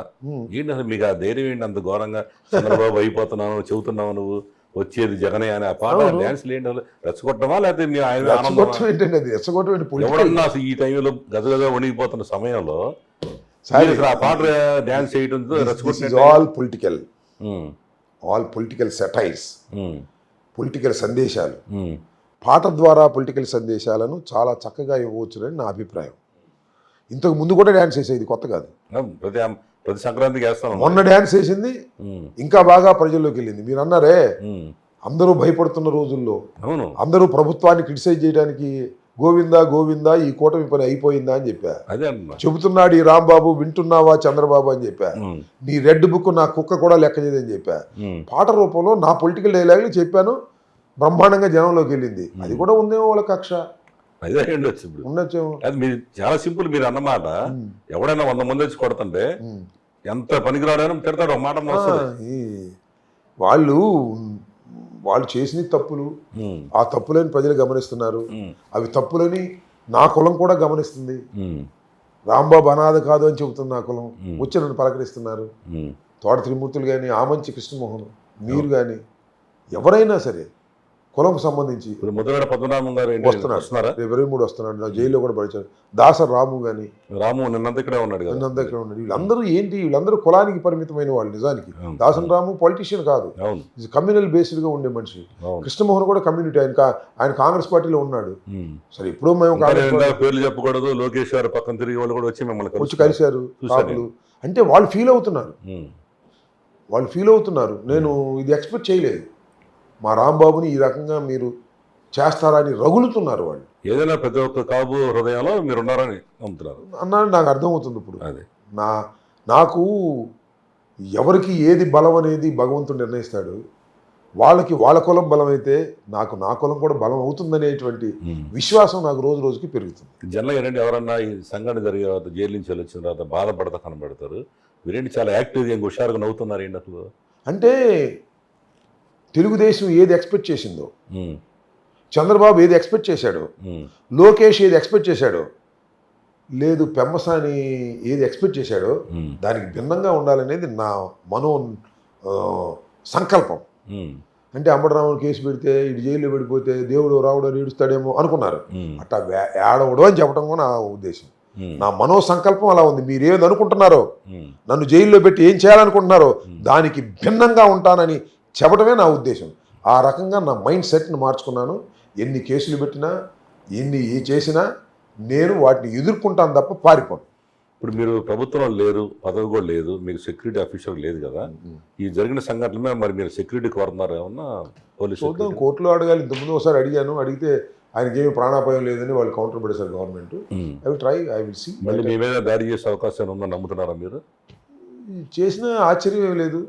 ఏంటి అసలు మీకు ఆ ధైర్యం ఏంటి అంత ఘోరంగా చంద్రబాబు అయిపోతున్నావు చెబుతున్నావు నువ్వు వచ్చేది జగనే అని ఆ పాట డ్యాన్స్లు ఏంటి అసలు రెచ్చగొట్టమా లేకపోతే మీ ఆయన రెచ్చగొట్టడం ఏంటండి? అది రెచ్చగొట్టడం ఏంటి? ఎవడన్నా అసలు ఈ టైంలో గజగజ వణిగిపోతున్న సమయంలో ఆ పాట డ్యాన్స్ చేయడంతో రెచ్చగొట్టిన ఆల్ పొలిటికల్ సెటైర్స్, పొలిటికల్ సందేశాలు, పాట ద్వారా పొలిటికల్ సందేశాలను చాలా చక్కగా ఇవ్వవచ్చునని నా అభిప్రాయం. ఇంతకు ముందు కూడా డ్యాన్స్ వేసేది, కొత్త కాదు. ప్రతి సంక్రాంతికి వేస్తాను. మొన్న డ్యాన్స్ వేసింది ఇంకా బాగా ప్రజల్లోకి వెళ్ళింది. మీరు అన్నారే అందరూ భయపడుతున్న రోజుల్లో, అవును, అందరూ ప్రభుత్వాన్ని క్రిటిసైజ్ చేయడానికి గోవిందా గోవిందా ఈ కూటమి పని అయిపోయిందా అని చెప్పా. అదే అన్న చెబుతున్నాడు ఈ రాంబాబు, వింటున్నావా చంద్రబాబు అని చెప్పా. నీ రెడ్ బుక్ నా కుక్క కూడా లెక్క చేయదని చెప్పా. పాట రూపంలో నా పొలిటికల్ డైలాగులు చెప్పాను, బ్రహ్మాండంగా జనంలోకి వెళ్ళింది. అది కూడా ఉందేమో వాళ్ళ కక్ష, అదే ఉండొచ్చు. ఇప్పుడు ఉండొచ్చు. అది మీరు చాలా సింపుల్, మీరు అన్నమాట ఎవడైనా 100 మంది వచ్చి కొడుతుంటే ఎంత పనికిరాడని తిడతాడు, ఒక మాట వస్తుంది. వాళ్ళు చేసిన తప్పులు, ఆ తప్పులని ప్రజలు గమనిస్తున్నారు. అవి తప్పులని నా కులం కూడా గమనిస్తుంది. రాంబాబు అనాథ కాదు అని చెబుతున్న నా కులం వచ్చి నన్ను పలకరిస్తున్నారు. తోట త్రిమూర్తులు కానీ, ఆమంచి కృష్ణమోహన్, మీరు కానీ, ఎవరైనా సరే కులంకు సంబంధించి ముద్రగడ పద్మనాభం గారు వస్తున్నారా? 23 వస్తున్నాడు, నా జైల్లో కూడా పడిచాడు. దాసర్ రాము కానీ, రాము నిన్నంత ఇక్కడే ఉన్నాడు కదా, నిన్నంత ఇక్కడ ఉన్నాడు. వీళ్ళందరూ ఏంటి? వీళ్ళందరూ కులానికి పరిమితమైన వాళ్ళు. నిజానికి దాసన్ రాము పొలిటీషియన్ కాదు, కమ్యూనల్ బేస్డ్ గా ఉండే మనిషి. కృష్ణమోహన్ కూడా కమ్యూనిటీ, ఆయన కాంగ్రెస్ పార్టీలో ఉన్నాడు. సరే, ఇప్పుడు మేము పేర్లు చెప్పకూడదు, లోకేష్ గారు పక్కన తిరిగి వాళ్ళు కూడా వచ్చి మిమ్మల్ని వచ్చి కలిశారు. అంటే వాళ్ళు ఫీల్ అవుతున్నారు. నేను ఇది ఎక్స్పెక్ట్ చేయలేదు. మా రాంబాబుని ఈ రకంగా మీరు చేస్తారని రగులుతున్నారు వాళ్ళు. ఏదైనా ప్రతి ఒక్క కాబు హృదయంలో మీరు ఉన్నారని నమ్ముతున్నారు అన్నాడు. నాకు అర్థమవుతుంది ఇప్పుడు. అదే నాకు ఎవరికి ఏది బలం అనేది భగవంతుడు నిర్ణయిస్తాడు. వాళ్ళకి వాళ్ళ కులం బలం అయితే నాకు నా కులం కూడా బలం అవుతుందనేటువంటి విశ్వాసం నాకు రోజు రోజుకి పెరుగుతుంది. జనరల్గా ఏంటంటే ఎవరన్నా ఈ సంఘటన జరిగే తర్వాత జైలు నుంచి వచ్చిన తర్వాత బాధపడతా కనబడతారు. మీరేంటి చాలా యాక్టివ్గా హుషారుగా నవ్వుతున్నారు ఏంటి అసలు? అంటే తెలుగుదేశం ఏది ఎక్స్పెక్ట్ చేసిందో, చంద్రబాబు ఏది ఎక్స్పెక్ట్ చేశాడో, లోకేష్ ఏది ఎక్స్పెక్ట్ చేశాడో, లేదు పెమ్మసాని ఏది ఎక్స్పెక్ట్ చేశాడో దానికి భిన్నంగా ఉండాలనేది నా మనో సంకల్పం. అంటే అంబటరాముడు కేసు పెడితే ఇటు జైల్లో పడిపోతే దేవుడు రావుడు ఏడుస్తాడేమో అనుకున్నారు. అట్టా ఏడవడు అని చెప్పడం కూడా నా ఉద్దేశం. నా మనో సంకల్పం అలా ఉంది. మీరు ఏది అనుకుంటున్నారో, నన్ను జైల్లో పెట్టి ఏం చేయాలనుకుంటున్నారో దానికి భిన్నంగా ఉంటానని చెప్పడమే నా ఉద్దేశం. ఆ రకంగా నా మైండ్ సెట్ని మార్చుకున్నాను. ఎన్ని కేసులు పెట్టినా, ఎన్ని చేసినా నేను వాటిని ఎదుర్కొంటాను తప్ప పారిపోను. ఇప్పుడు మీరు ప్రభుత్వంలో లేరు, పదవి కూడా లేదు, మీకు సెక్యూరిటీ ఆఫీసర్ లేదు కదా, ఈ జరిగిన సంఘటన మీద మరి మీరు సెక్యూరిటీ కోరుతున్నారు ఏమన్నా? పోలీసు చూద్దాం, కోర్టులో అడగాలి. ఇంతకుముందు ఒకసారి అడిగాను, అడిగితే ఆయనకి ఏమి ప్రాణాపాయం లేదని వాళ్ళు కౌంటర్ పడేశారు గవర్నమెంట్. I will see. మళ్ళీ మీ మీద దాడి చేసే అవకాశం ఉందని నమ్ముతున్నారా మీరు? చేసిన ఆశ్చర్యం ఏమి లేదు.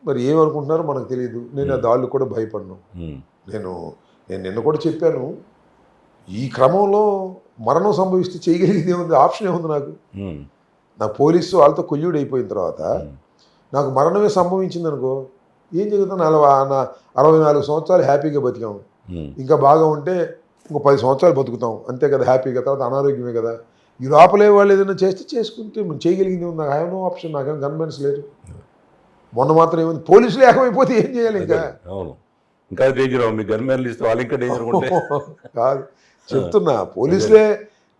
మరి ఏమనుకుంటున్నారో మనకు తెలియదు. నేను ఆ దాడులు కూడా భయపడను. నేను నిన్న కూడా చెప్పాను, ఈ క్రమంలో మరణం సంభవిస్తే చేయగలిగేది ఏముంది? ఆప్షన్ ఏముంది నాకు? నా పోలీసు వాళ్ళతో కొల్యూడ్ అయిపోయిన తర్వాత నాకు మరణమే సంభవించింది అనుకో, ఏం జరుగుతుంది? 64 సంవత్సరాలు హ్యాపీగా బతికాము, ఇంకా బాగా ఉంటే ఇంకో 10 సంవత్సరాలు బతుకుతాం అంతే కదా, హ్యాపీగా. తర్వాత అనారోగ్యమే కదా. ఈ లోపలే వాళ్ళు ఏదైనా చేస్తే చేసుకుంటే మనం చేయగలిగింది ఉంది. నాకు ఐ హావ్ నో ఆప్షన్, నాకేం గన్మెన్స్ లేరు. మొన్న మాత్రం ఏమైంది, పోలీసులు ఏకమైపోతే ఏం చేయాలి ఇంకా? అవును, ఇంకా డేంజర్. మీ గన్మెన్లు ఇస్తే వాళ్ళు ఇంకా డేంజర్ ఉంటే కాదు చెప్తున్నా, పోలీసులే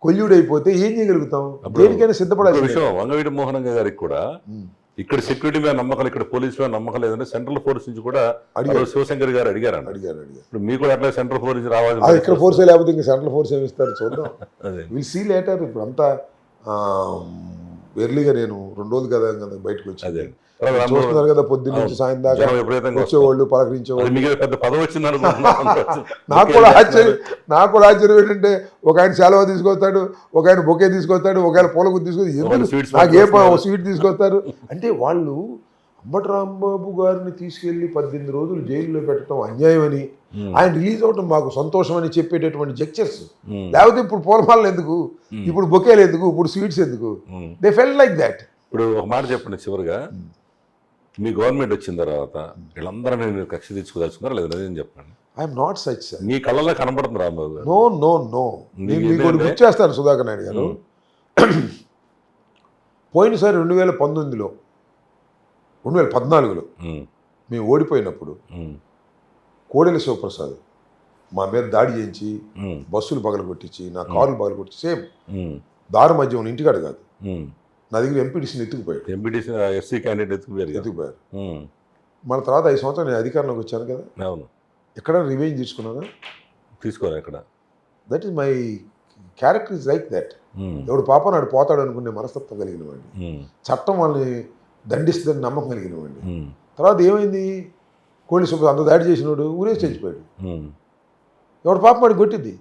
కొల్యూడ్ అయిపోతే ఏం చేయగలుగుతాం? దేనికైనా సిద్ధపడాలి. విషయం వంగవీటి మోహన్ గారికి కూడా ఇక్కడ సెక్యూరిటీ మీద నమ్మకాలు, ఇక్కడ పోలీసు మీద నమ్మకం లేదంటే సెంట్రల్ ఫోర్స్ నుంచి కూడా శివశంకర్ గారు అడిగారు. ఇప్పుడు మీకు కూడా అట్లా సెంట్రల్ ఫోర్స్ నుంచి రావాలి. ఇక్కడ ఫోర్స్ లేకపోతే ఇంకా సెంట్రల్ ఫోర్స్ ఏమి ఇస్తారు చూద్దాం. Will see later. ఇప్పుడు అంతా ఎర్లీగా నేను 2 రోజులు కదా బయటకు వచ్చి చూస్తున్నారు కదా, పొద్దున్న నుంచి సాయం దాకా వచ్చేవాళ్ళు, పలకరించేవాళ్ళు. పెద్ద పదవి వచ్చింది నాకు కూడా ఆశ్చర్యం ఏంటంటే, ఒక ఆయన సెలవు తీసుకొస్తాడు, ఒక ఆయన బొకే తీసుకొస్తాడు, ఒక ఆయన పూల గుర్తు తీసుకొస్తాడు, నాకు ఏ స్వీట్ తీసుకొస్తారు. అంటే వాళ్ళు అంబటి రాంబాబు గారిని తీసుకెళ్లి 18 రోజులు జైల్లో పెట్టడం అన్యాయం అని, ఆయన రిలీజ్ అవటం మాకు సంతోషం అని చెప్పేటటువంటి జెక్చర్స్. లేకపోతే ఇప్పుడు పూలమాలలు ఎందుకు, ఇప్పుడు బొకేలు ఎందుకు, ఇప్పుడు స్వీట్స్ ఎందుకు? They felt like that. ఇప్పుడు ఒక మాట చెప్పండి చివరిగా, మీ గవర్నమెంట్ వచ్చిన తర్వాత వీళ్ళందరూ నేను కక్ష తీర్చుకోదలుచుకున్నారా లేదా నేను చెప్పండి. I'm not such sir. మీ కళ్ళలో కనబడుతుంది Rambabu garu. No no no. మీకు గుర్తు చేస్తాను సుధాకర్ నాయుడు గారు, పోయినసారి 2019లో 2014లో మేము ఓడిపోయినప్పుడు కోడెల శివప్రసాద్ మా మీద దాడి చేయించి బస్సులు పగలగొట్టించి, నా కార్లు పగలగొట్టి, సేమ్ దారి మధ్య ఇంటికాడు కాదు, నా దగ్గర ఎంపీటీసీని ఎత్తుకుపోయాడు. ఎంపీటీసీ ఎస్సీ క్యాండిడేట్ ఎత్తుకుపోయారు. మన తర్వాత 5 సంవత్సరాలు నేను అధికారంలోకి వచ్చాను కదా. అవును. ఎక్కడ రివెంజ్ తీసుకున్నాను? తీసుకోవాలి ఎక్కడ. That is my character is like that. ఎవడు పాప నాడు పోతాడు అనుకునే మనస్తత్వం కలిగిన వాడిని, చట్టం వాళ్ళని దండిస్తుందని నమ్మకం కలిగిన వాడిని. తర్వాత ఏమైంది, కోడి సుబ్బ అంత దాడి చేసినోడు ఊరేసి చచ్చిపోయాడు. ఎవడు పాప వాడికి కొట్టింది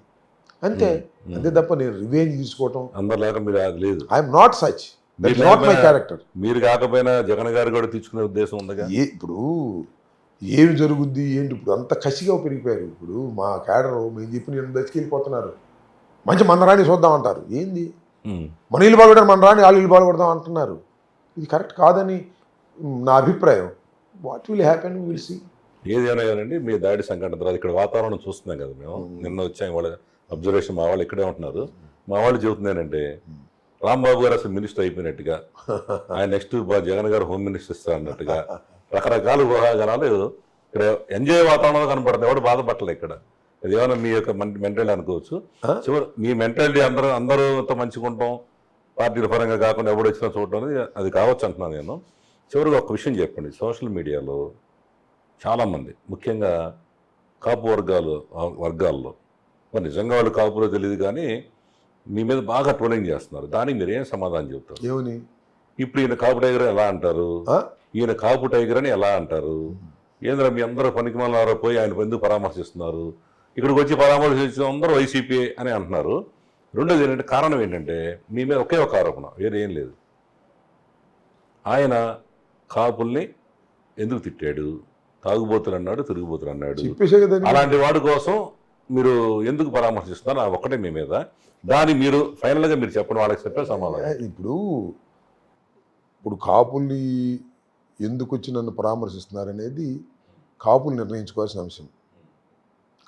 అంతే. అంతే తప్ప నేను రివెంజ్ తీసుకోవటం అందరిలాగా మీరు లేదు. I'm not such. That is not my character. మీరు కాకపోయినా జగన్ గారు కూడా తీసుకునే ఉద్దేశం ఉందిగా. ఇప్పుడు ఏమి జరుగుద్ది ఏంటి, ఇప్పుడు అంత కసిగా పెరిగిపోయారు. ఇప్పుడు మా క్యాడర్ మేము చెప్పి నేను దచ్చికెళ్ళిపోతున్నారు. మంచి మన రాణి చూద్దాం అంటారు. ఏంది, మన ఇల్లు బాగుపడారు, మన రాణి వాళ్ళు ఇల్లు బాగుపడదాం అంటున్నారు. ఇది కరెక్ట్ కాదని నా అభిప్రాయం. What will happen will see. ఏదైనా కాదండి, మీ దాడి సంఘటన తర్వాత ఇక్కడ వాతావరణం చూస్తున్నాం కదా మేము. నిన్న వచ్చాం, వాళ్ళ అబ్జర్వేషన్ మా వాళ్ళు ఇక్కడే ఉంటున్నారు. మా వాళ్ళు చెబుతున్నానంటే రాంబాబు గారు అసలు మినిస్టర్ అయిపోయినట్టుగా, ఆయన నెక్స్ట్ జగన్ గారు హోమ్ మినిస్టర్ ఇస్తారు అన్నట్టుగా రకరకాల ఊహాగానాలు ఇక్కడ ఎంజాయ్ వాతావరణంలో కనపడుతుంది. ఎవడు బాధపడలేదు ఇక్కడ. అది ఏమైనా మీ యొక్క మెంటాలిటీ అనుకోవచ్చు. చివరి మీ మెంటాలిటీ అందరూతో మంచిగా ఉంటాం, పార్టీల పరంగా కాకుండా ఎవడు వచ్చినా చూడటం అనేది అది కావచ్చు అంటున్నాను నేను. చివరిగా ఒక విషయం చెప్పండి. సోషల్ మీడియాలో చాలామంది ముఖ్యంగా కాపు వర్గాల్లో మరి నిజంగా వాళ్ళు కాపులో తెలియదు కానీ మీ మీద బాగా ట్రోలింగ్ చేస్తున్నారు. దానికి మీరు ఏం సమాధానం చెప్తారు? ఏమని? ఇప్పుడు ఈయన కాపు టైగర్ ఎలా అంటారు, ఈయన కాపు టైగర్ అని ఎలా అంటారు? ఏంద్ర మీ అందరూ పనికి మళ్ళీ పోయి ఆయన ఎందుకు పరామర్శిస్తున్నారు, ఇక్కడికి వచ్చి పరామర్శించిన అందరూ వైసీపీ అని అంటున్నారు. రెండోది ఏంటంటే, కారణం ఏంటంటే మీ మీద ఒకే ఒక ఆరోపణ, వేరే ఏం లేదు. ఆయన కాపుల్ని ఎందుకు తిట్టాడు, తాగుబోతులు అన్నాడు, తిరుగుబోతులు అన్నాడు. అలాంటి వాడి కోసం మీరు ఎందుకు పరామర్శిస్తున్నారు? అది ఒక్కటే మీ మీద. దాన్ని మీరు ఫైనల్గా మీరు చెప్పండి, వాళ్ళకి చెప్పే సమాధానం. ఇప్పుడు కాపుల్ని ఎందుకు వచ్చి నన్ను పరామర్శిస్తున్నారనేది కాపులు నిర్ణయించుకోవాల్సిన అంశం.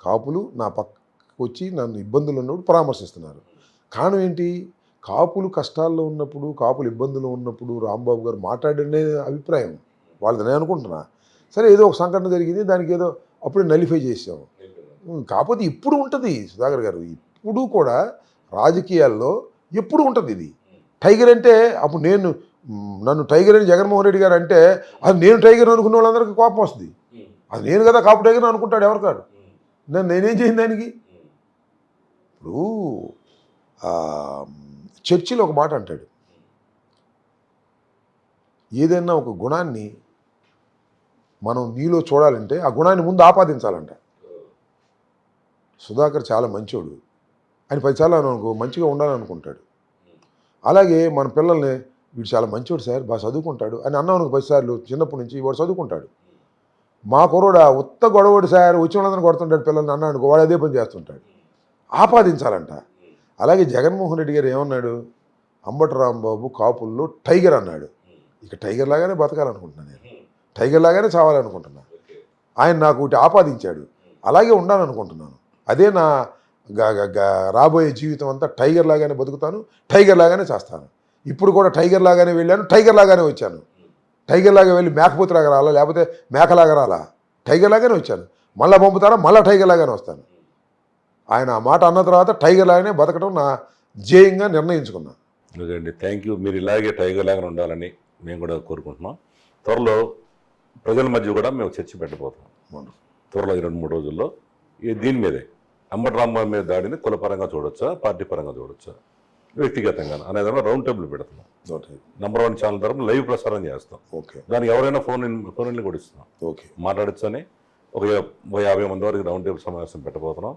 కాపులు నా పక్కకు వచ్చి నన్ను ఇబ్బందులు ఉన్నప్పుడు పరామర్శిస్తున్నారు. కారణం ఏంటి? కాపులు కష్టాల్లో ఉన్నప్పుడు, కాపులు ఇబ్బందులు ఉన్నప్పుడు రాంబాబు గారు మాట్లాడనే అభిప్రాయం వాళ్ళది. నేను అనుకుంటున్నా, సరే ఏదో ఒక సంఘటన జరిగింది, దానికి ఏదో అప్పుడే నలిఫై చేసాము. కాకపోతే ఇప్పుడు ఉంటుంది సుధాకర్ గారు, ఇప్పుడు కూడా రాజకీయాల్లో ఎప్పుడు ఉంటుంది ఇది. టైగర్ అంటే అప్పుడు నన్ను టైగర్ అని జగన్మోహన్ రెడ్డి గారు అంటే అది నేను టైగర్ అనుకున్న వాళ్ళందరికీ కోపం వస్తుంది. అది నేను కదా కాపు టైగర్ అనుకుంటాడు ఎవరు కాదు. నేనేం చేయండి దానికి? ఇప్పుడు చర్చిలో ఒక మాట అంటాడు, ఏదైనా ఒక గుణాన్ని మనం నీలో చూడాలంటే ఆ గుణాన్ని ముందు ఆపాదించాలంట. సుధాకర్ చాలా మంచోడు, ఆయన 10 సార్లు అనుకో మంచిగా ఉండాలనుకుంటాడు. అలాగే మన పిల్లల్ని వీడు చాలా మంచోడు సార్, బాగా చదువుకుంటాడు అని అన్నాం అనుకో 10 సార్లు, చిన్నప్పటి నుంచి వాడు చదువుకుంటాడు. మా కుర్రోడు ఉత్త గొడవడు సార్, వచ్చిన వాళ్ళని కొడుతుంటాడు పిల్లల్ని అన్నాడు అనుకో, వాడు అదే పని చేస్తుంటాడు. ఆపాదించాలంట. అలాగే జగన్మోహన్ రెడ్డి గారు ఏమన్నాడు, అంబటి రాంబాబు కాపుల్లో టైగర్ అన్నాడు. ఇక టైగర్ లాగానే బతకాలనుకుంటున్నాను నేను, టైగర్ లాగానే చావాలనుకుంటున్నాను. ఆయన నాకు ఒకటి ఆపాదించాడు, అలాగే ఉండాలనుకుంటున్నాను. అదే నా రాబోయే జీవితం అంతా టైగర్ లాగానే బతుకుతాను, టైగర్ లాగానే చేస్తాను. ఇప్పుడు కూడా టైగర్ లాగానే వెళ్ళాను, టైగర్ లాగానే వచ్చాను. టైగర్ లాగా వెళ్ళి మేకపోతులాగా రాలా, లేకపోతే మేకలాగా రాలా, టైగర్ లాగానే వచ్చాను. మళ్ళీ పంపుతారా, మళ్ళీ టైగర్ లాగానే వస్తాను. ఆయన ఆ మాట అన్న తర్వాత టైగర్ లాగానే బతకడం నా ధ్యేయంగా నిర్ణయించుకున్నాను. Okay, thank you. మీరు ఇలాగే టైగర్ లాగా ఉండాలని మేము కూడా కోరుకుంటున్నాం. త్వరలో ప్రజల మధ్య కూడా మేము చర్చ పెట్టబోతున్నాం. త్వరలో 2-3 రోజుల్లో దీని మీదే అంబటి రాంబాబు మీద దాడిని కులపరంగా చూడొచ్చా, పార్టీ పరంగా చూడొచ్చా, వ్యక్తిగతంగా అనేది రౌండ్ టేబుల్ పెడుతున్నాం. నంబర్ 1 ఛానల్ తరపున లైవ్ ప్రసారం చేస్తాం. ఓకే, దానికి ఎవరైనా ఫోన్ కూడా ఇస్తున్నాం. ఓకే, మాట్లాడచ్చని ఒక 50 మంది వరకు రౌండ్ టేబుల్ సమావేశం పెట్టబోతున్నాం.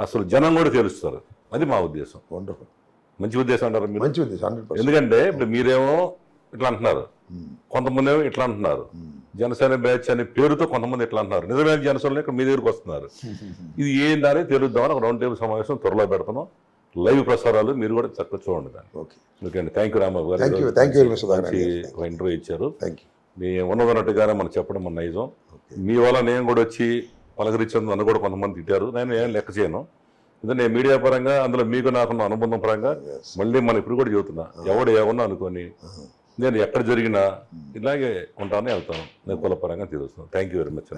అసలు జనం కూడా తెలుస్తారు. అది మా ఉద్దేశం. వండర్ఫుల్, మంచి ఉద్దేశం అంటారు మీరు? మంచి ఉద్దేశం 100%. ఎందుకంటే ఇప్పుడు మీరేమో ఇట్లా అంటున్నారు, కొంతమంది ఏమో ఇట్లా అంటున్నారు. జనసేన బ్యాచ్ అనే పేరుతో కొంతమంది ఇట్లా అంటున్నారు. నిజమైన జనసేనలో ఇక్కడ మీ దగ్గరికి వస్తున్నారు. ఇది ఏందని తెలుద్దామని ఒక రౌండ్ టేబుల్ సమావేశం త్వరలో పెడుతున్నాం. లైవ్ ప్రసారాలు మీరు కూడా చక్కగా చూడండి దాన్ని. ఓకే అండి, థ్యాంక్ యూ రాంబాబు గారు. మంచి ఇంటర్వ్యూ ఇచ్చారు. మీ ఉన్నదన్నట్టుగానే మనం చెప్పడం మన నైజం. మీ వల్ల నేను కూడా వచ్చి పలకరించాను, నన్ను కూడా కొంతమంది తిట్టారు. నేను ఏం లెక్క చేయను. ఎందుకంటే నేను మీడియా పరంగా, అందులో మీకు నాకున్న అనుబంధం పరంగా మళ్ళీ మనం ఇప్పుడు కూడా చెబుతున్నా, ఎవడు ఏమన్నా అనుకొని నేను ఎక్కడ జరిగినా ఇలాగే ఉంటానని వెళ్తాను. నేను కులపరంగా తీరుస్తాను. Thank you very much.